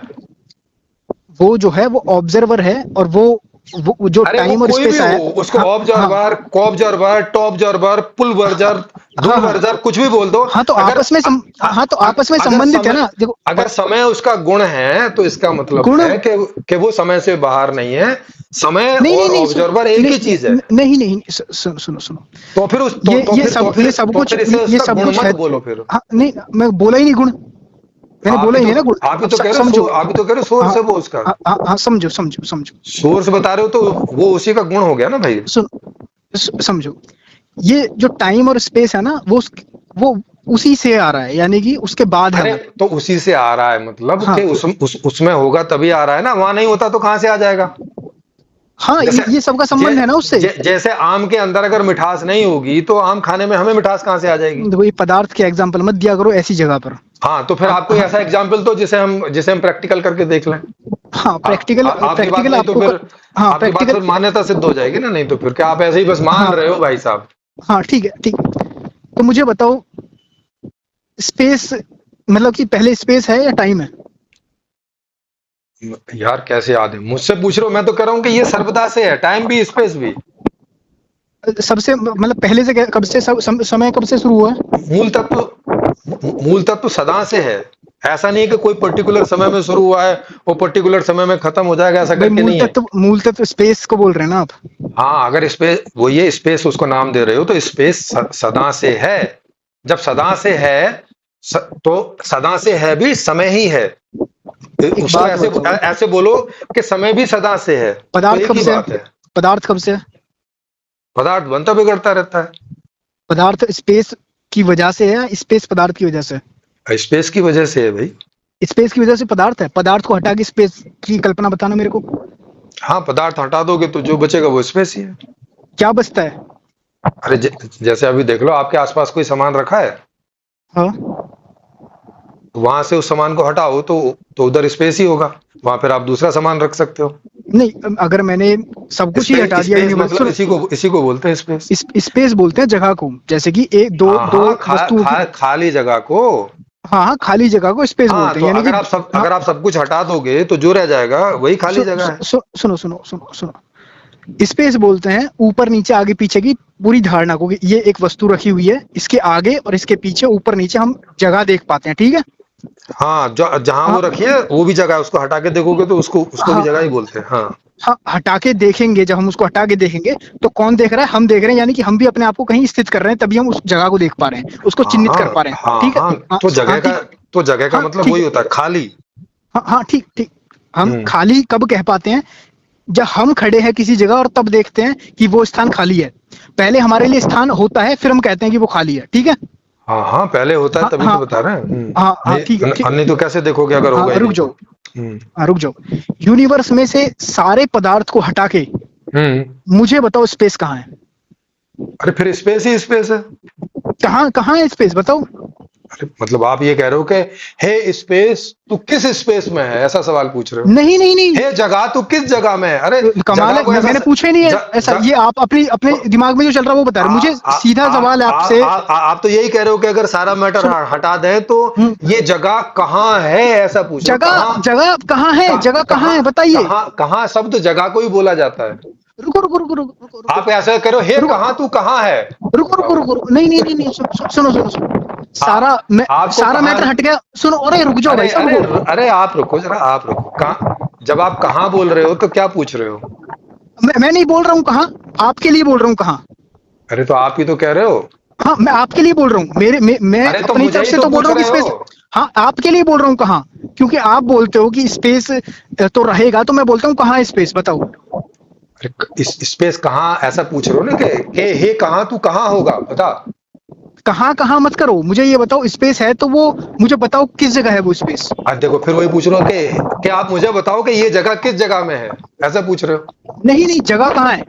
वो जो है वो ऑब्जर्वर है, और वो जो अरे वो टाइम और कोई भी स्पेस हो, आया। उसको हाँ, हाँ, ऑब्जर्वर, कॉब्जर्वर, टॉपजर्वर, पुलवर्जर, हाँ, हाँ, दुलवर्जर, कुछ भी बोल दो। हाँ, तो अगर आपस में हाँ, तो आपस में अगर संबंधित है समय, ना, देखो अगर समय उसका गुण है तो इसका मतलब गुण, है कि वो समय से बाहर नहीं है। समय नहीं नहीं और नहीं, ऑब्जर्वर एक ही चीज है। नहीं नहीं, सुनो सुनो सुनो, तो फिर तो फिर इसे ये उसका सब गुण कुछ मत है। बोलो फिर। हाँ, नहीं, मैं बोला ही नहीं गुण, मैंने बोला ही नहीं ना गुण। आप ही तो कह रहे हो, समझो, आप ही तो कह रहे हो सोर्स हाँ, है वो उसका। हाँ, हाँ, हाँ, समझो समझो समझो, सोर्स बता रहे हो तो वो उसी का गुण हो गया ना भाई। समझो, ये जो टाइम और स्पेस है ना, वो उसी से आ रहा है, यानी कि उसके बाद है अरे वो। तो उसी से आ रहा है मतलब हाँ, कि उसमें होगा तभी आ रहा है ना, वहां नहीं होता तो कहां से आ जाएगा। हाँ, जैसे ये सबका संबंध है ना उससे। जैसे आम के अंदर अगर मिठास नहीं होगी तो आम खाने में हमें मिठास कहां से आ जाएगी। देखो, ये पदार्थ के एग्जाम्पल मत दिया करो ऐसी जगह पर। हाँ तो फिर आप, आप कोई हाँ, ऐसा एग्जाम्पल तो जिसे हम प्रैक्टिकल करके देख लें। हाँ, प्रैक्टिकल, आपकी बात प्रैक्टिकल नहीं तो आपको फिर, हाँ, आपकी बात प्रैक्टिकल, फिर मान्यता सिद्ध हो जाएगी ना, नहीं तो फिर क्या आप ऐसे ही बस मान हाँ, रहे हो भाई साहब। हाँ, ठीक है, ठीक है। तो मुझे बताओ, स्पेस मतलब कि पहले स्पेस है या टाइम है? यार कैसे याद है, मुझसे पूछ रहे हो, मैं तो कह रहा हूँ कि ये सर्वदा से है, टाइम भी स्पेस भी। सबसे मतलब पहले से कब से समय कब से शुरू हुआ है? मूल तत्व, मूल तत्व सदा से है। ऐसा नहीं है कि कोई पर्टिकुलर समय में शुरू हुआ है वो पर्टिकुलर समय में खत्म हो जाएगा, ऐसा भाई करके नहीं है। मूल तत्व स्पेस को बोल रहे हैं ना आप? हाँ, अगर स्पेस वो ये स्पेस उसको नाम दे रहे हो तो स्पेस सदा से है। जब सदा से है तो सदा से है भी समय ही है। एक उसको बात ऐसे बताओ, ऐसे बोलो कि समय भी सदा से है, तो पदार्थ एक कब ही से है? बात है। पदार्थ कब से है? पदार्थ बनता बिगड़ता रहता पदार्थ स्पेस की वजह से है या स्पेस पदार्थ की वजह से? है, स्पेस की वजह से है भाई। स्पेस की वजह से पदार्थ है। पदार्थ को हटा के स्पेस की कल्पना बताना मेरे को। हाँ, पदार्थ हटा दोगे तो जो बचेगा वो स्पेस ही है। क्या बचता है? अरे जैसे अभी देख लो, आपके आसपास कोई सामान रखा है, हाँ, वहां से उस सामान को हटाओ तो उधर स्पेस ही होगा, वहां फिर आप दूसरा सामान रख सकते हो। नहीं, अगर मैंने सब कुछ ही हटा स्पेस दिया स्पेस यूनिवर्स, मतलब सुनो, इसी को बोलते हैं स्पेस। स्पेस बोलते हैं जगह को, जैसे कि एक दो हाँ दो हाँ, वस्तुओं की। खाली जगह को। हाँ हाँ, खाली जगह को स्पेस हाँ, बोलते तो हैं, यानी कि हाँ। अगर आप सब कुछ हटा दोगे तो जो रह जाएगा वही खाली जगह है। सुनो सुनो सुनो सुनो, स्पेस बोलते हैं ऊपर नीचे आगे पीछे की पूरी धारणा को, कि ये एक वस्तु रखी हुई है, इसके आगे और इसके पीछे ऊपर नीचे हम जगह देख पाते हैं, ठीक है। हाँ, जो जहां हाँ वो रखी है वो भी जगह है, उसको हटा के देखोगे तो उसको उसको भी हाँ जगह ही बोलते हैं। हाँ हाँ, हटा के देखेंगे, जब हम उसको हटा के देखेंगे तो कौन देख रहा है? हम देख रहे हैं, यानी कि हम भी अपने आप को कहीं स्थित कर रहे हैं, तभी हम उस जगह को देख पा रहे हैं, उसको हाँ चिन्हित कर हाँ पा रहे हैं, हाँ ठीक है। हाँ, हाँ हाँ, ठीक। तो जगह का हाँ मतलब ठीक वही है। होता है, खाली। हाँ हाँ, ठीक ठीक। हम हम्म। खाली कब कह पाते हैं? जब हम खड़े हैं किसी जगह और तब देखते हैं कि वो स्थान खाली है। पहले हमारे लिए स्थान होता है, फिर हम कहते हैं कि वो खाली है, ठीक है। हाँ हाँ, पहले होता है हाँ तभी तो हाँ बता रहे हैं। हाँ हाँ, नहीं, ठीक है ठीक है। नहीं तो कैसे देखोगे अगर हाँ, होगा ही रुक नहीं तो। जाओ। हम्म। हाँ, रुक जाओ। यूनिवर्स में से सारे पदार्थ को हटा के हम्म। मुझे बताओ स्पेस कहाँ है? अरे फिर स्पेस ही स्पेस है। कहाँ कहाँ है स्पेस, बताओ। अरे मतलब आप ये कह रहे हो कि हे स्पेस तू किस स्पेस में है, ऐसा सवाल पूछ रहे हो। नहीं नहीं नहीं, हे जगह तू किस जगह में है, अरे कमाल जगह है, को ऐसा मैंने पूछा ही नहीं है ज, ऐसा। ज, ये आप अपनी अपने दिमाग में जो चल रहा है वो बता रहे हो। मुझे सीधा सवाल है आपसे। आप तो यही कह रहे हो कि अगर सारा मैटर सुनो, हटा दें तो हम्म, ये जगह कहाँ है, ऐसा पूछ रहे हो। जगह कहाँ जगह कहाँ है? जगह कहाँ कहाँ है बताइए। कहाँ कहाँ शब्द जगह को ही बोला जाता है। रुको रुको रुको रुको रुको रुको आप ऐसा करो, हे रुको कहाँ तू कहाँ है। रुको रुको बताओ। रुको रुको। नहीं नहीं नहीं नहीं, सुनो सुनो सुनो। सारा मैं आपको सारा कहाँ, मैटर हट गया। सुनो, अरे रुक जाओ अरे भाई साहब, अरे रुको। अरे आप रुको जरा, आप रुको। कहाँ, जब आप कहाँ बोल रहे हो तो क्या पूछ रहे हो। मैं नहीं बोल रहा हूँ कहाँ, आपके लिए बोल रहा हूँ कहाँ। अरे तो आप ही तो कह रहे हो। हाँ, मैं आपके लिए बोल रहा हूँ। मैं अरे तो अपनी मुझे तरफ ही से तो तो बोल पूछ रहा हूँ कि रहे स्पेस। हो। हाँ, आपके लिए बोल रहा हूँ कहाँ, क्योंकि आप बोलते हो कि स्पेस तो रहेगा, तो मैं बोलता हूँ कहाँ है स्पेस, बताओ। अरे इस स्पेस कहाँ, ऐसा पूछ रहे हो ना कि हे कहाँ तू कहाँ होगा, बता। कहाँ कहाँ मत करो, मुझे ये बताओ स्पेस है तो वो मुझे बताओ किस जगह है वो स्पेस। आज देखो फिर वही पूछ रहे हो कि आप मुझे बताओ कि ये जगह किस जगह में है, ऐसा पूछ रहे हो। नहीं नहीं, जगह कहाँ है?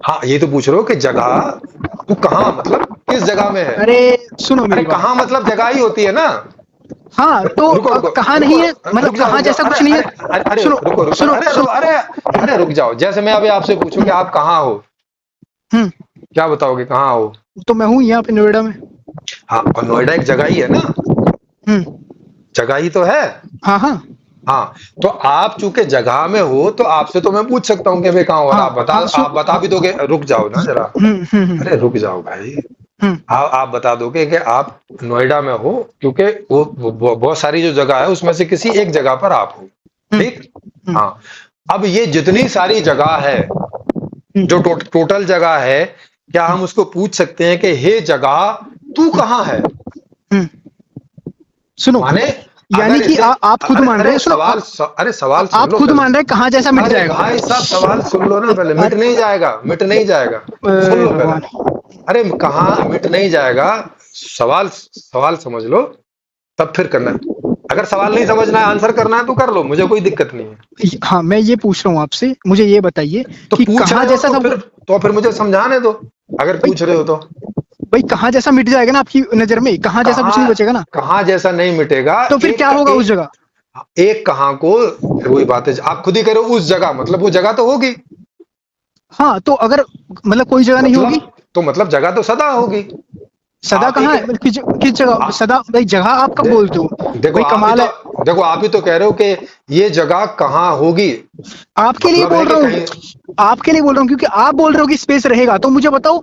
हाँ, ये तो पूछ रहे हो कि जगह तू कहाँ मतलब किस जगह में है। अरे सुनो अरे मेरी कहाँ बात। मतलब जगह ही होती है ना। हाँ तो रुको रुको कहाँ रुको नहीं है, मतलब कहाँ रुक जाओ, जैसा अरे कुछ नहीं है। अरे अरे अरे सुनो रुको रुको, सुनो अरे सुनो। अरे अरे रुक जाओ। जैसे मैं अभी आपसे पूछूं कि आप कहाँ हो, हम्म, क्या बताओगे कहाँ हो। तो मैं हूँ यहाँ पे नोएडा में। हाँ, और नोएडा एक जगह ही है ना, हम्म, जगह ही तो है। हाँ हाँ हाँ, तो आप चूंकि जगह में हो तो आपसे तो मैं पूछ सकता हूँ कि भाई कहाँ हो, और हाँ हाँ, आप बता भी दोगे। रुक जाओ ना जरा, हम्म। अरे रुक जाओ भाई। हम्म आप बता दोगे कि आप नोएडा में हो, क्योंकि वो बहुत सारी जो जगह है उसमें से किसी एक जगह पर आप हो। हम्म ठीक। हम्म हाँ, अब ये जितनी सारी जगह है, जो हम्म टोटल जगह है, क्या हम उसको पूछ सकते हैं कि हे जगह तू कहाँ है। हम्म। सुनो, माने यानी अगर कि इसे, आप खुद अरे मान रहे अरे हैं, सुनो अरे सवाल सुन आप लो खुद पहले। मान रहे हैं कहाँ जैसा मिट अरे जाएगा। भाई साहब सवाल सुन लो ना पहले, मिट नहीं जाएगा, मिट नहीं जाएगा। सुन लो पहले। भगवान। अरे कहाँ मिट नहीं जाएगा, सवाल सवाल समझ लो, तब फिर करना। अगर सवाल नहीं समझना है, आंसर करना है तो कर लो, मुझे कोई दिक्कत नहीं है। हाँ, मैं ये पूछ रहा हूँ आपसे, मुझे ये बताइए तो कि पूछ कहाँ रहे हो जैसा सब। तो फिर मुझे समझाने दो, अगर भाई पूछ रहे हो तो। भाई, कहाँ जैसा मिट जाएगा ना आपकी नजर में, कहाँ जैसा कुछ नहीं कहाँ, बचेगा ना। कहाँ जैसा नहीं मिटेगा। तो फिर क्या होगा उस जगह? एक कहाँ को, फिर वही बात है, आप खुद ही करो उस जगह, मतलब वो जगह तो होगी। हाँ, तो अगर मतलब कोई जगह नहीं होगी। तो मतलब जगह तो सदा होगी। सदा आप ही कहाँ के है, मतलब किस जगह आ, सदा? भाई जगह आप कब दे, बोलते हो? देखो भाई आप ही कमाल तो है। देखो आप ही तो कह रहे हो कि ये जगह कहाँ होगी। आपके लिए मतलब है बोल कि रहा कहीं, हूँ, आपके लिए बोल रहा हूँ, क्योंकि आप बोल रहे हो कि स्पेस रहेगा, तो मुझे बताओ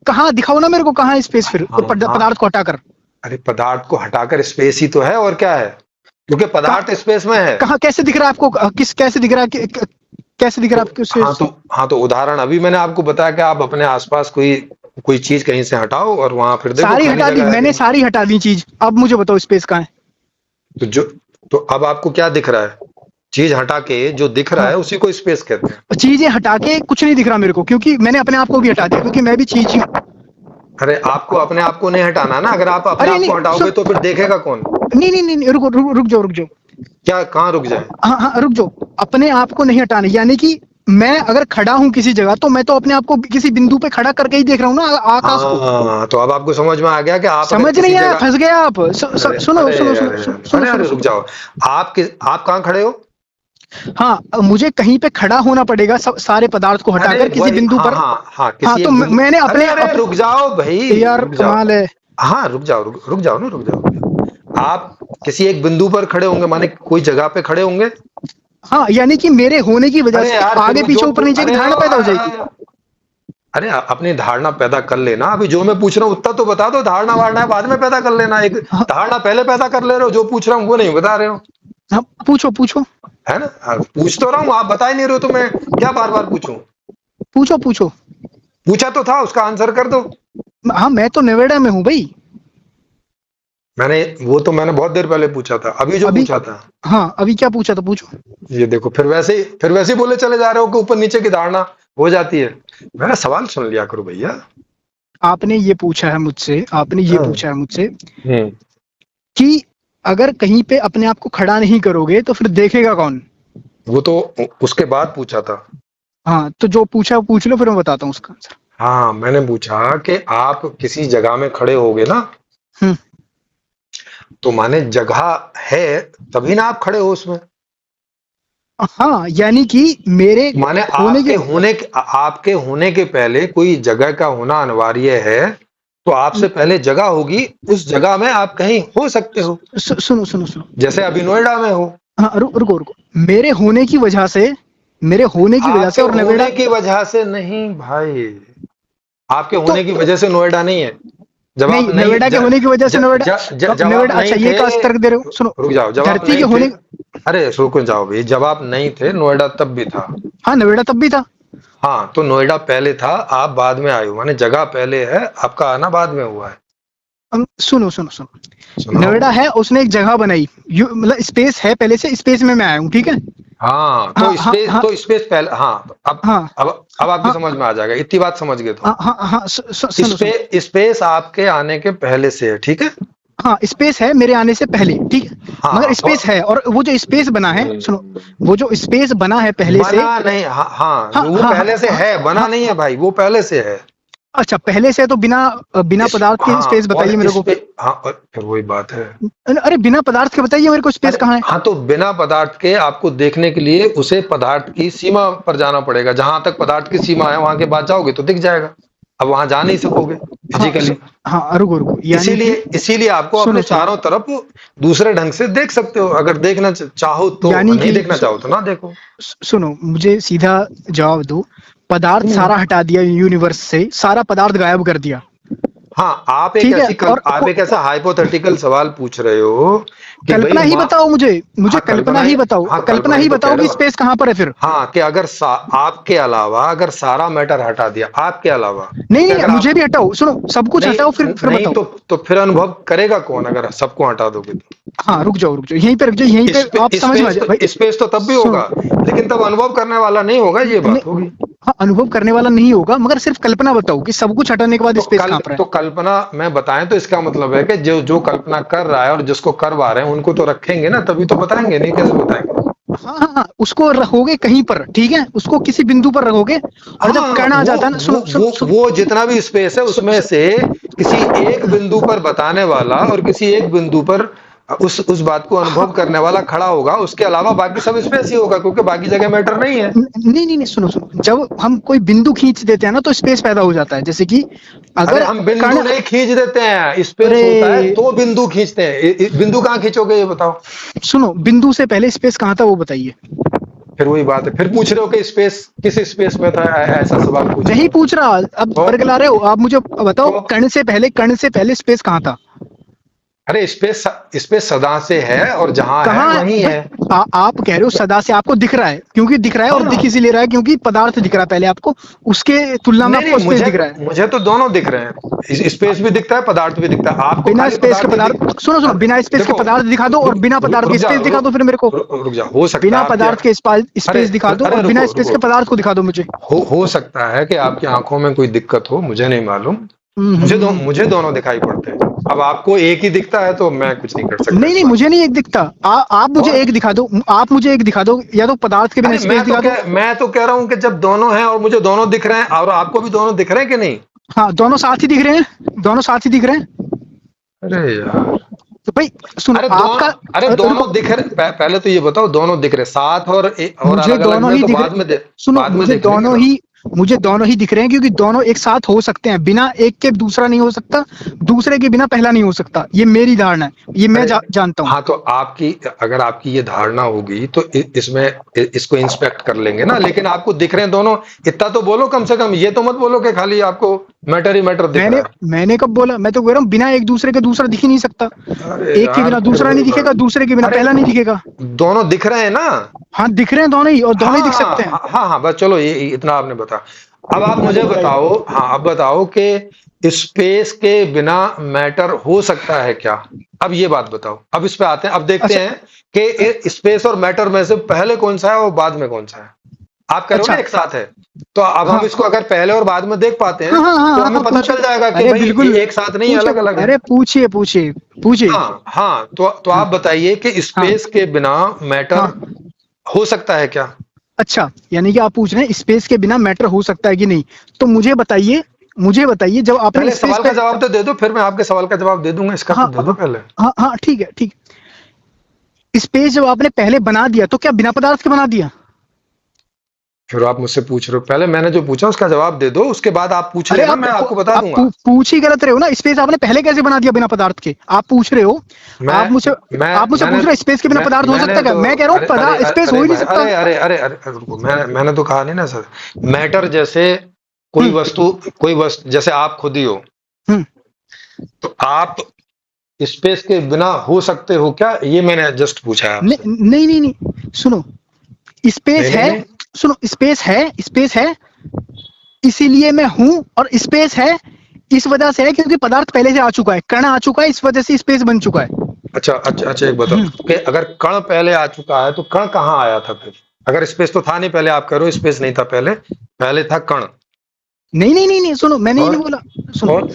कहाँ दिखाओ ना मेरे को, कहाँ है स्पेस फिर हाँ हाँ, पदार्थ को हटाकर। अरे पदार्थ को हटाकर स्पेस ही तो है, और क्या है, क्योंकि कहाँ पदार्थ स्पेस में है। कहाँ कैसे दिख रहा है आपको? किस कैसे दिख रहा है कैसे दिख रहा है आपके उससे? हाँ तो उदाहरण अभी मैंने आपको बताया कि आप अपने आसपास कोई चीज कहीं से हटाओ और वहां फिर देखो सारी खाली हटा दी जगह है मैंने, कहीं। सारी हटा दी चीज, अब मुझे बताओ स्पेस कहाँ है? तो जो तो अब आपको क्या दिख रहा है? चीज हटा के जो दिख रहा हाँ, है उसी को स्पेस कहते हैं। चीजें हटा के कुछ नहीं दिख रहा मेरे को, क्योंकि मैंने अपने आप को भी हटा दिया, क्योंकि मैं भी चीज ही हूँ। अरे आपको अपने आप को नहीं हटाना ना, अगर आप अपने अरे आप नहीं को हटाओगे सुन, तो फिर देखेगा कौन? नहीं नहीं नहीं नहीं, रुको रुक जाओ रुक जाओ। क्या कहाँ रुक जाए? हाँ हाँ रुक जाओ, अपने आप को नहीं हटाना, यानी कि मैं अगर खड़ा हूँ किसी जगह तो मैं तो अपने आप को किसी बिंदु पे खड़ा करके ही देख रहा हूँ ना, आकाश को। हाँ तो अब आपको समझ में आ गया कि आप अगर समझ किसी नहीं आया, जगह। फंस गया आप। अरे सुनो अरे सुनो सुनो अरे सुनो अरे सुनो अरे सुनो अरे रुक सुनो। जाओ। आप कहाँ खड़े हो? हाँ, मुझे कहीं पे खड़ा होना पड़ेगा, सारे पदार्थ को अरे हटाकर किसी वही, बिंदु हाँ पर। हाँ हाँ, हाँ, किसी तो एक बिंदु। मैंने अरे अपने अरे रुक जाओ भाई, यार रुक जाओ। कमाल है। हाँ रुक जाओ ना, रुक जाओ। आप किसी एक बिंदु पर खड़े होंगे, माने कोई जगह पे खड़े होंगे। हाँ, यानी कि मेरे होने की वजह अरे से यार फिर आगे वो पीछे ऊपर नीचे की धारणा पैदा हो जाएगी। अरे अपनी धारणा पैदा कर लेना। अभी जो मैं पूछ रहा हूँ उत्तर तो बता दो। धारणा वारणा बाद में पैदा कर लेना। एक हाँ, धारणा पहले पैदा कर ले रहे हो, जो पूछ रहा हूँ वो नहीं बता रहे हो। हाँ, पूछो पूछो है ना? पूछ तो रहा हूँ, आप बता ही नहीं रहे हो, तो मैं क्या बार बार पूछूं? पूछो पूछो। पूछा तो था, उसका आंसर कर दो। हाँ, मैं तो नोएडा में हूँ भाई। मैंने बहुत देर पहले पूछा था, अभी जो अभी, पूछा था। हाँ अभी क्या पूछा था, पूछो। ये देखो, फिर वैसे ही बोले चले जा रहे हो कि ऊपर नीचे की धारणा हो जाती है। मेरा सवाल सुन लिया करो भैया। आपने ये पूछा है मुझसे, आपने ये हाँ। पूछा है मुझसे हम्म। कि अगर कहीं पे अपने आप को खड़ा नहीं करोगे तो फिर देखेगा कौन? वो तो उसके बाद पूछा था। हाँ, तो जो पूछा वो पूछ लो, फिर मैं बताता हूँ उसका आंसर। हाँ मैंने पूछा कि आप किसी जगह में खड़े होगे ना, हम्म। तो माने जगह है तभी ना आप खड़े हो उसमें। हाँ, यानी कि मेरे माने होने के, आपके होने के पहले कोई जगह का होना अनिवार्य है, तो आपसे पहले जगह होगी, उस जगह में आप कहीं हो सकते हो। सुनो सुनो सुनो। जैसे अभी नोएडा में हो। हाँ, रुको। मेरे होने की वजह से, मेरे होने की वजह से, आपके और नोएडा। होने की वजह से नहीं भाई, आपके तो होने की वजह से नोएडा नहीं है। जब आप नहीं, नहीं नोएडा के ज, होने की वजह से ज, नोएडा। ज, ज, जब आप नोएडा, अच्छा नहीं ये थे। का तर्क दे रहे हो, सुनो। रुक जाओ, जब आप धरती के नहीं थे। होने, अरे रुक जाओ भाई, जब आप नहीं थे नोएडा तब भी था। हाँ नोएडा तब भी था। हाँ तो नोएडा पहले था, आप बाद में आए हो, माने जगह पहले है, आपका आना बाद में हुआ है। सुनो सुनो सुनो, सुनाओ। नोएडा है, उसने एक जगह बनाई, मतलब स्पेस है पहले से, स्पेस में मैं आया हूँ, ठीक है। हाँ हाँ हाँ हाँ तो स्पेस पहले, हाँ तो हाँ अब आपकी हाँ समझ में आ जाएगा, इतनी बात समझ गए तो। हाँ हाँ हाँ, सुनो सुनो। स्पेस आपके आने के पहले से है, ठीक है। हाँ, स्पेस है मेरे आने से पहले, ठीक है। मगर हाँ स्पेस है, और वो जो स्पेस बना है, सुनो, वो जो स्पेस बना है पहले से। बना नहीं, हाँ हाँ, हाँ वो हाँ पहले से हाँ है, बना हाँ, नहीं है भाई, वो पहले से है। अच्छा पहले से है, तो बिना बिना पदार्थ के हाँ स्पेस और बताइए मेरे इस को। पे, हाँ और फिर वही बात है। अरे बिना पदार्थ के बताइए मेरे को, स्पेस अरे कहाँ है? हाँ, तो बिना पदार्थ के आपको देखने के लिए उसे पदार्थ की सीमा पर जाना पड़ेगा, जहां तक पदार्थ की सीमा है वहां के बाद जाओगे तो दिख जाएगा। अब वहां जा नहीं सकोगे हाँ फिजिकली। हाँ, रुको यानी इसीलिए कि, इसीलिए आपको सुनो अपने सुनो, चारों तरफ दूसरे ढंग से देख सकते हो, अगर देखना चाहो तो, यानी नहीं कि देखना चाहो तो ना देखो। सुनो, मुझे सीधा जवाब दो। पदार्थ हम्म। सारा हटा दिया यूनिवर्स से, सारा पदार्थ गायब कर दिया, हाँ, ठीक है। और आप एक ऐसा हाइपोथेटिकल सवाल पूछ रहे हो कि भाई कल्पना ही बताओ मुझे हाँ कल्पना ही बताओ, हाँ कल्पना ही तो कह बताओ रहे कि हो। स्पेस कहाँ पर है फिर। हाँ कि अगर आपके अलावा अगर सारा मैटर हटा दिया, आपके अलावा, नहीं कि नहीं, अगर मुझे आप भी हटाओ, सुनो, सब कुछ नहीं हटाओ, फिर नहीं बताओ। तो फिर अनुभव करेगा कौन अगर सबको हटा दोगे तो? हाँ, रुक जाओ, यहीं पे रुक जाओ, यहीं पे आप समझ में आ जाए भाई। स्पेस तो तब भी सुनो, होगा, लेकिन तब अनुभव करने वाला नहीं होगा, ये बात नहीं, होगी। हाँ अनुभव करने वाला नहीं होगा, मगर सिर्फ कल्पना बताओ कि सब कुछ हटाने के बाद स्पेस कहाँ पर है। तो कल्पना में बताएं तो इसका मतलब है कि जो जो कल्पना कर रहा है और जिसको करवा रहे हैं उनको तो रखेंगे ना, तभी तो बताएंगे, नहीं कैसे बताएंगे? हाँ हाँ हाँ, उसको रखोगे कहीं पर, ठीक है, उसको किसी बिंदु पर रखोगे, और जब हाँ कर्ण आ जाता है ना, सुनो सुनो सुनो वो जितना भी स्पेस है उसमें सुनो, से किसी एक बिंदु पर बताने वाला और किसी एक बिंदु पर उस बात को अनुभव हाँ, करने वाला खड़ा होगा, उसके अलावा बाकी सब स्पेस ही होगा, क्योंकि बाकी जगह मैटर नहीं है। नहीं, सुनो, जब हम कोई बिंदु खींच देते हैं ना, तो स्पेस पैदा हो जाता है, जैसे कि अरे अगर हम बिंदु कर्ण, नहीं खींच देते हैं, स्पेस अरे होता है तो बिंदु खींचते हैं। बिंदु कहाँ खींचोगे ये बताओ? सुनो, बिंदु से पहले स्पेस कहाँ था वो बताइए। फिर वही बात है, फिर पूछ रहे हो कि स्पेस किस स्पेस में था, ऐसा सवाल पूछ रहे नहीं हो। पूछ रहा, अब तो बरगला रहे हो आप, मुझे बताओ, तो कर्ण से पहले स्पेस कहाँ था? अरे स्पेस, स्पेस सदा से है और जहां है कहाँ वहीं भाई? है। आप कह रहे हो सदा से, आपको दिख रहा है, क्योंकि दिख रहा है, और दिख हाँ, इसीलिए रहा है क्योंकि पदार्थ दिख रहा है पहले आपको, उसके तुलना में नहीं नहीं, आपको स्पेस मुझे दिख रहा है। मुझे तो दोनों दिख रहे हैं, स्पेस भी दिखता है, पदार्थ भी दिखता है, आपको बिना खाली स्पेस के पदार्थ ही दिख। पदार्थ, सुनो सुनो, अब बिना स्पेस के देखो, पदार्थ दिखा दो और बिना पदार्थ रुक के जा, स्पेस दिखा दो फिर मेरे को। रुक जा, हो सकता बिना है आपकी, पदार्थ के अरे स्पेस दिखा दो अरे और बिना रुको स्पेस रुको, के पदार्थ को दिखा दो मुझे। हो सकता है कि आपकी आंखों में कोई दिक्कत हो, मुझे नहीं मालूम। हम्म। मुझे दोनों दिखाई पड़ते हैं। अब आपको एक ही दिखता है तो मैं कुछ नहीं कर सकता नहीं इस नहीं, बात मुझे नहीं एक दिखता। आप में। मुझे और एक दिखा दो, आप मुझे एक दिखा दो, या तो पदार्थ के बिना अरे स्पेस दिखा दो। मैं तो कह रहा हूं कि जब दोनों हैं और मुझे दोनों दिख रहे हैं, और आपको भी दोनों दिख रहे हैं कि नहीं? हाँ, दोनों साथ ही दिख रहे हैं, दोनों साथ ही दिख रहे हैं। अरे यार, तो भाई सुनो अरे आपका, रुको, दोनों दिख रहे, पहले तो ये बताओ, दोनों दिख रहे साथ और मुझे अलग अलग दोनों में ही तो दिख रहे, सुनो, बाद में देख लेंगे ना। मुझे दोनों ही दिख रहे हैं, क्योंकि दोनों एक साथ हो सकते हैं, बिना एक के दूसरा नहीं हो सकता, दूसरे के बिना पहला नहीं हो सकता, ये मेरी धारणा है, ये मैं अरे जानता हूँ। हाँ, तो आपकी, अगर आपकी ये धारणा होगी तो इसमें इसको इंस्पेक्ट कर लेंगे ना, लेकिन आपको दिख रहे हैं दोनों, इतना तो बोलो कम से कम, ये तो मत बोलो कि खाली आपको मैटर ही मैटर दिख मैंने रहा है। मैंने कब बोला? मैं तो कह रहा हूँ बिना एक दूसरे के दूसरा दिख ही नहीं सकता। अरे एक के यार, बिना दूसरा नहीं दिखेगा, दूसरे के बिना अरे पहला नहीं दिखेगा। दोनों दिख रहे हैं ना। हाँ, दिख रहे हैं दोनों ही, और दोनों ही हाँ दिख सकते हैं। हाँ हाँ हाँ, बस चलो, ये इतना आपने बता। अब आप मुझे बताइए। बताओ, हाँ, अब बताओ कि स्पेस के बिना मैटर हो सकता है क्या? अब ये बात बताओ, अब इस पे आते हैं, अब देखते अच्छा हैं कि स्पेस और मैटर में से पहले कौन सा है और बाद में कौन सा है। आप कह रहे हो ना अच्छा। एक साथ है, तो अब हम हाँ इसको अगर पहले और बाद में देख पाते हाँ हैं हाँ हाँ तो हाँ हमें हाँ, पता पूछिए। चल जाएगा कि अरे भाई बिल्कुल, ये एक साथ नहीं है, पूछो, अलग अलग है। अरे पूछिए पूछिए पूछिए। हाँ हाँ, तो हाँ आप बताइए कि हाँ स्पेस के बिना मैटर हाँ। हो सकता है क्या? अच्छा, यानी कि आप पूछ रहे हैं स्पेस के बिना मैटर हो सकता है कि नहीं? तो मुझे बताइए, जब आपने पहले स्पेस सवाल पे, का जवाब तो दे दो, फिर मैं आपके सवाल का जवाब दे दूंगा, इसका तो हाँ दे दो पहले। हाँ हाँ, ठीक है ठीक है। स्पेस जब आपने पहले बना दिया तो क्या बिना पदार्थ के बना दिया? फिर आप मुझसे पूछ रहे हो, पहले मैंने जो पूछा उसका जवाब दे दो, उसके बाद आप पूछ अरे लेना, मैं आपको बता आप दूंगा। पूछ ही गलत रहे हो ना। स्पेस आपने पहले कैसे बना दिया बिना पदार्थ के? आप पूछ रहे हो, मैं आप मुझे मैं आप मुझसे मैंने पूछ रहे हो स्पेस के बिना पदार्थ हो मैंने सकता है क्या? तो, मैं कह रहा हूँ अरे अरे पदार्थ, अरे स्पेस हो अरे ही नहीं भाई, सकता। अरे रुको, मैंने तो कहा नहीं ना सर। मैटर जैसे हम्म कोई वस्तु जैसे आप खुद ही हो, हम्म। तो आप स्पेस के बिना हो सकते हो क्या, ये मैंने जस्ट पूछा है आपसे। नहीं नहीं नहीं नहीं, सुनो, स्पेस नहीं नहीं है, नहीं, सुनो, स्पेस है, इसीलिए मैं हूं, और स्पेस है इस वजह से है क्योंकि पदार्थ पहले से आ चुका है, कण आ चुका है, इस वजह से स्पेस बन चुका है। अच्छा अच्छा अच्छा, एक बताओ कि अगर कण पहले आ चुका है तो कण कहाँ आया था फिर? अगर स्पेस तो था नहीं पहले, आप कह रहे हो स्पेस नहीं था पहले, पहले था कण। नहीं नहीं नहीं नहीं, सुनो, मैंने ये और नहीं बोला। सुनो, और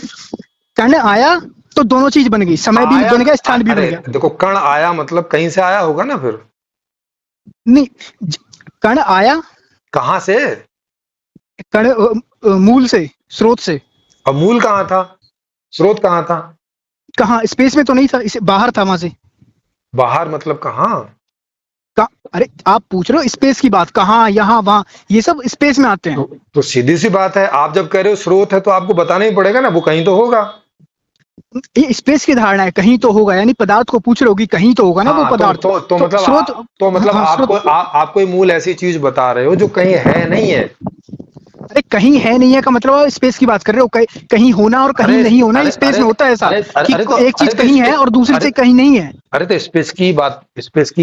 कण आया तो दोनों चीज बन गई, समय भी आया, बन गया, स्थान भी बन अरे गया। देखो, कण आया मतलब कहीं से आया होगा ना फिर। नहीं, कण आया, कहाँ से? कण मूल से, स्रोत से। और मूल कहाँ था? स्रोत कहाँ था? कहाँ? स्पेस में तो नहीं था, इसे बाहर था वहां से। बाहर मतलब कहाँ? अरे आप पूछ रहे हो स्पेस की बात, कहाँ, यहाँ, वहां, ये सब स्पेस में आते हैं। तो सीधी सी बात है, आप जब कह रहे हो स्रोत है तो आपको बताना ही पड़ेगा ना, वो कहीं तो होगा। ये स्पेस की धारणा है, कहीं तो होगा, यानी पदार्थ को पूछ रहे हो कि कहीं तो होगा ना वो हाँ, पदार्थ। तो मतलब स्रोत, तो मतलब हाँ स्रोत, आप कोई मूल ऐसी चीज बता रहे हो जो कहीं है नहीं है। अरे कहीं है नहीं है का मतलब आप स्पेस की बात कर रहे हो, कहीं होना और कहीं अरे नहीं होना, अरे स्पेस अरे में होता है ऐसा अरे कि अरे तो एक चीज अरे तो कहीं है और दूसरी अरे चीज कहीं नहीं है। अरे तो स्पेस की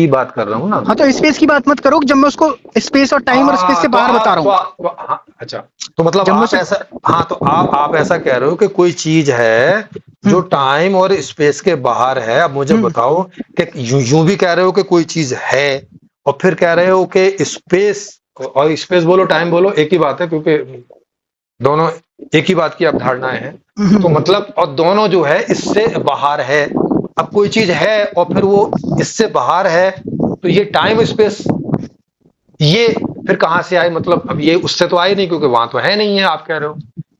बात कर रहा हूँ ना। हाँ, तो स्पेस की बात मत करो जब मैं उसको स्पेस और टाइम और स्पेस हाँ से बाहर बता रहा हूँ। हाँ, अच्छा, तो मतलब जब मैं आप उसे, ऐसा, हाँ, तो आप ऐसा कह रहे हो कि कोई चीज है जो हम्म टाइम और स्पेस के बाहर है। अब मुझे हम्म बताओ कि यूं भी कह रहे हो कि कोई चीज है, और फिर कह रहे हो कि स्पेस, और स्पेस बोलो टाइम बोलो एक ही बात है, क्योंकि दोनों एक ही बात की अवधारणाएं हैं। तो हम्म, मतलब, और दोनों जो है इससे बाहर है। अब कोई चीज है और फिर वो इससे बाहर है, तो ये टाइम स्पेस, ये फिर कहां से आए? मतलब अब ये उससे तो आए नहीं, क्योंकि वहां तो है नहीं है। आप कह रहे हो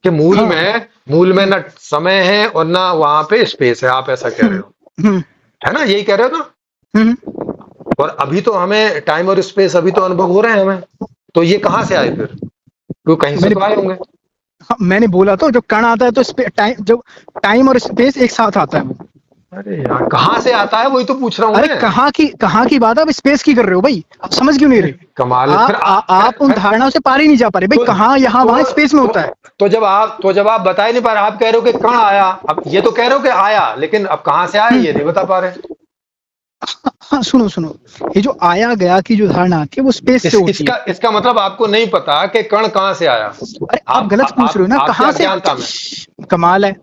कि हाँ, मूल में ना समय है और ना वहां पे स्पेस है, आप ऐसा कह रहे हम्म हो, हम्म है ना? यही कह रहे हो ना? हम्म। और अभी तो हमें टाइम और स्पेस अभी तो अनुभव हो रहे हैं हमें, तो ये कहां से आए फिर? क्योंकि कहीं से मैंने तो आए होंगे। हाँ, मैंने बोला तो जब कण आता है तो टाइम, जब टाइम और स्पेस एक साथ आता है वो। अरे यार कहाँ से आता है, वही तो पूछ रहा हूँ अरे मैं। कहाँ की बात, आप स्पेस की कर रहे हो भाई, आप समझ क्यों नहीं रहे? कमाल है। फिर आप उन धारणाओं से पार ही नहीं जा पा रहे भाई, तो कहाँ यहाँ वहां स्पेस में होता है। तो जब आप बता ही नहीं पा रहे, आप कह रहे हो कि कण आया, अब ये तो कह रहे हो कि आया, लेकिन अब कहाँ से आया हम्म, ये नहीं बता पा रहे। हाँ सुनो सुनो, ये जो आया गया की जो धारणा आती है वो स्पेस से होती है। इसका मतलब आपको नहीं पता कि कण कहाँ से आया। अरे आप गलत पूछ रहे हो ना, आपकी कहाँ से? अज्ञानता में। कमाल है।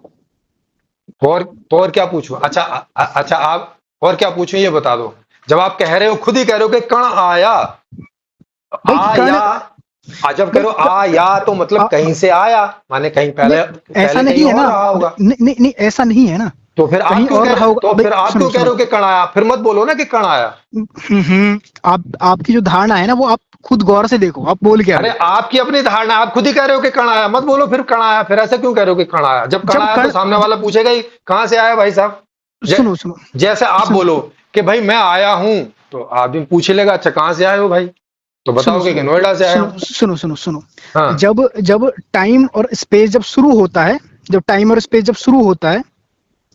और क्या पूछूं? अच्छा अच्छा, आप और क्या पूछूं ये बता दो। जब आप कह रहे हो, खुद ही कह रहे हो कि कण आया, भाई आया, कर्ण, जब कह भाई रहे हो आया तो मतलब कहीं से आया, माने कहीं नहीं, पहले ऐसा पहले कहीं नहीं है और ना, रहा होगा। नहीं नहीं नहीं, ऐसा नहीं है ना, तो फिर आप कहीं क्यों और कह रहा रहे, होगा तो भाई। फिर आप सुनो क्यों कह रहे सुनो, हो कि कण आया? फिर मत बोलो ना कि कण आया। आपकी जो धारणा है ना वो आप खुद गौर से देखो, आप बोल क्या रहे अरे हो। आपकी अपनी धारणा, आप खुद ही कह रहे हो कि कण आया, मत बोलो फिर कण आया। फिर ऐसे क्यों कह रहे हो कि कण आया? जब कण जब आया तो कर्ण, सामने वाला पूछेगा ही कहां से आया भाई साहब। सुनो सुनो जैसे आप सुनो बोलो कि भाई मैं आया हूं, तो आदमी पूछ ही लेगा अच्छा कहां से आए हो भाई, तो सुनो बताओगे कि सुनो नोएडा से आया सुनो हूं। सुनो सुनो सुनो, हाँ। जब जब टाइम और स्पेस जब शुरू होता है, जब टाइम और स्पेस जब शुरू होता है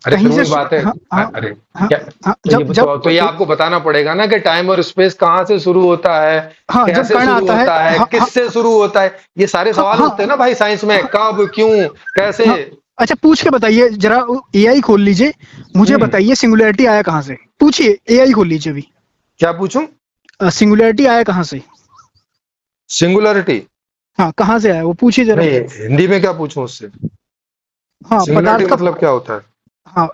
अरे फिर कहीं से वही बात है। हाँ हाँ अरे हाँ क्या, हाँ, तो जब जब ये आपको बताना पड़ेगा ना कि टाइम और स्पेस कहाँ से शुरू होता है, हाँ जब कैसे कर्ण शुरू आता है, होता है, हाँ हाँ किससे शुरू होता है। ये सारे हाँ सवाल हाँ उठते हैं ना भाई साइंस में, हाँ कब, क्यों, कैसे। हाँ। अच्छा पूछ के बताइए जरा, एआई खोल लीजिए, मुझे हम्म। बताइए सिंगुलैरिटी आया कहाँ से, पूछिए, एआई खोल लीजिए अभी। क्या पूछूं? सिंगुलैरिटी आया कहाँ से? सिंगुलरिटी? हाँ कहाँ से आया वो पूछिए जरा। नहीं, हिंदी में क्या पूछूं उससे? हाँ सिंगुलरिटी पदार्थ का, मतलब क्या होता है? हाँ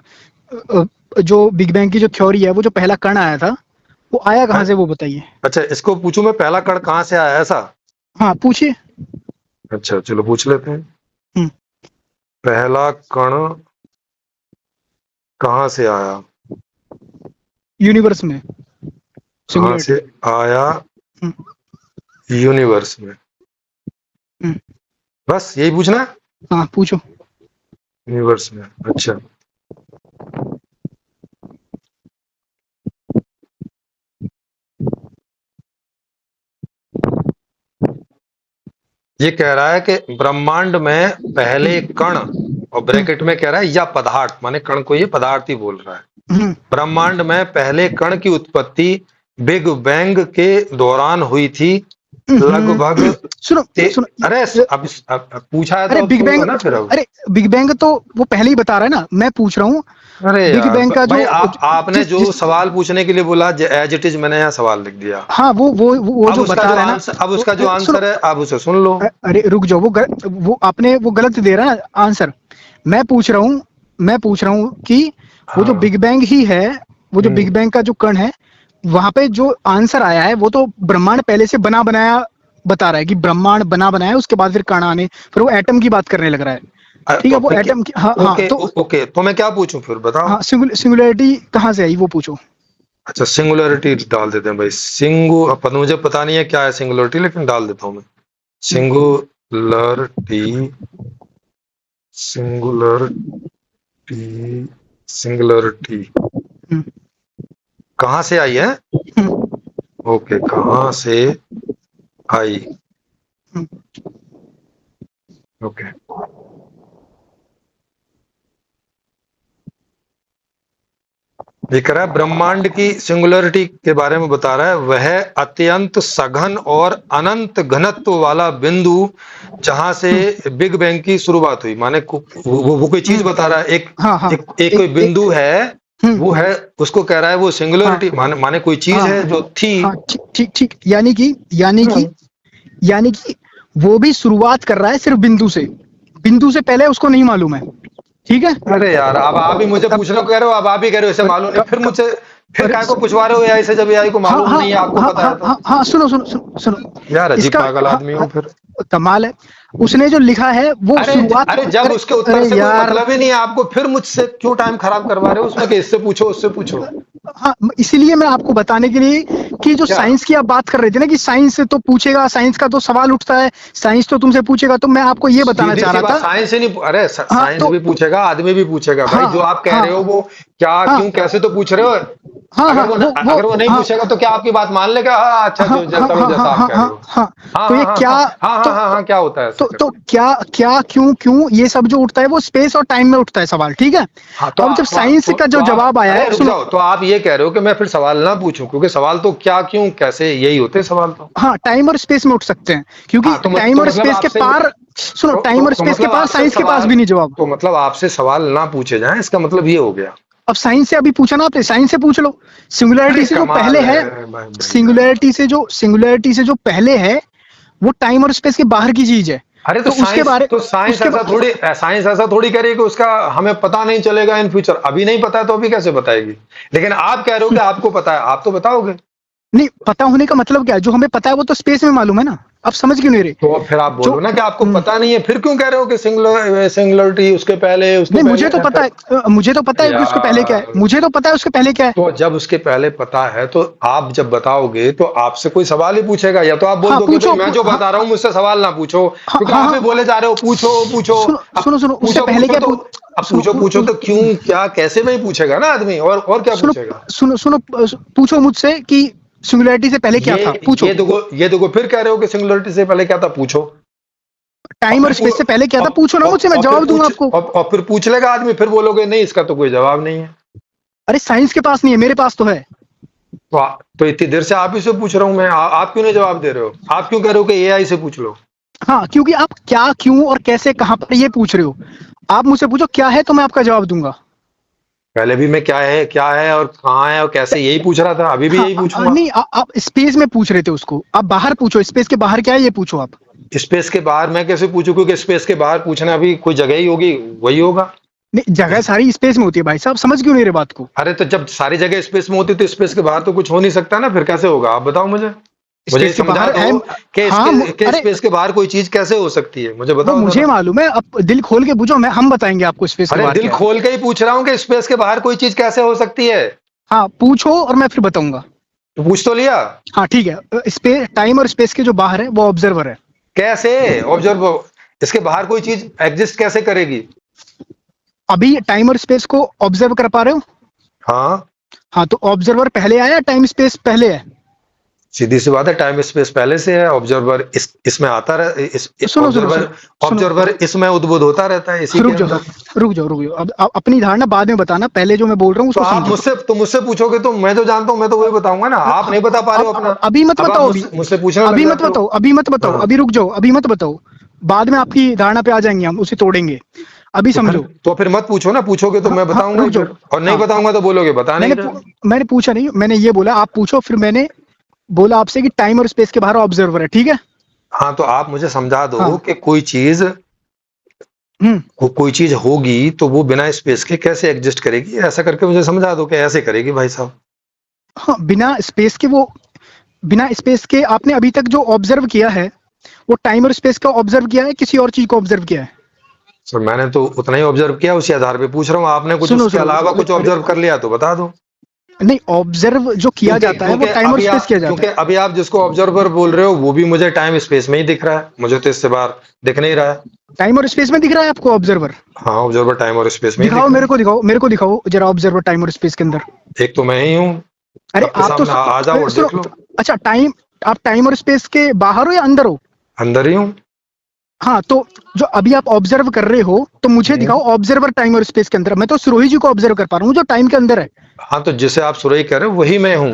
जो बिग बैंग की जो थ्योरी है, वो जो पहला कण आया था वो आया कहाँ हाँ? से वो बताइए। अच्छा, इसको पूछूं मैं, पहला कण कहाँ से आया, ऐसा? हाँ पूछिए। अच्छा चलो पूछ लेते हैं। हम्म, पहला कण कहाँ से आया? यूनिवर्स में कहाँ सिंगुलैरिटी। से आया? हम्म, यूनिवर्स में? हम्म, बस यही पूछना है? हाँ पूछो। यूनिवर्स में, अच्छा। ये कह रहा है कि ब्रह्मांड में पहले कण, और हम्म, ब्रैकेट में कह रहा है या पदार्थ, माने कण को ये पदार्थ ही बोल रहा है। हम्म, ब्रह्मांड में पहले कण की उत्पत्ति बिग बैंग के दौरान हुई थी। लगभग सुनो सुनो, अरे अब पूछा है अरे तो अब बिग सुन बैंग, लो ना फिर अब। अरे बिग बैंग तो वो पहले ही बता रहा है ना, मैं पूछ रहा हूँ अरे बिग यार बैंग का भाई, जो आपने जिस जो जिस सवाल पूछने के लिए बोला एज इट इज मैंने यहाँ सवाल लिख दिया। हाँ वो अब जो उसका बता जो रहा है ना, आंसर, अब वो उसका जो सुनो, आंसर है आप उसे सुन लो। अरे रुक जाओ, वो आपने वो गलत दे रहा है आंसर। मैं पूछ रहा हूँ, मैं पूछ रहा हूँ कि वो जो हाँ। बिग बैंग ही है, वो जो बिग हम्म। बैंग का जो कण है, वहां पे जो आंसर आया है वो तो ब्रह्मांड पहले से बना बनाया बता रहा है कि ब्रह्मांड बना बनाया, उसके बाद फिर कण आने, फिर वो एटम की बात करने लग रहा है। ठीक है, तो वो फिर एटम की, हाँ हाँ, ओके तो ओके, तो मैं क्या पूछूं फिर बताओ। हाँ सिंगुलैरिटी कहाँ से आई वो पूछो। अच्छा सिंगुलरिटी डाल देते हैं भाई। मुझे पता नहीं है क्या है सिंगुलरिटी, लेकिन डाल देता हूं मैं। हम्म, सिंगुलरिटी, सिंगुलरिटी, सिंगुलरिटी हम्म, कहाँ से आई है? हम्म, ओके, कहाँ से आई? हम्म, ओके। ये कह रहा है ब्रह्मांड की सिंगुलरिटी के बारे में बता रहा है, वह अत्यंत सघन और अनंत घनत्व वाला बिंदु जहां से हम्म, बिग बैंग की शुरुआत हुई। माने वो कोई चीज हम्म, बता रहा है, हाँ हाँ, एक कोई बिंदु है, हम्म, वो है, उसको कह रहा है वो हाँ सिंगुलरिटी, माने कोई चीज हाँ है जो थी। हाँ, ठीक ठीक ठीक, यानी कि वो भी शुरुआत कर रहा है सिर्फ बिंदु से, बिंदु से पहले उसको नहीं मालूम है। ठीक है। अरे यार अब आप ही मुझे अब पूछना कह रहे हो, अब आप ही कह रहे हो इसे अरे मालूम नहीं, क, फिर क, मुझसे फिर अरे काय को पूछवा रहे हो एआई से, जब एआई को हाँ मालूम हाँ नहीं है, आपको हाँ पता हाँ है तो। हाँ हाँ, सुनो सुनो सुनो सुनो, यार अजीब इसका पागल हाँ, आदमी हाँ, हूँ फिर। कमाल है, उसने जो लिखा है वो अरे शुरुआत, अरे जब अरे उसके उत्तर अरे से कोई यार, मतलब ही नहीं है आपको, फिर मुझसे क्यों टाइम खराब करवा रहे हो उसमें कि इससे पूछो उससे पूछो। हाँ इसीलिए मैं आपको बताने के लिए कि जो क्या? साइंस की आप बात कर रहे थे ना, कि साइंस से तो पूछेगा, साइंस का तो सवाल उठता है, साइंस तो तुमसे पूछेगा, तो मैं आपको ये बताना सीधी चाह सी रहा बात, था। साइंस ही नहीं, अरे हाँ साइंस तो भी पूछेगा, आदमी भी पूछेगा भाई, हाँ जो आप कह हाँ रहे हो वो क्या हाँ क्यों कैसे तो पूछ रहे हो। हाँ हाँ अगर वो नहीं हाँ पूछेगा तो क्या आपकी बात मान लेगा? हाँ अच्छा, हाँ जो हाँ जैसा हाँ जैसा हाँ आप हाँ कह रहे हाँ हो। हाँ। हाँ तो हाँ ये हाँ क्या, हाँ हाँ तो हाँ हाँ हाँ, क्या होता है ऐसे तो करके? क्या क्या क्यों क्यों ये सब जो उठता है वो स्पेस और टाइम में उठता है सवाल, ठीक है। हाँ अब जब साइंस का जो जवाब आया अरे है, रुक सुनो। जाओ, तो आप ये कह रहे हो कि मैं फिर सवाल ना पूछूं, क्योंकि सवाल तो क्या क्यों कैसे यही होते हैं सवाल तो। हाँ, टाइम और स्पेस में उठ सकते हैं, क्योंकि हाँ तो, टाइम तो और मतलब स्पेस के आपसे पार, सुनो, टाइम और स्पेस के मतलब पार आपसे साइंस के पास सवाल, भी नहीं जवाब। तो मतलब आपसे सवाल ना पूछे जाएं, इसका मतलब ये हो गया। अब साइंस से अभी पूछा ना आपने, साइंस से पूछ लो। अरे सिंगुलैरिटी से जो पहले कमाल है, है भाई भैया। सिंगुलैरिटी से जो पहले है, वो टाइम और स्पेस के बाहर की चीज है। अरे तो उसके बारे, साइंस उसके ऐसा थोड़ी, साइंस ऐसा थोड़ी करे कि उसका हमें पता नहीं चलेगा इन फ्यूचर। अभी नहीं पता है तो अभी कैसे बताएगी? लेकिन आप कह रहे हो कि आपको पता है, आप तो बताओगे। नहीं, पता होने का मतलब क्या है? जो हमें पता है वो तो स्पेस में मालूम है ना। आप समझ क्यों नहीं रहे? तो अब फिर आप जो बोलो ना कि आपको हम्म, पता नहीं है, फिर क्यों कह रहे हो कि सिंगुलरिटी उसके नहीं, पहले है फिर। मुझे तो पता है कि उसके पहले क्या है, यार, मुझे तो पता है उसके पहले क्या है। तो जब उसके पहले पता है तो आप जब बताओगे तो आपसे कोई सवाल ही पूछेगा, या तो आप बोल हाँ दोगे भाई पूछो, मैं जो हाँ बता रहा हूँ मुझसे सवाल ना पूछो, हाँ क्योंकि हाँ आप हाँ। ही बोले जा रहे हो पूछो पूछो। सुनो अब सुनो सुनो, उससे पूछो पहले पूछो क्या तो, पूछ, अब सुनो पूछो पूछो तो क्यों क्या कैसे में ही पूछेगा ना आदमी, और क्या सुनो पूछेगा? सुनो सुनो, पूछो मुझसे कि सिंगुलैरिटी से पहले क्या ये था, पूछो। ये देखो फिर कह रहे हो कि सिंगुलरिटी से पहले क्या था, पूछो। और टाइम फिर और स्पेस से पहले क्या था, अब पूछो ना मुझसे, मैं और फिर जवाब दूंगा आपको। और फिर पूछ लेगा आदमी, फिर बोलोगे नहीं इसका तो कोई जवाब नहीं है। अरे साइंस के पास नहीं है, मेरे पास तो है। तो इतनी देर से आप ही से पूछ रहा हूँ मैं, आप क्यों नहीं जवाब दे रहे हो? आप क्यों कह रहे हो कि एआई से पूछ लो? हाँ, क्योंकि आप क्या क्यों और कैसे कहाँ पर ये पूछ रहे हो। आप मुझसे पूछो क्या है, तो मैं आपका जवाब दूंगा। पहले भी मैं क्या है और कहाँ है और कैसे यही पूछ रहा था, अभी भी हाँ यही पूछूंगा। नहीं, आप स्पेस में पूछ रहे थे उसको, आप बाहर पूछो, स्पेस के बाहर क्या है ये पूछो आप। स्पेस के बाहर मैं कैसे पूछूं, क्योंकि स्पेस के बाहर पूछना अभी कोई जगह ही होगी, वही होगा। नहीं, जगह सारी स्पेस में होती है भाई साहब, समझ क्यों नहीं रहे बात को। अरे तो जब सारी जगह स्पेस में होती तो स्पेस के बाहर तो कुछ हो नहीं सकता ना, फिर कैसे होगा? आप बताओ मुझे। मुझे स्पेस के समझा बाहर है। दो कि हाँ कि अरे, स्पेस के बाहर कोई चीज कैसे हो सकती है, मुझे वो बताओ मुझे जरा। मालूम है, अब दिल खोल के पूछो, मैं हम बताएंगे आपको स्पेस के अरे बाहर दिल क्या है। खोल के ही पूछ रहा हूँ कि स्पेस के बाहर कोई चीज कैसे हो सकती है। हाँ पूछो और मैं फिर बताऊंगा। तो पूछ तो लिया। हाँ ठीक है, स्पेस, टाइम और स्पेस के जो बाहर है वो ऑब्जर्वर है। कैसे ऑब्जर्व, इसके बाहर कोई चीज एग्जिस्ट कैसे करेगी? अभी टाइम और स्पेस को ऑब्जर्व कर पा रहे हो? हाँ, हाँ, तो ऑब्जर्वर पहले आया, टाइम स्पेस पहले है। सीधी सी बात है, टाइम स्पेस पहले से है, ऑब्जर्वर इसमें आता रहे, इस सुनो सुनो ऑब्जर्वर सुनो सुनो, ऑब्जर्वर इसमें उद्बुद्ध होता रहता है इसी के रुक जाओ, अंदर। रुक जाओ। अब अपनी धारणा बाद में बताना, पहले जो मैं बोल रहा हूँ तो उसको आप समझो। मुझसे पूछोगे तो मैं जो जानता हूं मैं तो वही बताऊंगा ना, आप नहीं बता पा रहे हो अपना। अभी मत अब आप बताओ, अभी मुझसे पूछने लग अभी मत जाते हो। बताओ, अभी मत बताओ, हाँ, अभी रुक जाओ, अभी मत बताओ। बाद में आपकी धारणा पे आ जाएंगे हम, उसे तोड़ेंगे। अभी समझो। तो फिर मत पूछो ना, पूछोगे तो हाँ मैं हाँ, बताऊंगा रुक ही जाओ। फिर, और नहीं हाँ हाँ, बताऊंगा तो बोलोगे बता नहीं रहे। मैंने पूछा नहीं, मैंने ये बोला आप पूछो, फिर मैंने बोला आपसे कि टाइम और स्पेस के बाहर ऑब्जर्वर है, ठीक है। हाँ तो आप मुझे समझा दो हाँ। कि हम्म। कोई चीज होगी तो वो बिना स्पेस के कैसे एग्जिस्ट करेगी, ऐसा करके मुझे समझा दो कि ऐसे करेगी भाई साहब। हाँ, बिना स्पेस के आपने अभी तक जो ऑब्जर्व किया है, वो टाइम और स्पेस का ऑब्जर्व किया है, किसी और चीज को ऑब्जर्व किया है? सर मैंने तो उतना ही ऑब्जर्व किया, उसी आधार पे पूछ रहा हूँ, आपने कुछ सुनो उसके सुनो, अलावा कुछ अरे, ऑब्जर्व कर लिया तो बता दो। नहीं, ऑब्जर्व जो किया जाता है वो टाइम और स्पेस किया जाता क्योंकि है। अभी आप जिसको ऑब्जर्वर बोल रहे हो वो भी मुझे टाइम स्पेस में ही दिख रहा है, मुझे तो इससे बाहर दिख नहीं रहा है। टाइम और स्पेस में दिख रहा है आपको ऑब्जर्वर? हाँ, ऑब्जर्वर टाइम और स्पेस में ही दिखाओ दिख रहा मेरे को, दिखाओ मेरे को, दिखाओ जरा ऑब्जर्वर टाइम और स्पेस के अंदर। है। एक तो मैं ही हूँ, अरे आपके आप तो सामने आ जाओ और सुनो, देख लो। अच्छा टाइम, आप टाइम और स्पेस के बाहर हो या अंदर हो? अंदर ही हूँ। हाँ, तो जो अभी आप ऑब्जर्व कर रहे हो, तो मुझे दिखाओ ऑब्जर्वर टाइम और स्पेस के अंदर। मैं तो सुरोही जी को ऑब्जर्व कर पा रहा हूँ जो टाइम के अंदर है। हाँ तो जिसे आप सुरई कह रहे हो वही मैं हूँ।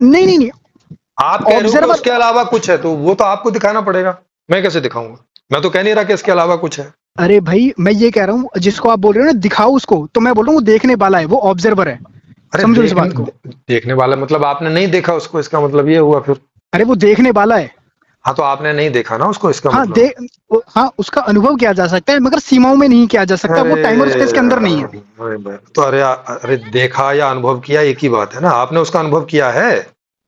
नहीं नहीं नहीं, आप कह रहे हो कि ऑब्जर्वर, उसके अलावा कुछ है, तो वो तो आपको दिखाना पड़ेगा, मैं कैसे दिखाऊंगा? मैं तो कह नहीं रहा कि इसके अलावा कुछ है। अरे भाई मैं ये कह रहा हूँ, जिसको आप बोल रहे हो ना दिखाओ उसको, तो मैं बोल रहा हूँ वो देखने वाला है, वो ऑब्जर्वर है। अरे समझो इस बात को। देखने वाला मतलब आपने नहीं देखा उसको, इसका मतलब ये हुआ फिर। अरे वो देखने वाला है। हाँ तो आपने नहीं देखा ना उसको, इसका हाँ मतलब। हाँ, उसका अनुभव किया जा सकता है, मगर सीमाओं में नहीं किया जा सकता, अरे वो टाइम और स्पेस के अंदर नहीं है। अरे भाई, तो अरे देखा या अनुभव किया एक ही बात है ना, आपने उसका अनुभव किया है।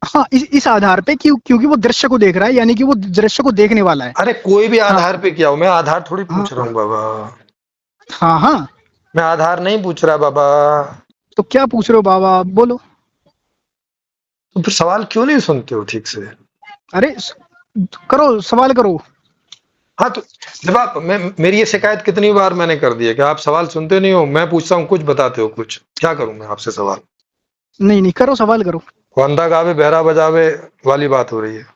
हाँ, इस आधार पे क्योंकि वो दृश्य को देख रहा है, यानी कि वो दृश्य को देखने वाला है। अरे कोई भी हाँ आधार पे किया हो, मैं आधार थोड़ी हाँ पूछ रहा हूँ बाबा। हाँ हाँ। मैं आधार नहीं पूछ रहा बाबा। तो क्या पूछ रहे हो बाबा, आप बोलो। तो फिर सवाल क्यों नहीं सुनते हो ठीक से? अरे करो, सवाल करो। हाँ, तो जब आप मेरी ये शिकायत कितनी बार मैंने कर दी है कि आप सवाल सुनते नहीं हो, मैं पूछता हूँ कुछ बताते हो कुछ, क्या करूं मैं आपसे सवाल? नहीं नहीं, करो सवाल करो। वो अंधा गावे बहरा बजावे वाली बात हो रही है।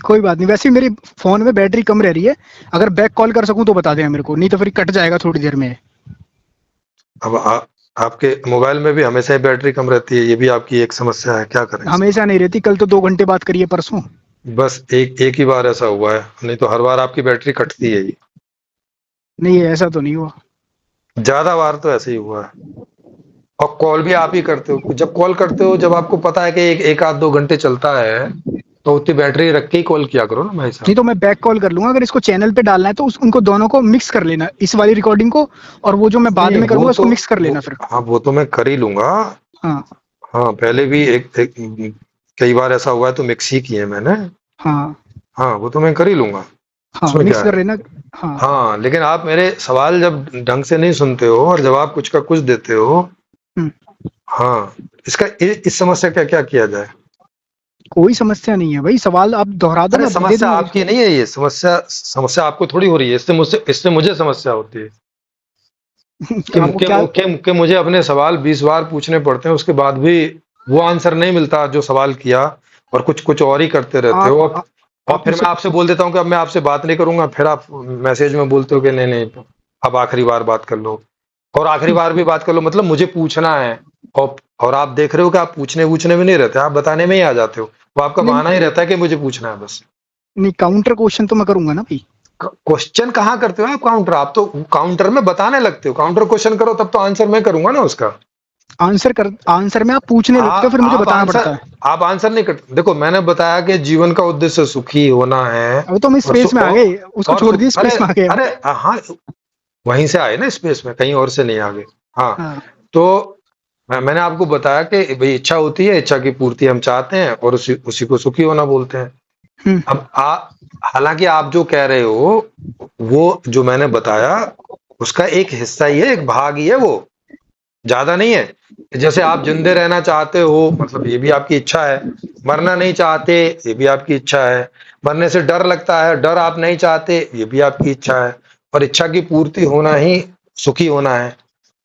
कोई बात नहीं, वैसे ही मेरी फोन में बैटरी कम रह रही है, अगर बैक कॉल कर सकूं तो बता दें मेरे को, नहीं तो फिर कट जाएगा थोड़ी देर में। अब आपके मोबाइल में भी हमेशा ही बैटरी कम रहती है, ये भी आपकी एक समस्या है, क्या करें इसमें? हमेशा नहीं रहती, कल तो 2 घंटे बात करिए परसों। बस एक एक ही बार ऐसा हुआ है, नहीं तो हर बार आपकी बैटरी कटती है ही। नहीं ऐसा तो नहीं हुआ। ज्यादा बार तो ऐसे ही हुआ है। और कॉल भी आप ही करते हो, जब कॉल करते हो जब आपको पता है कि एक आध 2 घंटे चलता है, तो उतनी बैटरी रख के ही कॉल किया करो ना भाई नहीं साहब। तो मैं बैक कॉल कर लूंगा, अगर इसको चैनल पे डालना है तो उनको दोनों को मिक्स कर लेना, इस वाली रिकॉर्डिंग को और वो जो मैं बाद नहीं में वो करूंगा उसको तो मिक्स कर लेना फिर। हाँ वो तो मैं कर ही लूंगा। हाँ हाँ पहले भी कई बार ऐसा हुआ है तो मिक्स ही किए मैंने। हाँ हाँ वो तो मैं कर ही लूंगा, हाँ, उसमें क्या मिक्स कर है। लेना। हाँ। हाँ लेकिन आप मेरे सवाल जब ढंग से नहीं सुनते हो और जवाब कुछ का कुछ देते हो। हम्म, हाँ, इसका इस समस्या का क्या किया जाए? कोई समस्या नहीं है भाई, सवाल आप दोहरा दो, अरे मैं दे समस्या दूंगा आपकी किसको। नहीं है, ये समस्या समस्या आपको थोड़ी हो रही है, इससे मुझे समस्या होती है आपको क्या। कि मुझे अपने सवाल 20 बार पूछने पड़ते हैं, उसके बाद भी वो आंसर नहीं मिलता जो सवाल किया, और कुछ कुछ और ही करते रहते आप हो। और आप फिर मुझसे मैं आपसे बोल देता हूँ कि अब मैं आपसे बात नहीं करूंगा, फिर आप मैसेज में बोलते हो कि नहीं नहीं अब आखिरी बार बात कर लो, और आखिरी बार भी बात कर लो मतलब मुझे पूछना है। और आप देख रहे हो कि आप पूछने में नहीं रहते, आप बताने में ही आ जाते हो। वो आपका नहीं बहाना ही रहता है कि मुझे पूछना है बस। नहीं, काउंटर क्वेश्चन तो मैं करूंगा ना भाई। क्वेश्चन कहाँ करते हो आप काउंटर? आप तो काउंटर में बताने लगते हो, काउंटर क्वेश्चन करो तब तो आंसर मैं करूंगा ना उसका। आंसर में आप पूछने लगते हो, फिर मुझे बताना पड़ता है। आप आंसर नहीं करते। देखो मैंने बताया कि जीवन का उद्देश्य सुखी होना है। अब तो हम और स्पेस में आ गए, उसको छोड़ दिए, अरे स्पेस में आ गए हम। अरे हाँ, वहीं से आए ना स्पेस में, कहीं और से नहीं आगे। हाँ, हाँ। तो मैंने आपको बताया कि भाई इच्छा होती है, इच्छा की पूर्ति हम चाहते हैं, और उसी उसी को सुखी होना बोलते हैं। हम्म अब हालांकि आप जो कह रहे हो वो जो मैंने बताया उसका एक हिस्सा ही है, एक भाग ही है, वो ज्यादा नहीं है। जैसे आप जिंदे रहना चाहते हो मतलब ये भी आपकी इच्छा है, मरना नहीं चाहते ये भी आपकी इच्छा है, मरने से डर लगता है, डर आप नहीं चाहते ये भी आपकी इच्छा है, और इच्छा की पूर्ति होना ही सुखी होना है।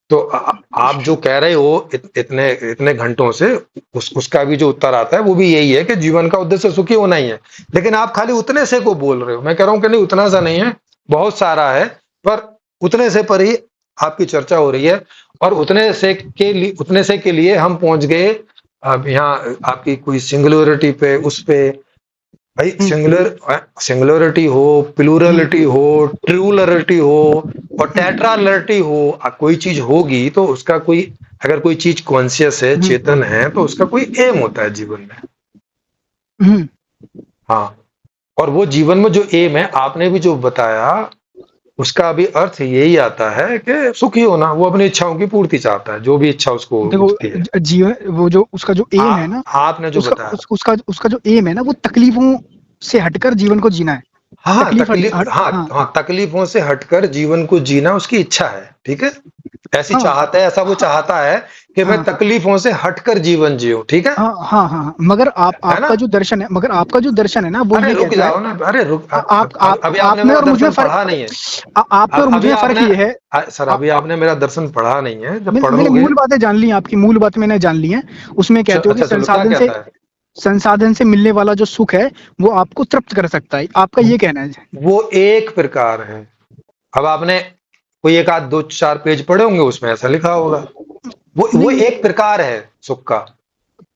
तो आप जो कह रहे हो इतने इतने घंटों से, उसका भी जो उत्तर आता है वो भी यही है कि जीवन का उद्देश्य सुखी होना ही है। लेकिन आप खाली उतने से को बोल रहे हो, मैं कह रहा हूं कि नहीं उतना सा नहीं है, बहुत सारा है, पर उतने से पर ही आपकी चर्चा हो रही है। और उतने से के लिए हम पहुंच गए अब यहाँ आपकी कोई सिंगुलरिटी पे, उस पे भाई हम्म सिंगुलरिटी हो, हम्म प्लूरलिटी हो, ट्रूलरिटी हो, और टेट्रालरिटी हो, कोई चीज होगी तो उसका कोई, अगर कोई चीज कॉन्शियस है, हम्म चेतन है, तो उसका कोई एम होता है जीवन में। हम्म हाँ, और वो जीवन में जो एम है आपने भी जो बताया, उसका भी अर्थ यही आता है कि सुखी होना। वो अपनी इच्छाओं की पूर्ति चाहता है, जो भी इच्छा उसको देखो, उठती है। जीवन, वो जो उसका जो एम है ना, आपने जो बताया, उसका जो एम है ना, वो तकलीफों से हटकर जीवन को जीना है। हाँ तकलीफ तकलीफ, हाँ हाँ हाँ तकलीफों से हटकर जीवन को जीना उसकी इच्छा है, ठीक है। ऐसी हाँ चाहता है, ऐसा वो हाँ चाहता है कि मैं हाँ तकलीफों से हटकर जीवन जीऊं, ठीक है। हाँ हाँ हाँ, मगर है ना? आपका जो दर्शन है ना, वो अरे ये रुक कहता है। जाओ ना, अरे रुक, अभी आप आपने में मेरा और मुझ में दर्शन फर्क, पढ़ा नहीं है। आप में और मुझ अभी में फर्क आपने, ये है। सर आ, अभी आ, आपने मेरा दर्शन पढ़ा नहीं है, जब मैंने पढ़ोगे। मूल बातें जान ली, आपकी मूल बातें मैंने जान ली हैं। उसमें कहते हो कि अच्छा चलो, क्या कहता है? संसाधन से मिलने वाला जो सुख है वो आपको तृप्त कर सकता है, आपका ये कहना है। वो एक प्रकार है। अब आपने कोई एक आध 2 4 पेज पढ़े होंगे, उसमें ऐसा लिखा होगा। वो नहीं, एक प्रकार है सुख का।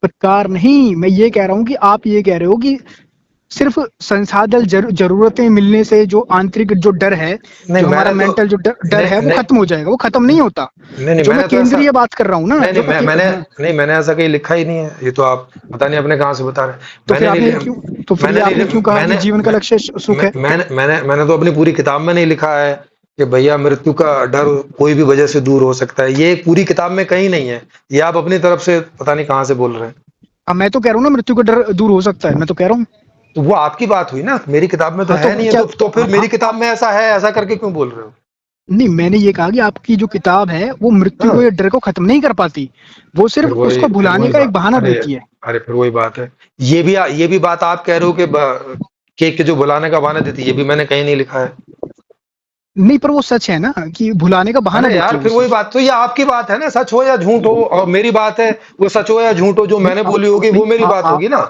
प्रकार नहीं, मैं ये कह रहा हूँ कि आप ये कह रहे हो कि सिर्फ संसाधन जरूरतें मिलने से जो आंतरिक जो डर है, नहीं जो हमारा मैंने तो मेंटल जो डर नहीं है वो नहीं खत्म हो जाएगा, वो खत्म नहीं होता। नहीं नहीं जो मैं मैंने तो ऐसा, केंद्रीय बात कर रहा हूँ ना, नहीं नहीं जो मैं हाँ, मैंने ऐसा कहीं लिखा ही नहीं है। ये तो आप पता नहीं अपने कहाँ से बता रहे हैं। तो फिर आपने क्यों, तो फिर ये आपने क्यों कहा कि जीवन का लक्ष्य सुख है। मैंने तो अपनी पूरी किताब में नहीं लिखा है कि भैया मृत्यु का डर कोई भी वजह से दूर हो सकता है। ये पूरी किताब में कहीं नहीं है, ये आप अपनी तरफ से पता नहीं कहाँ से बोल रहे हैं। अब मैं तो कह रहा हूँ ना, मृत्यु का डर दूर हो सकता है, मैं तो कह रहा हूँ। तो वो आपकी बात हुई ना, मेरी किताब में तो हाँ तो है नहीं है, क्या, तो फिर मेरी किताब में ऐसा है, ऐसा करके क्यों बोल रहे हो? नहीं, मैंने ये कहा कि आपकी जो किताब है वो मृत्यु को हाँ, या डर को खत्म नहीं कर पाती, वो सिर्फ उसको फिर भुलाने वही का एक बात, बहाना अरे देती है। अरे फिर वही बात है। ये भी बात आप कह रहे हो कि केक के जो बुलाने का बहाना देती है, ये भी मैंने कहीं नहीं लिखा है। नहीं, पर वो सच है ना कि भुलाने का बहाना अरे देती यार, है वो फिर वही सिर्फ। बात, तो ये आपकी बात है ना, सच हो या झूठ हो, और मेरी बात है वो सच हो या झूठ हो, जो मैंने आप बोली होगी नहीं वो मेरी आ, बात आ, होगी ना।